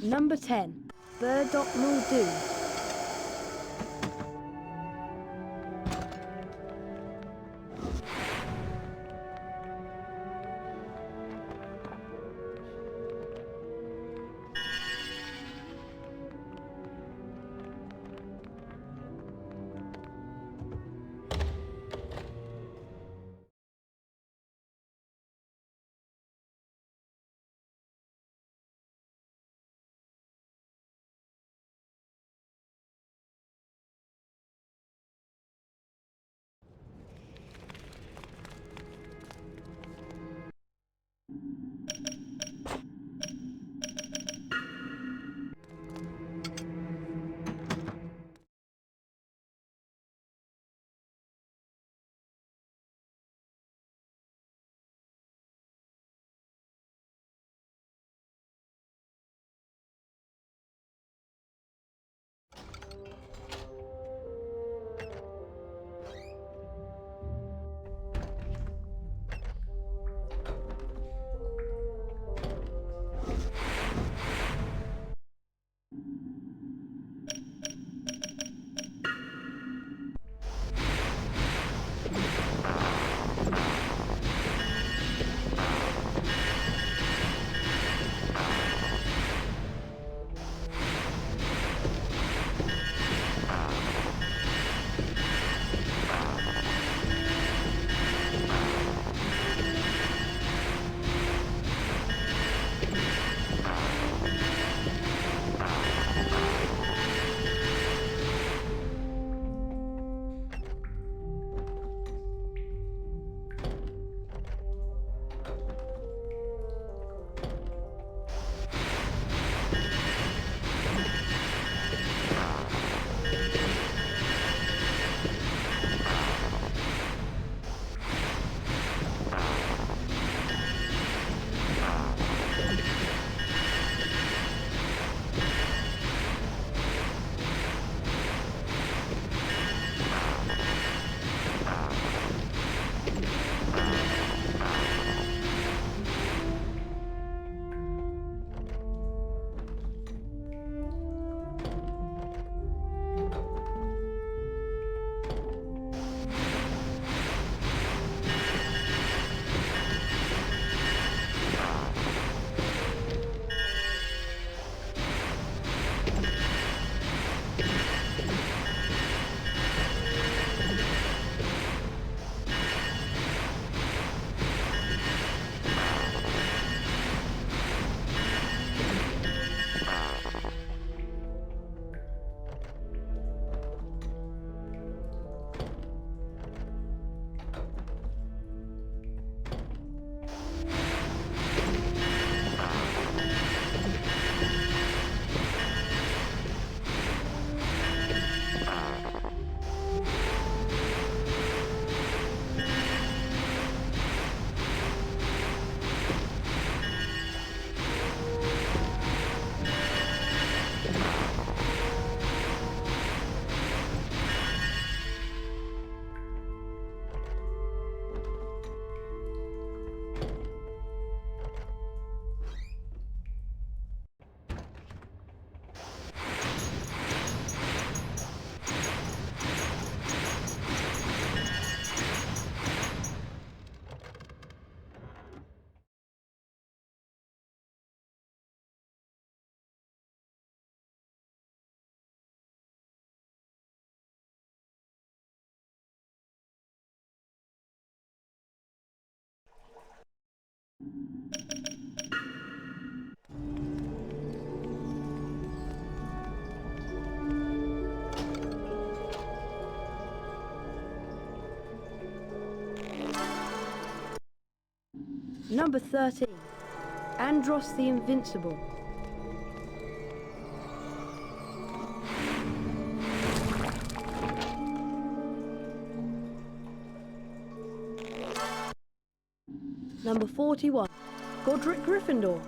Number 10, Burdock Muldoon. Number 13. Andros the Invincible. Number 41. Godric Gryffindor.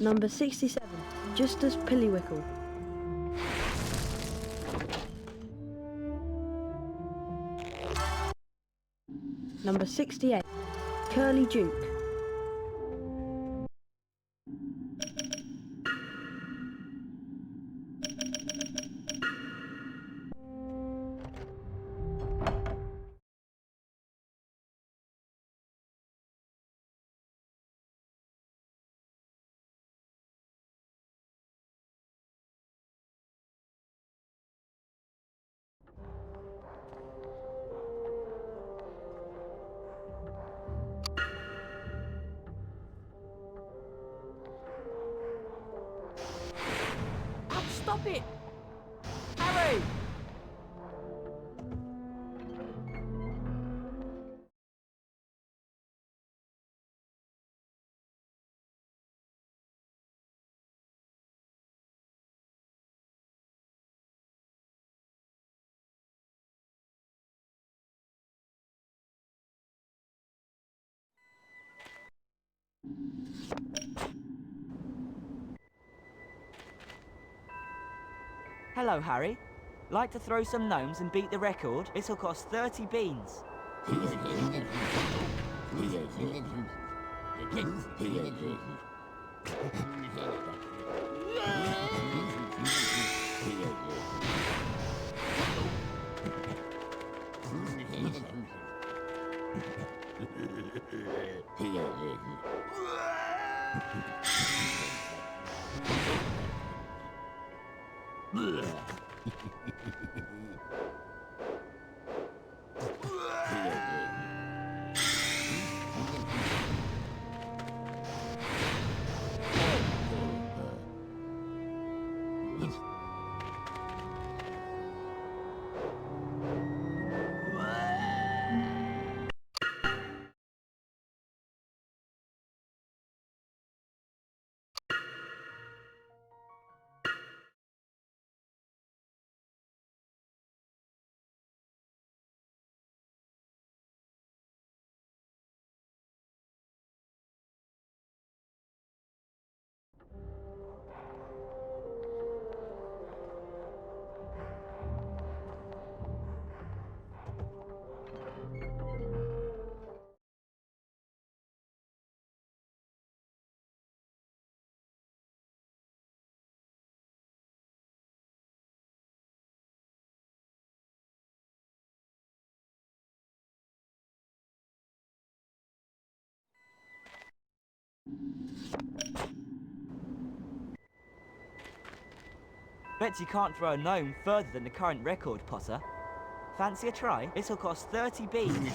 Number 67. Justus Pillywickle. Number 68. Curly Duke.
Stop it! Harry!
Hello, Harry. Like to throw some gnomes and beat the record? It'll cost 30 beans. Bet you can't throw a gnome further than the current record, Potter. Fancy a try? It'll cost 30 beans.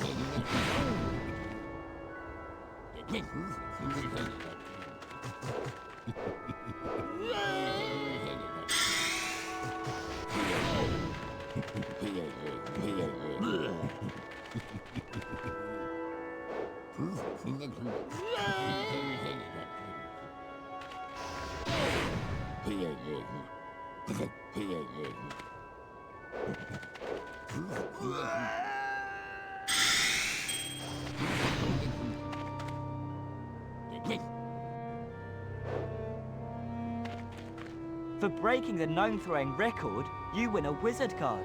For breaking the gnome throwing record, you win a wizard card.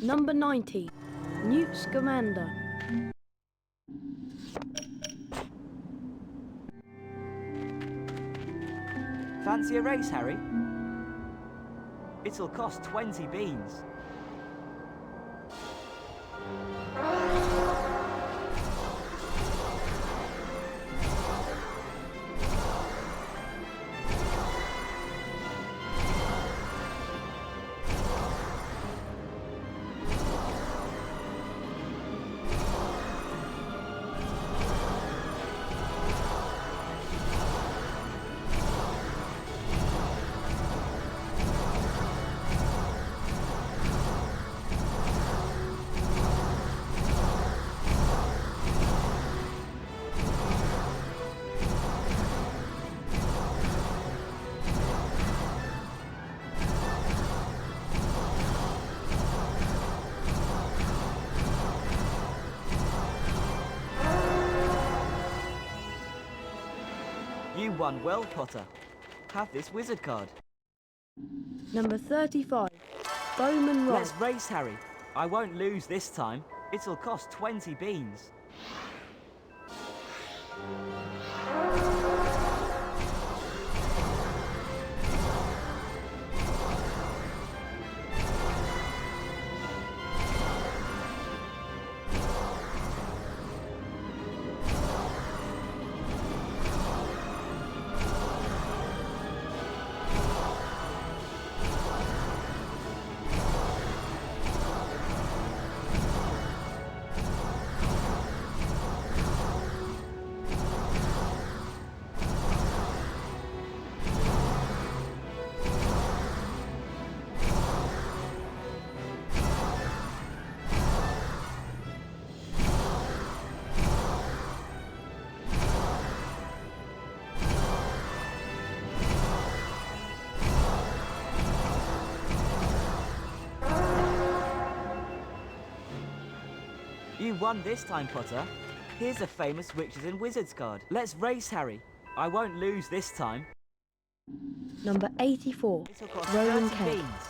Number 90, Newt Scamander.
Fancy a race, Harry? It'll cost 20 beans. You won well, Potter. Have this wizard card.
Number 35, Bowman Roll.
Let's race, Harry. I won't lose this time. It'll cost 20 beans. You won this time, Potter. Here's a famous Witches and Wizards card. Let's race, Harry. I won't lose this time.
Number 84,
It'll cost
Rowan
30
Kent.
beans.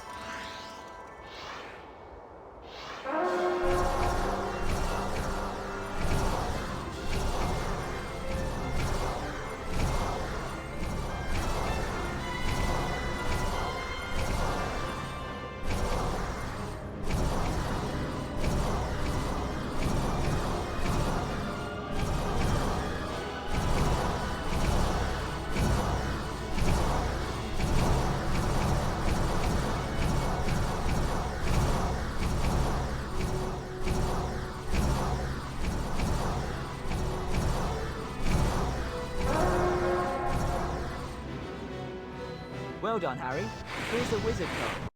Well done, Harry. Here's a wizard card.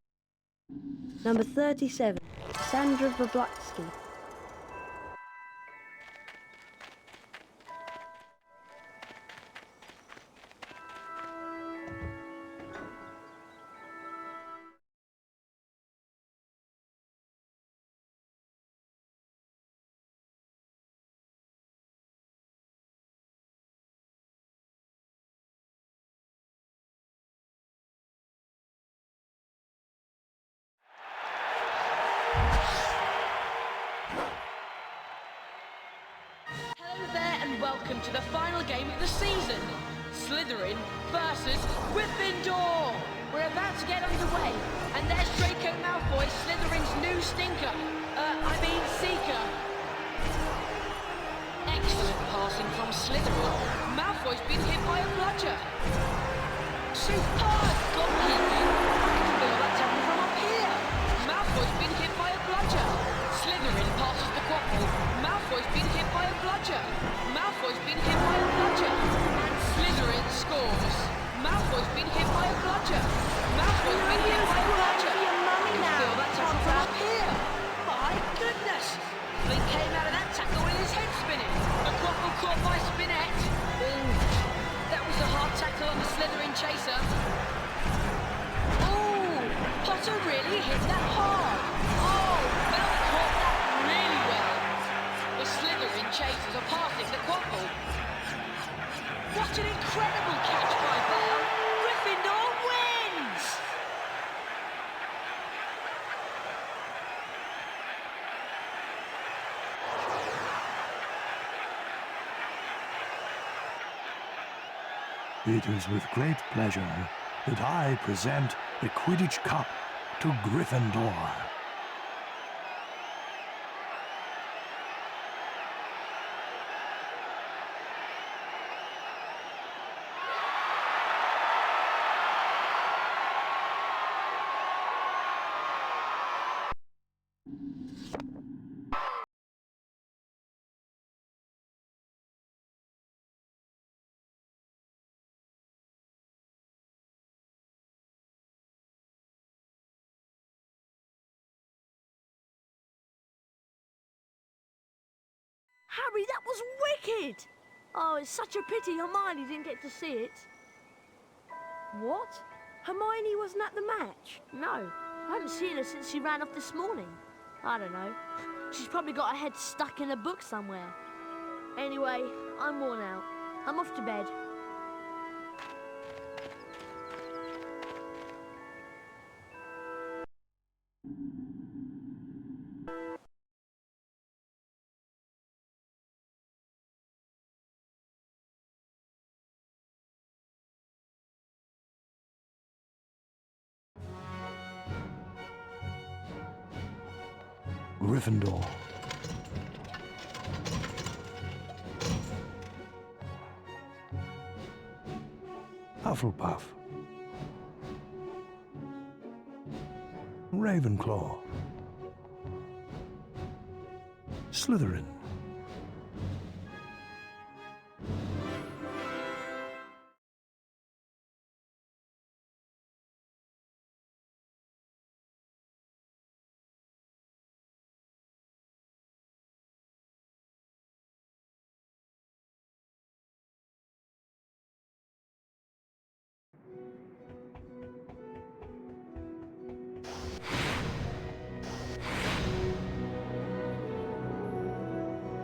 Number 37, Sandra Blavatsky.
Hello there and welcome to the final game of the season. Slytherin versus Gryffindor. We're about to get underway, and there's Draco Malfoy, Slytherin's new stinker. Seeker. Excellent passing from Slytherin. Malfoy's been hit by a bludger. Superb goalkeeping. I can feel that tackle from up here. Malfoy's been hit by a bludger. Slytherin passes the quaffle. Malfoy's been hit by a bludger. Malfoy's been hit by a bludger. And Slytherin scores. Malfoy's been hit by a bludger. Malfoy's been hit by a bludger. I can feel that tackle from up here. My goodness. Flint came out of that tackle with his head spinning. The quaffle caught by Spinette. Ooh, that was a hard tackle on the Slytherin chaser. Ooh, Potter really hit that hard. Oh, Bell caught that really well. The Slytherin chasers are passing the quaffle. What an incredible catch by Bell.
It is with great pleasure that I present the Quidditch Cup to Gryffindor.
Harry, that was wicked! Oh, it's such a pity Hermione didn't get to see it. What? Hermione wasn't at the match? No, I haven't seen her since she ran off this morning. I don't know. She's probably got her head stuck in a book somewhere. Anyway, I'm worn out. I'm off to bed.
Gryffindor. Hufflepuff. Ravenclaw. Slytherin.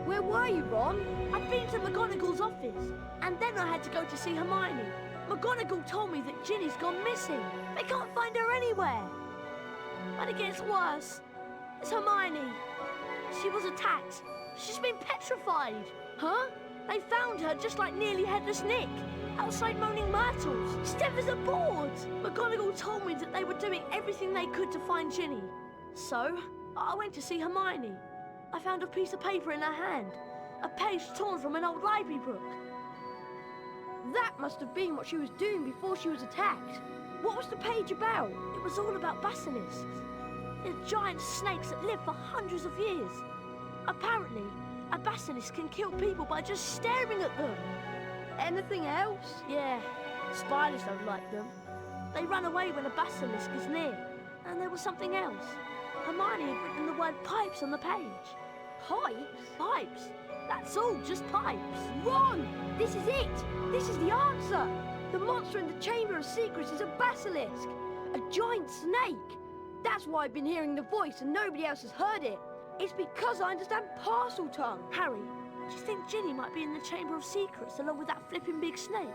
Where were you, Ron? I'd been to McGonagall's office, and then I had to go to see Hermione. McGonagall told me that Ginny's gone missing. They can't find her anywhere. And it gets worse. It's Hermione. She was attacked. She's been petrified. Huh? They found her just like Nearly Headless Nick, outside Moaning Myrtles, stiff as a board. McGonagall told me that they were doing everything they could to find Ginny. So, I went to see Hermione. I found a piece of paper in her hand, a page torn from an old library book. That must have been what she was doing before she was attacked. What was the page about? It was all about basilisks. They're giant snakes that live for hundreds of years. Apparently, a basilisk can kill people by just staring at them. Anything else? Yeah, spiders don't like them. They run away when a basilisk is near. And there was something else. Hermione had written the word pipes on the page. Pipes? Pipes. That's all, just pipes. Ron! This is it! This is the answer! The monster in the Chamber of Secrets is a basilisk! A giant snake! That's why I've been hearing the voice and nobody else has heard it. It's because I understand parcel tongue. Harry, do you think Ginny might be in the Chamber of Secrets along with that flipping big snake?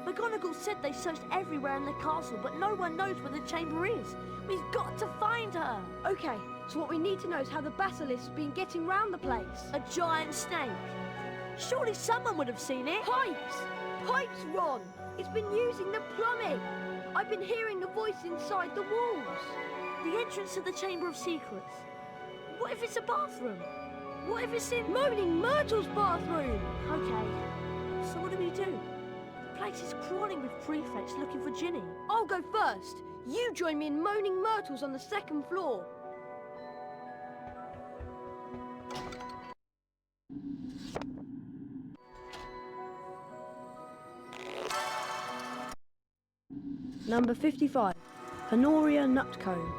McGonagall said they searched everywhere in the castle, but no one knows where the chamber is. We've got to find her. Okay, so what we need to know is how the basilisk's been getting round the place. A giant snake. Surely someone would have seen it. Pipes! Pipes, Ron! It's been using the plumbing. I've been hearing the voice inside the walls. The entrance to the Chamber of Secrets. What if it's a bathroom? What if it's in Moaning Myrtle's bathroom? Okay, so what do we do? The place is crawling with prefects looking for Ginny. I'll go first. You join me in Moaning Myrtle's on the second floor. Number 55, Honoria Nutcombe.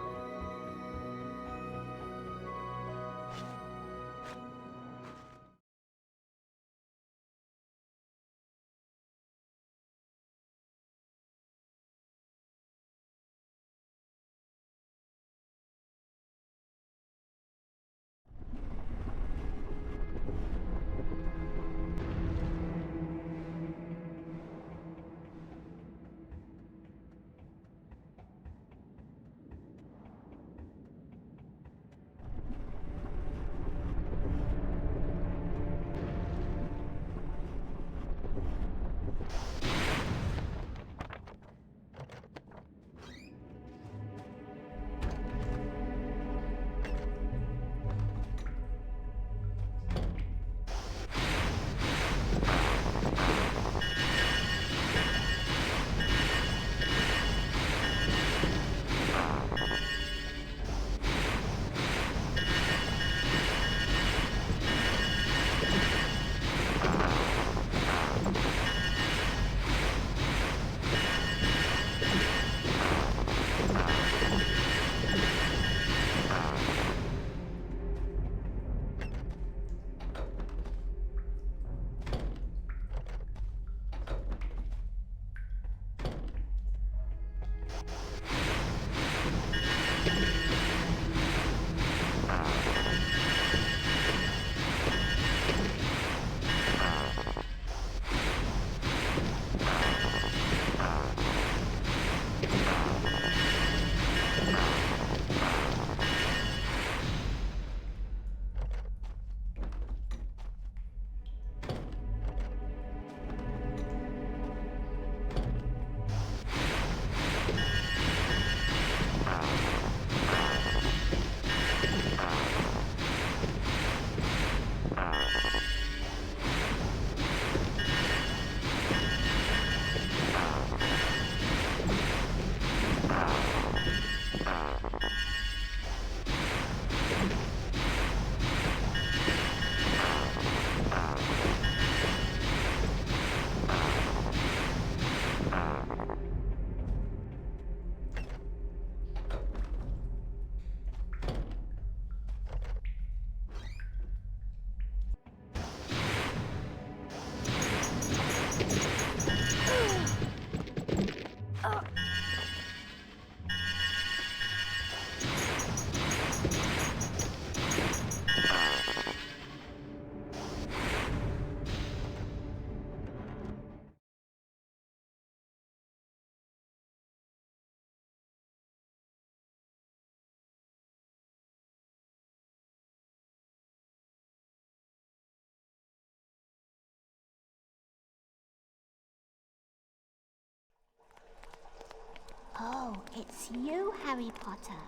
Oh, it's you, Harry Potter.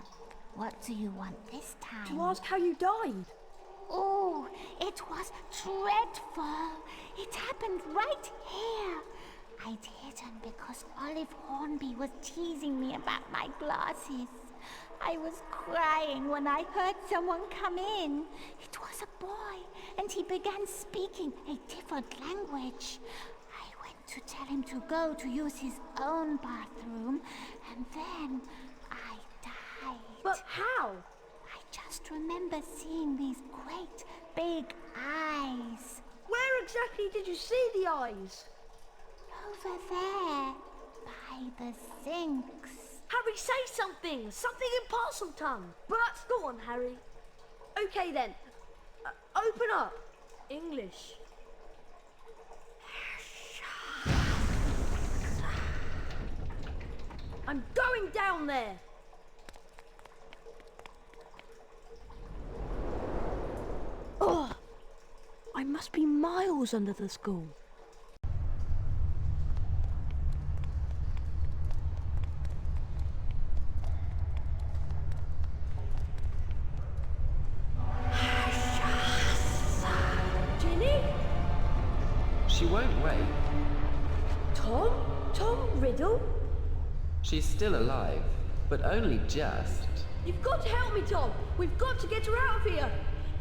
What do you want this time?
To ask how you died.
Oh, it was dreadful. It happened right here. I'd hidden because Olive Hornby was teasing me about my glasses. I was crying when I heard someone come in. It was a boy, and he began speaking a different language. I went to tell him to go to use his own bathroom, and then I died.
But how?
I just remember seeing these great big eyes.
Where exactly did you see the eyes?
Over there, by the sinks.
Harry, say something! Something in parcel tongue! But go on, Harry. Okay then. Open up. English. I'm going down there! Oh! I must be miles under the school. Ginny?
She won't wait.
Tom? Tom Riddle?
She's still alive, but only just.
You've got to help me, Tom. We've got to get her out of here.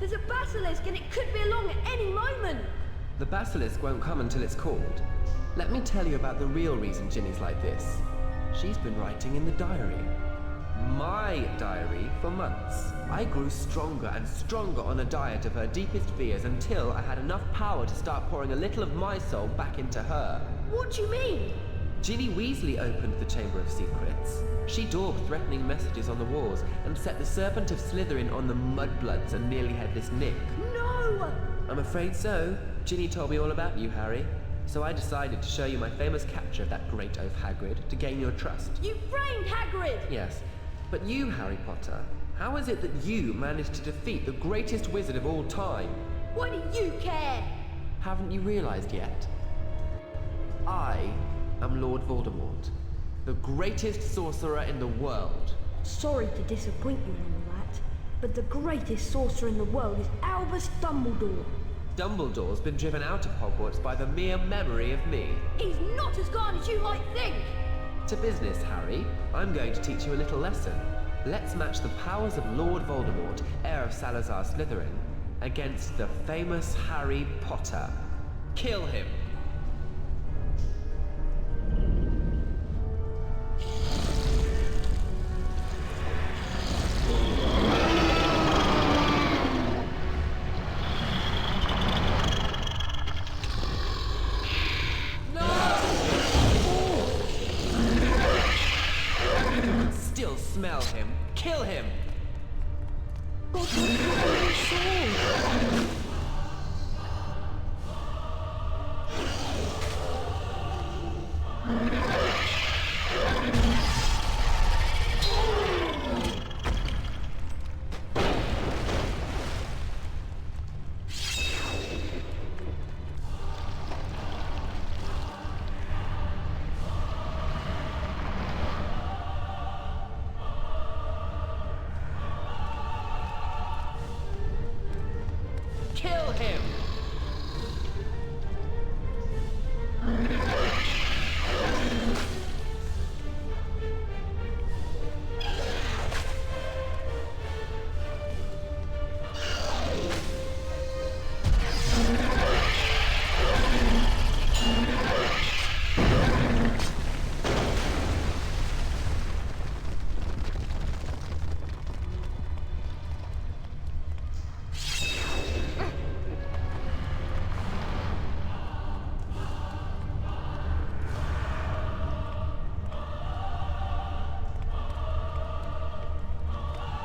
There's a basilisk and it could be along at any moment.
The basilisk won't come until it's called. Let me tell you about the real reason Ginny's like this. She's been writing in the diary. My diary for months. I grew stronger and stronger on a diet of her deepest fears until I had enough power to start pouring a little of my soul back into her.
What do you mean?
Ginny Weasley opened the Chamber of Secrets. She daubed threatening messages on the walls and set the Serpent of Slytherin on the Mudbloods and Nearly Headless Nick.
No!
I'm afraid so. Ginny told me all about you, Harry. So I decided to show you my famous capture of that great oaf Hagrid to gain your trust.
You framed Hagrid!
Yes. But you, Harry Potter, how is it that you managed to defeat the greatest wizard of all time?
Why do you care?
Haven't you realized yet? I am Lord Voldemort, the greatest sorcerer in the world.
Sorry to disappoint you in all that, but the greatest sorcerer in the world is Albus Dumbledore.
Dumbledore's been driven out of Hogwarts by the mere memory of me.
He's not as gone as you might think!
To business, Harry. I'm going to teach you a little lesson. Let's match the powers of Lord Voldemort, heir of Salazar Slytherin, against the famous Harry Potter. Kill him! Smell him. Kill him!
God, my sword!
Kill him!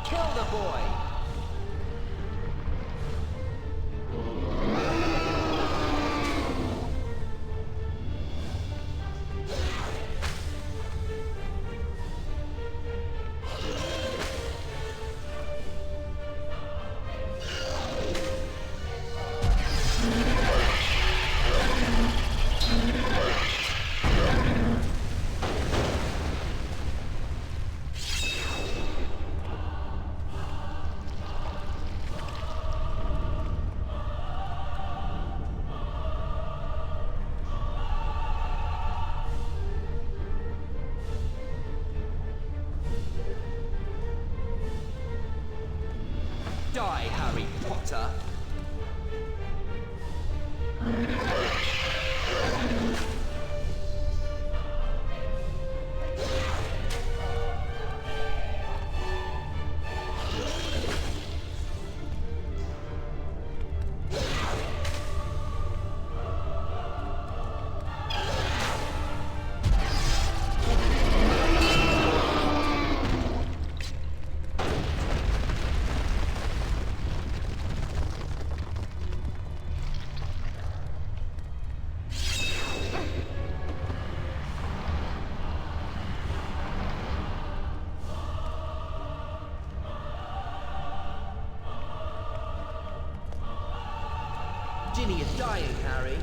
Kill the boy! Die, Harry Potter! Ginny is dying, Harry.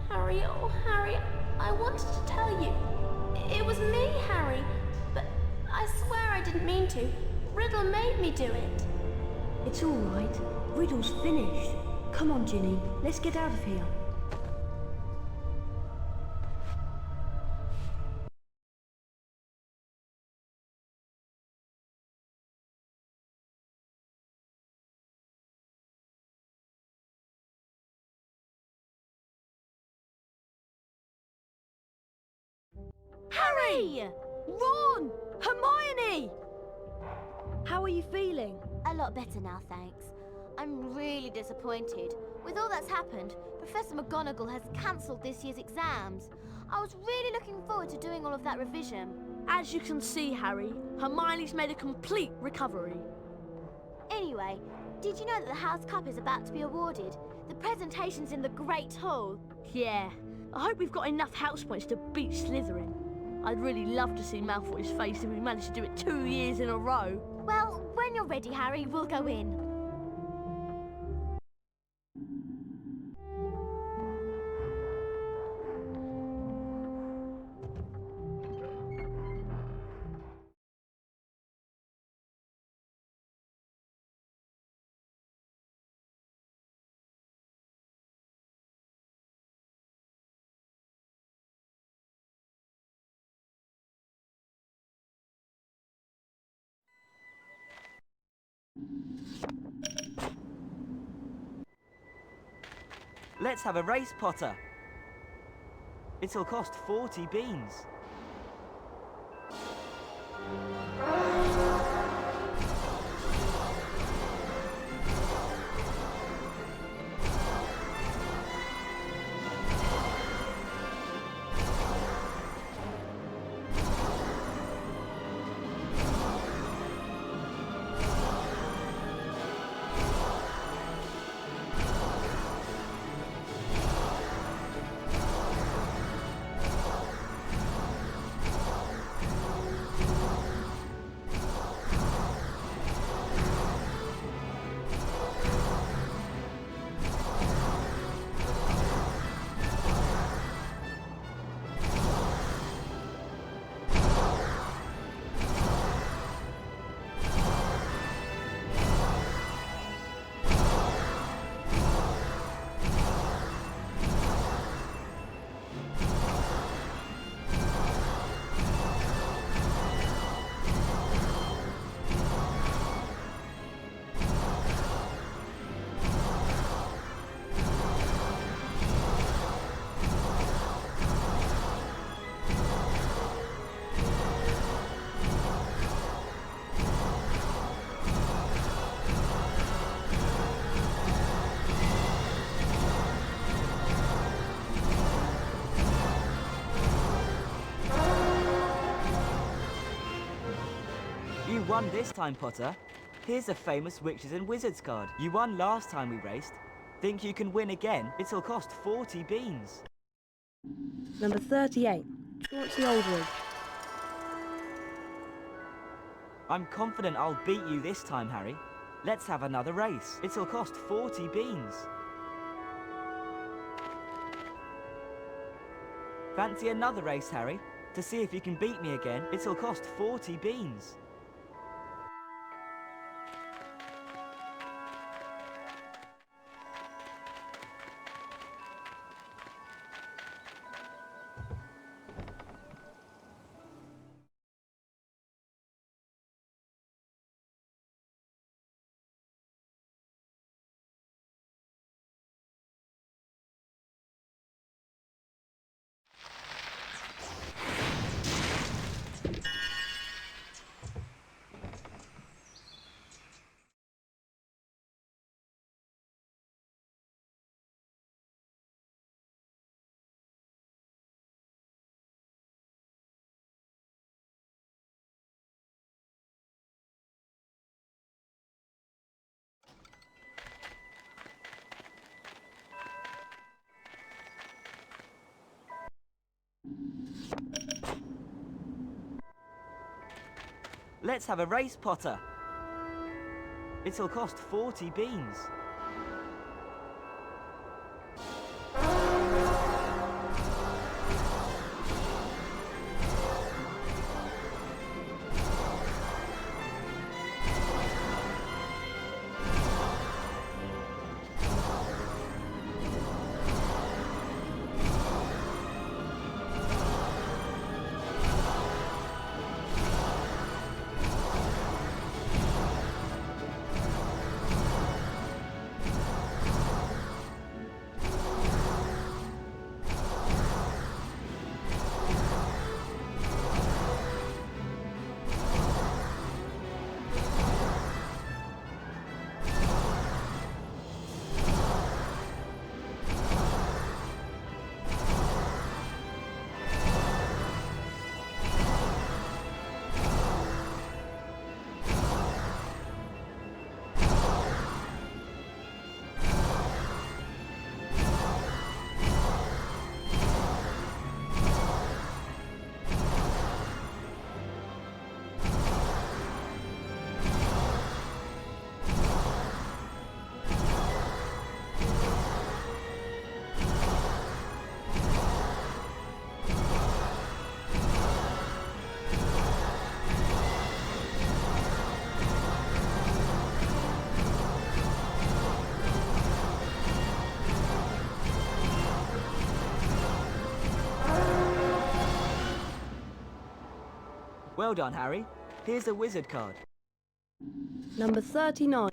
Harry, oh Harry, I wanted to tell you. It was me, Harry. But I swear I didn't mean to. Riddle made me do it.
It's all right. Riddle's finished. Come on, Ginny. Let's get out of here. Harry! Ron! Hermione! How are you feeling?
A lot better now, thanks. I'm really disappointed. With all that's happened, Professor McGonagall has cancelled this year's exams. I was really looking forward to doing all of that revision.
As you can see, Harry, Hermione's made a complete recovery.
Anyway, did you know that the House Cup is about to be awarded? The presentation's in the Great Hall.
Yeah, I hope we've got enough house points to beat Slytherin. I'd really love to see Malfoy's face if we managed to do it 2 years in a row.
Well, when you're ready, Harry, we'll go in.
Let's have a race, Potter. It'll cost 40 beans. won this time, Potter. Here's a famous Witches and Wizards card. You won last time we raced. Think you can win again? It'll cost 40 beans.
Number 38, Chauncey Aldridge.
I'm confident I'll beat you this time, Harry. Let's have another race. It'll cost 40 beans. Fancy another race, Harry? To see if you can beat me again, it'll cost 40 beans. Let's have a race, Potter. It'll cost 40 beans. Well done, Harry. Here's a wizard card.
Number 39,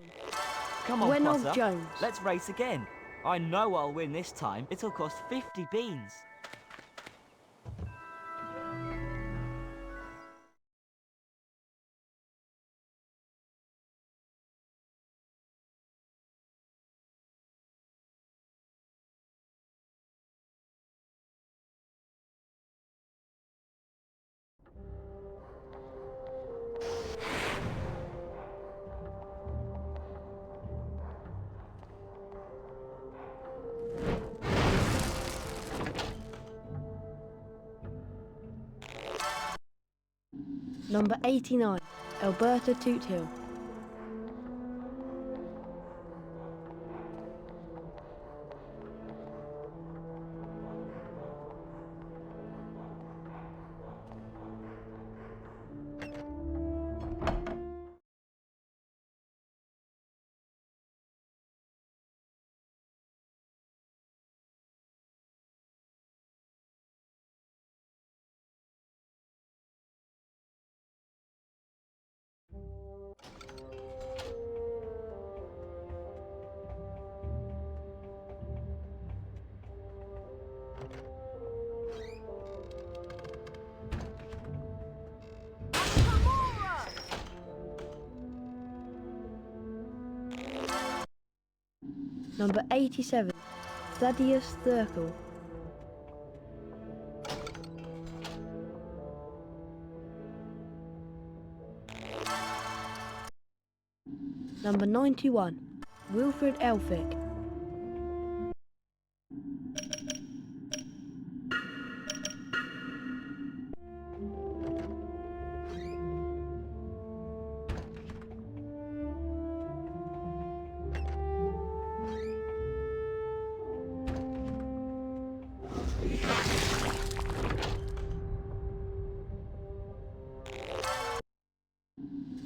Come on,
Reynolds
Potter.
Jones.
Let's race again. I know I'll win this time. It'll cost 50 beans.
Number 89, Alberta Toothill. Number 87, Thaddeus Thurkel. Number 91, Wilfred Elphick.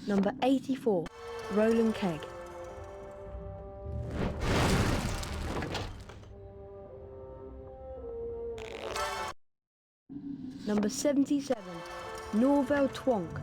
Number 84, Roland Kegg. Number 77, Norvell Twonk.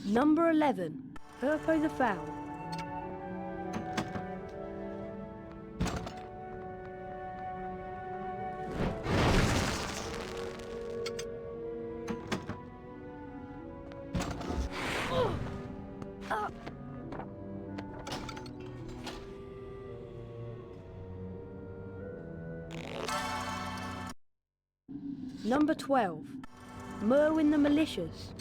Number 11, Herpo the Fowl. Number 12, Merwin the Malicious.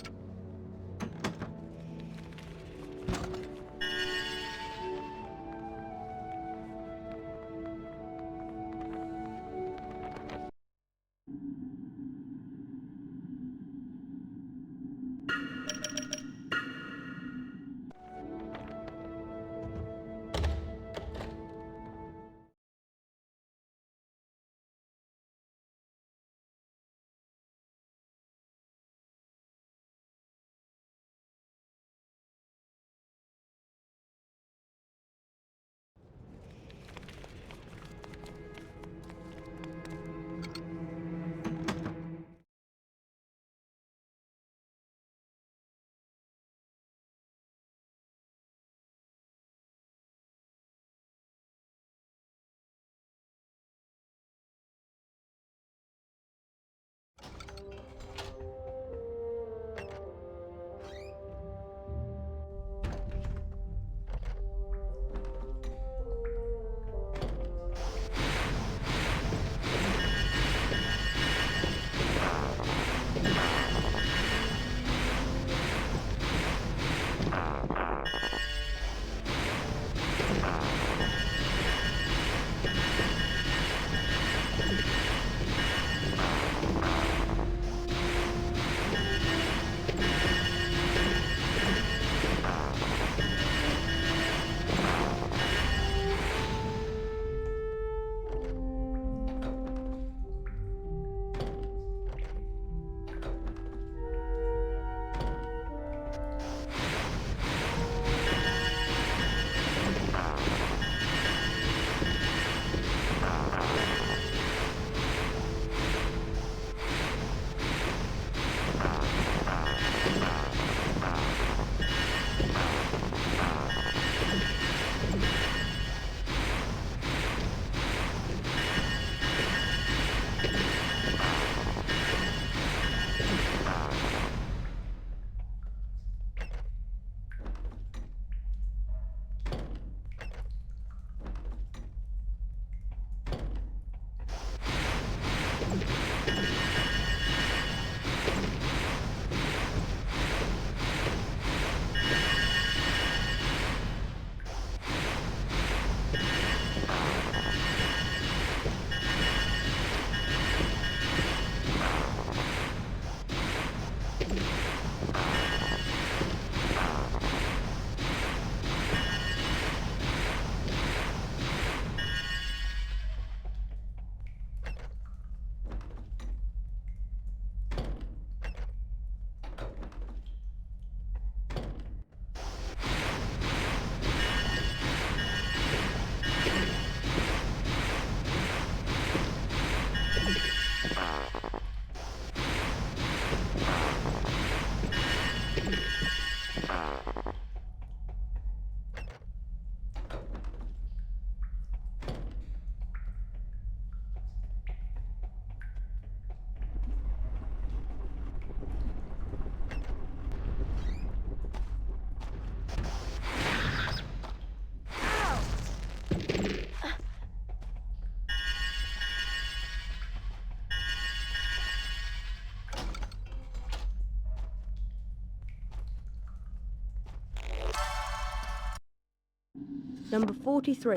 Number 43,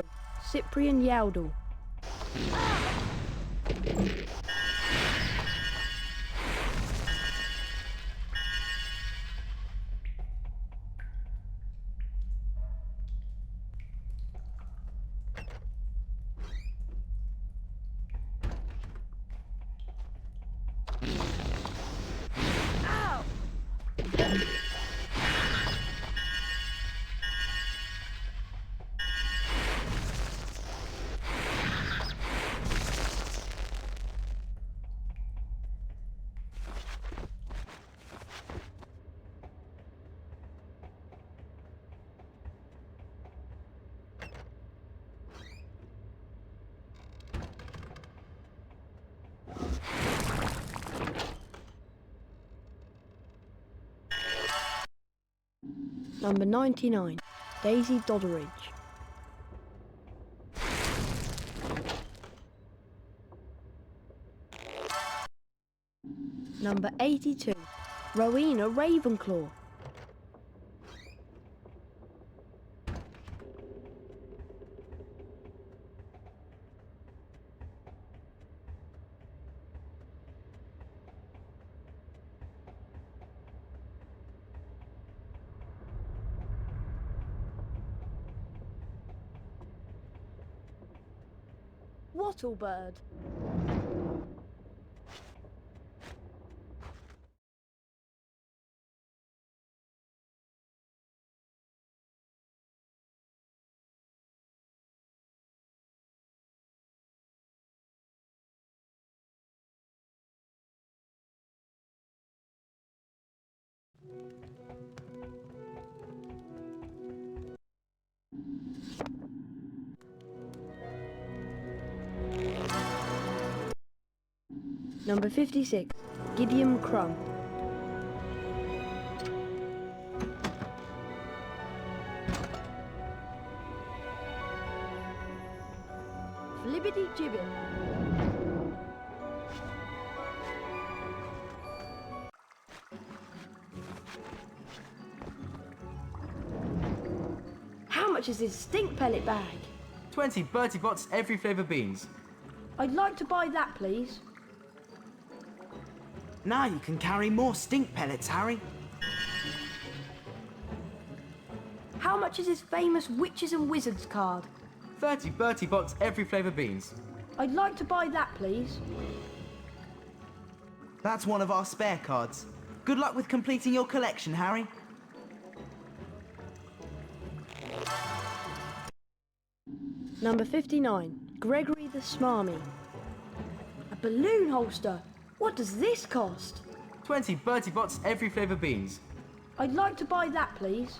Cyprian Yaudel. Number 99, Daisy Dodderidge. Number 82, Rowena Ravenclaw. Wattlebird. Number 56, Gideon Crumb. Flibbity Gibbet. How much is this stink pellet bag?
20 Bertie Bott's every flavour beans.
I'd like to buy that, please.
Now you can carry more stink pellets, Harry.
How much is this famous Witches and Wizards card?
30 Bertie Bott's every flavour beans.
I'd like to buy that, please.
That's one of our spare cards. Good luck with completing your collection, Harry.
Number 59, Gregory the Smarmy. A balloon holster. What does this cost?
20 Bertie Bott's every flavour beans.
I'd like to buy that, please.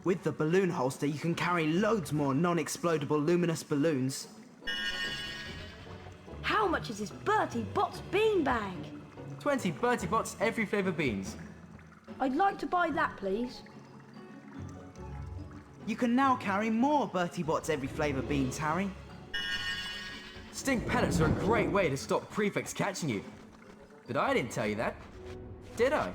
With the balloon holster, you can carry loads more non-explodable luminous balloons.
How much is this Bertie Bott's beanbag?
20 Bertie Bott's every flavour beans.
I'd like to buy that, please.
You can now carry more Bertie Bott's every flavour beans, Harry.
Stink pellets are a great way to stop prefects catching you. But I didn't tell you that, did I?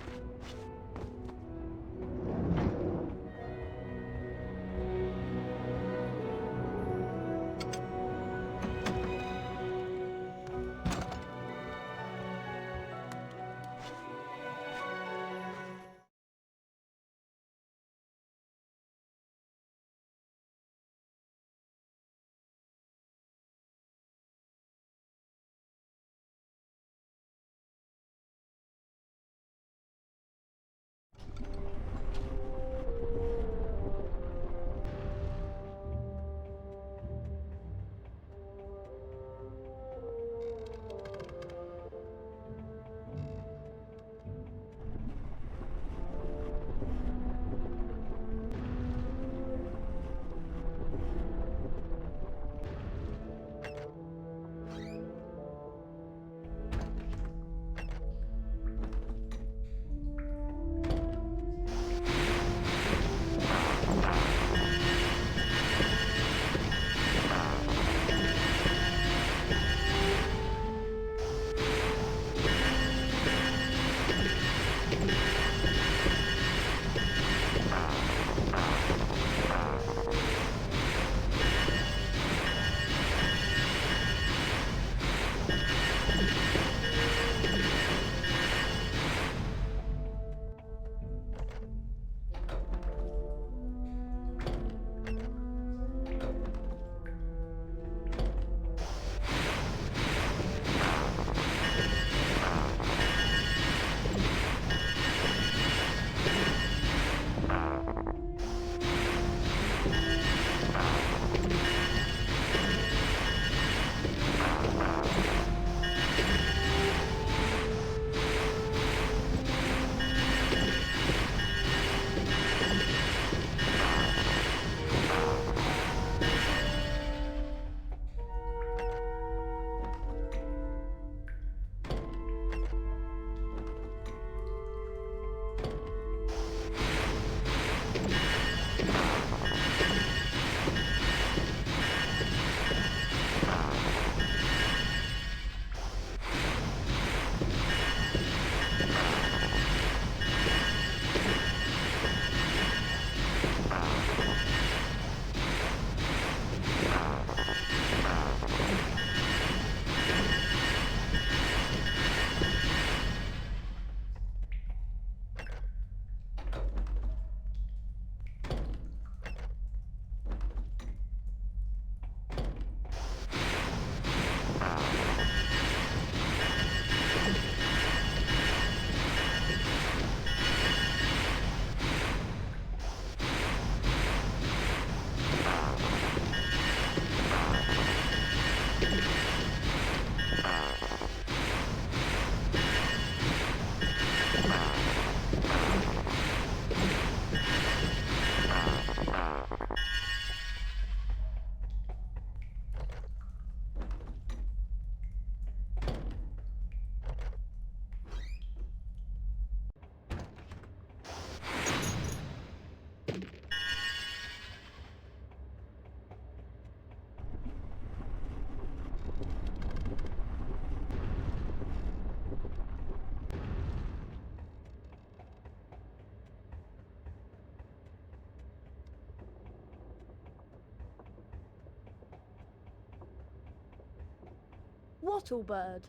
wattle bird.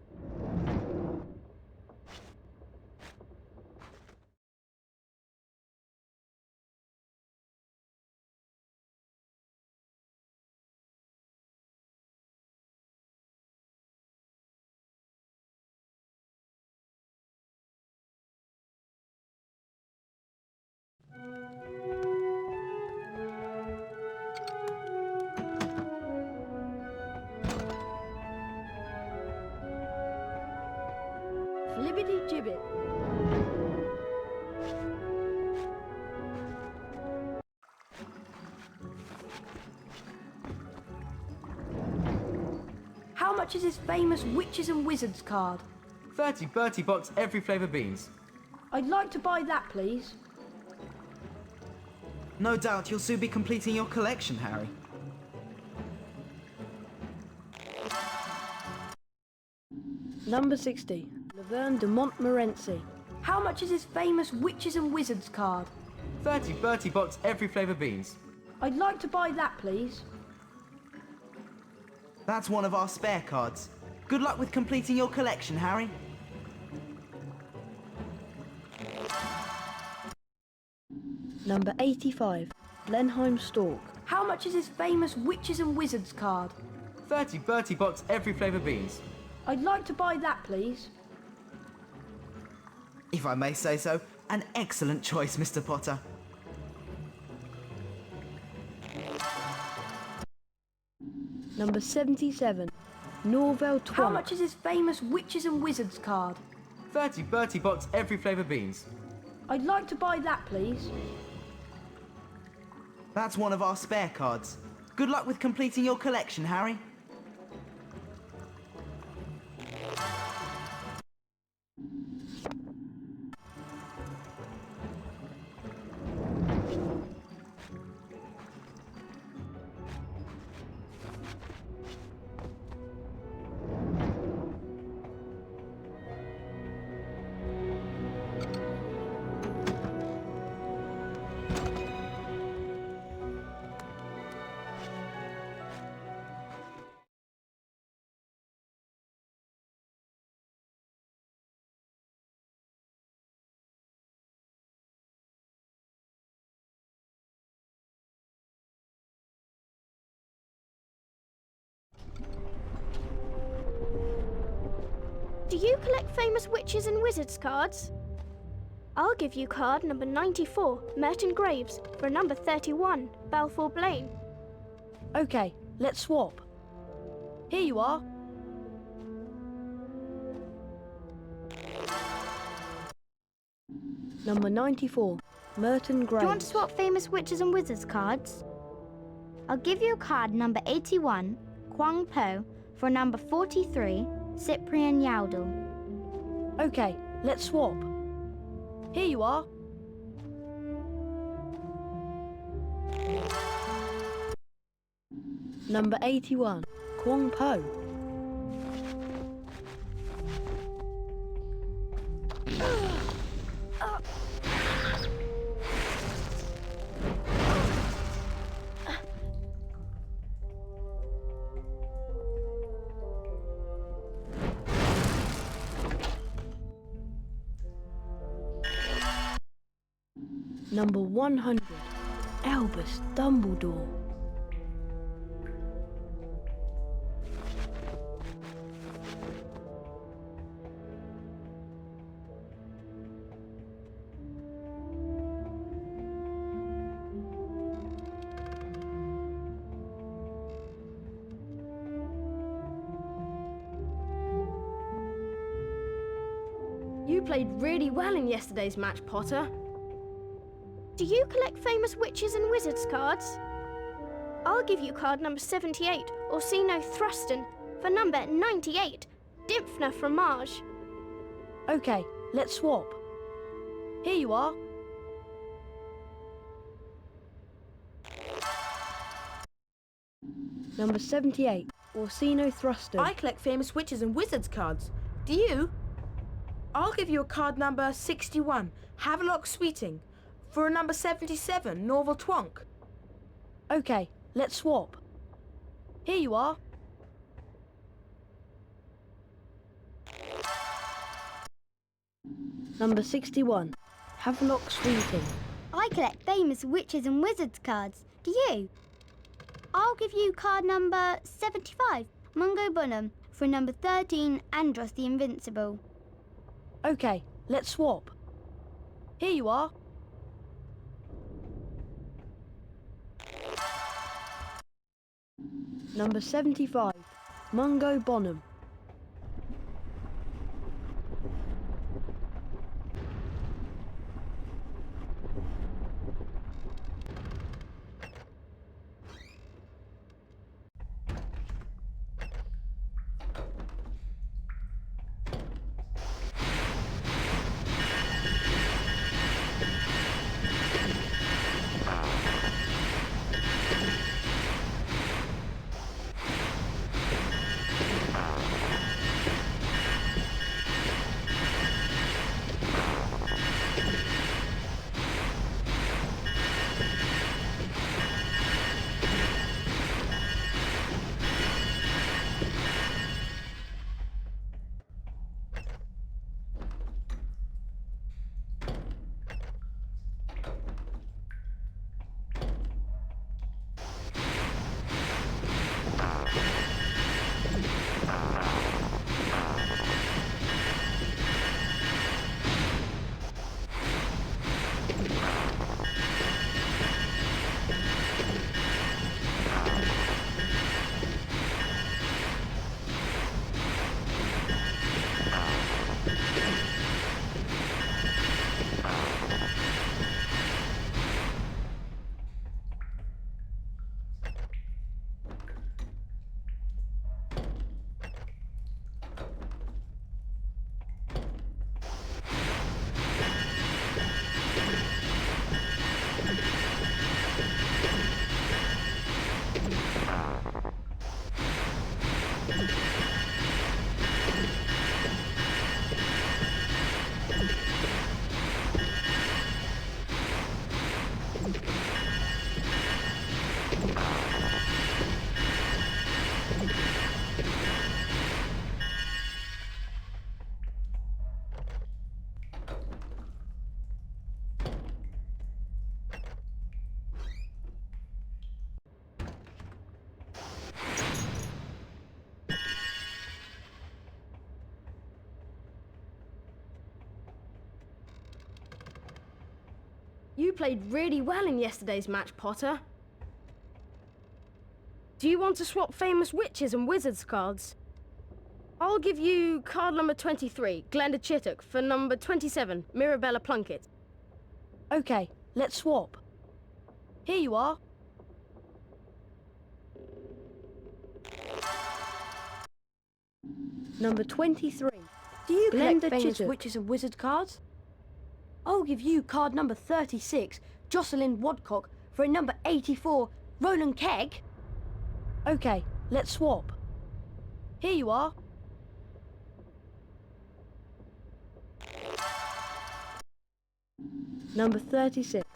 Flibbity gibbet. How much is this famous Witches and Wizards card?
30 Bertie Bott's every flavour beans.
I'd like to buy that, please.
No doubt you'll soon be completing your collection, Harry.
Number 60, Laverne de Montmorency. How much is this famous Witches and Wizards card?
30 Bertie Bott's every flavour beans.
I'd like to buy that, please.
That's one of our spare cards. Good luck with completing your collection, Harry.
Number 85, Blenheim Stork. How much is this famous Witches and Wizards card?
30 Bertie Bott's every flavour beans.
I'd like to buy that, please.
If I may say so, an excellent choice, Mr. Potter.
Number 77, Norvell Twonk. How much is this famous Witches and Wizards card?
30 Bertie Bott's every flavour beans.
I'd like to buy that, please.
That's one of our spare cards. Good luck with completing your collection, Harry.
Do you collect famous Witches and Wizards cards? I'll give you card number 94, Merton Graves, for number 31, Balfour Blaine.
Okay, let's swap. Here you are. Number 94, Merton Graves.
Do you want to swap famous Witches and Wizards cards? I'll give you card number 81, Kwang Po, for number 43, Cyprian Yaudel.
Okay, let's swap. Here you are. Number 81, Kwang Po. Number 100, Albus Dumbledore. You played really well in yesterday's match, Potter.
Do you collect famous Witches and Wizards cards? I'll give you card number 78, Orsino Thruston, for number 98, Dimphna Fromage.
Okay, let's swap. Here you are. Number 78, Orsino Thruston.
I collect famous Witches and Wizards cards. Do you? I'll give you a card number 61, Havelock Sweeting, for a number 77, Norval Twonk.
Okay, let's swap. Here you are. Number 61. Havelock Sweeting.
I collect famous witches and wizards cards. Do you? I'll give you card number 75, Mungo Bunham, for number 13, Andros the Invincible.
Okay, let's swap. Here you are. Number 75, Mungo Bonham. You played really well in yesterday's match, Potter. Do you want to swap famous witches and wizards cards? I'll give you card number 23, Glenda Chittock, for number 27, Mirabella Plunkett. Okay, let's swap. Here you are. Number 23. Do you collect famous witches and wizard cards? I'll give you card number 36, Jocelyn Wadcock, for a number 84, Roland Kegg. Okay, let's swap. Here you are. Number 36,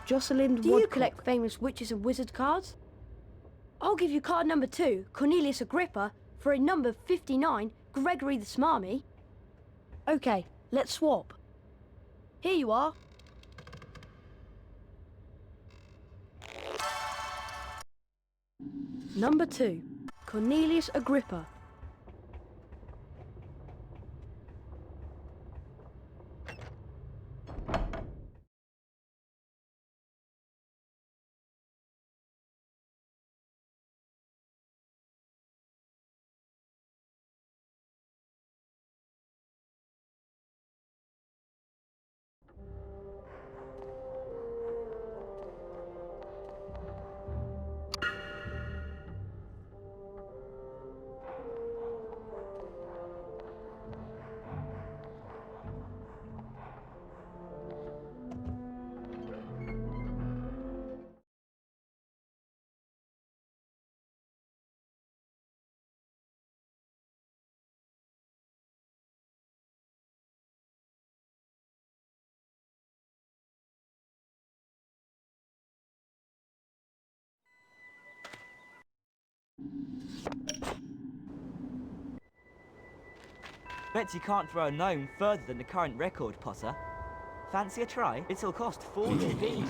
Jocelyn Wadcock. Do you collect famous witches and wizard cards? I'll give you card number 2, Cornelius Agrippa, for a number 59, Gregory the Smarmy. Okay, let's swap. Here you are. Number 2, Cornelius Agrippa.
Bet you can't throw a gnome further than the current record, Potter. Fancy a try? It'll cost 40 beans.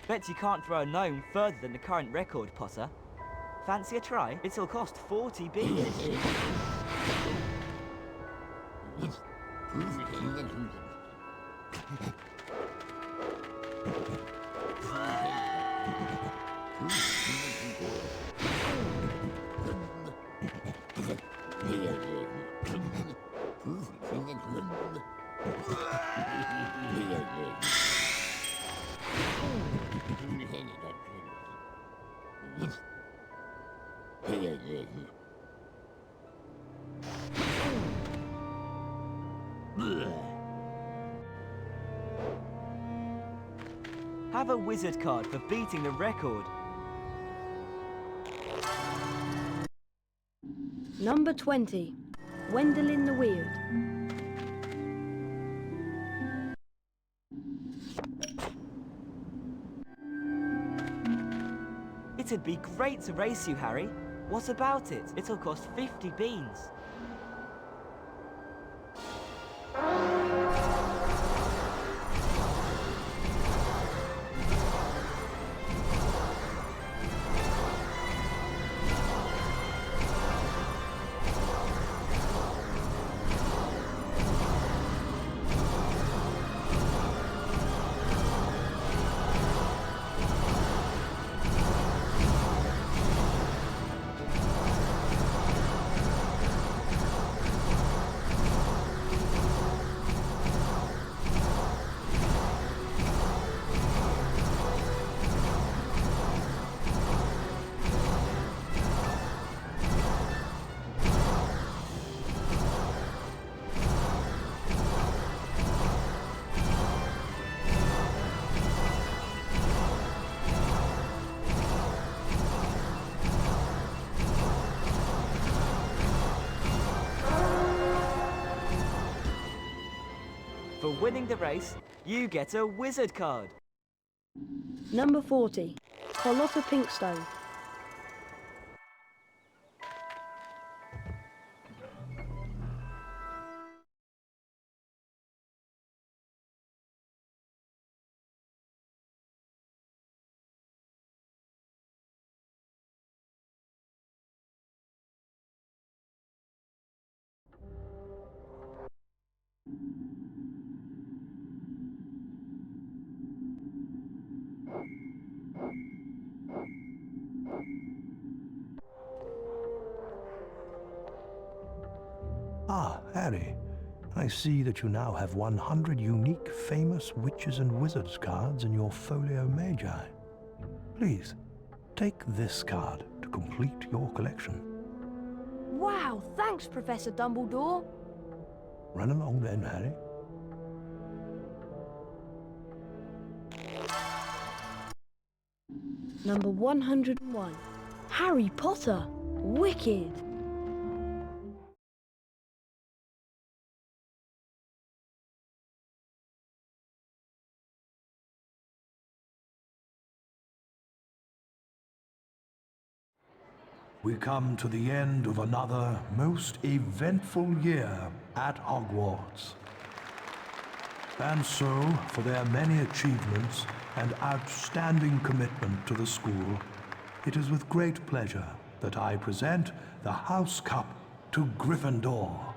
Bet you can't throw a gnome further than the current record, Potter. Fancy a try? It'll cost 40 beans. Have a wizard card for beating the record.
Number 20. Gwendolyn the Weird.
It'd be great to race you, Harry. What about it? It'll cost 50 beans. For winning the race, you get a wizard card.
Number 40. Carlotta Pinkstone.
Ah, Harry, I see that you now have 100 unique famous witches and wizards cards in your folio magi. Please, take this card to complete your collection.
Wow, thanks, Professor Dumbledore.
Run along then, Harry.
Number 101. Harry Potter. Wicked.
we come to the end of another most eventful year at Hogwarts. And so, for their many achievements and outstanding commitment to the school, it is with great pleasure that I present the House Cup to Gryffindor.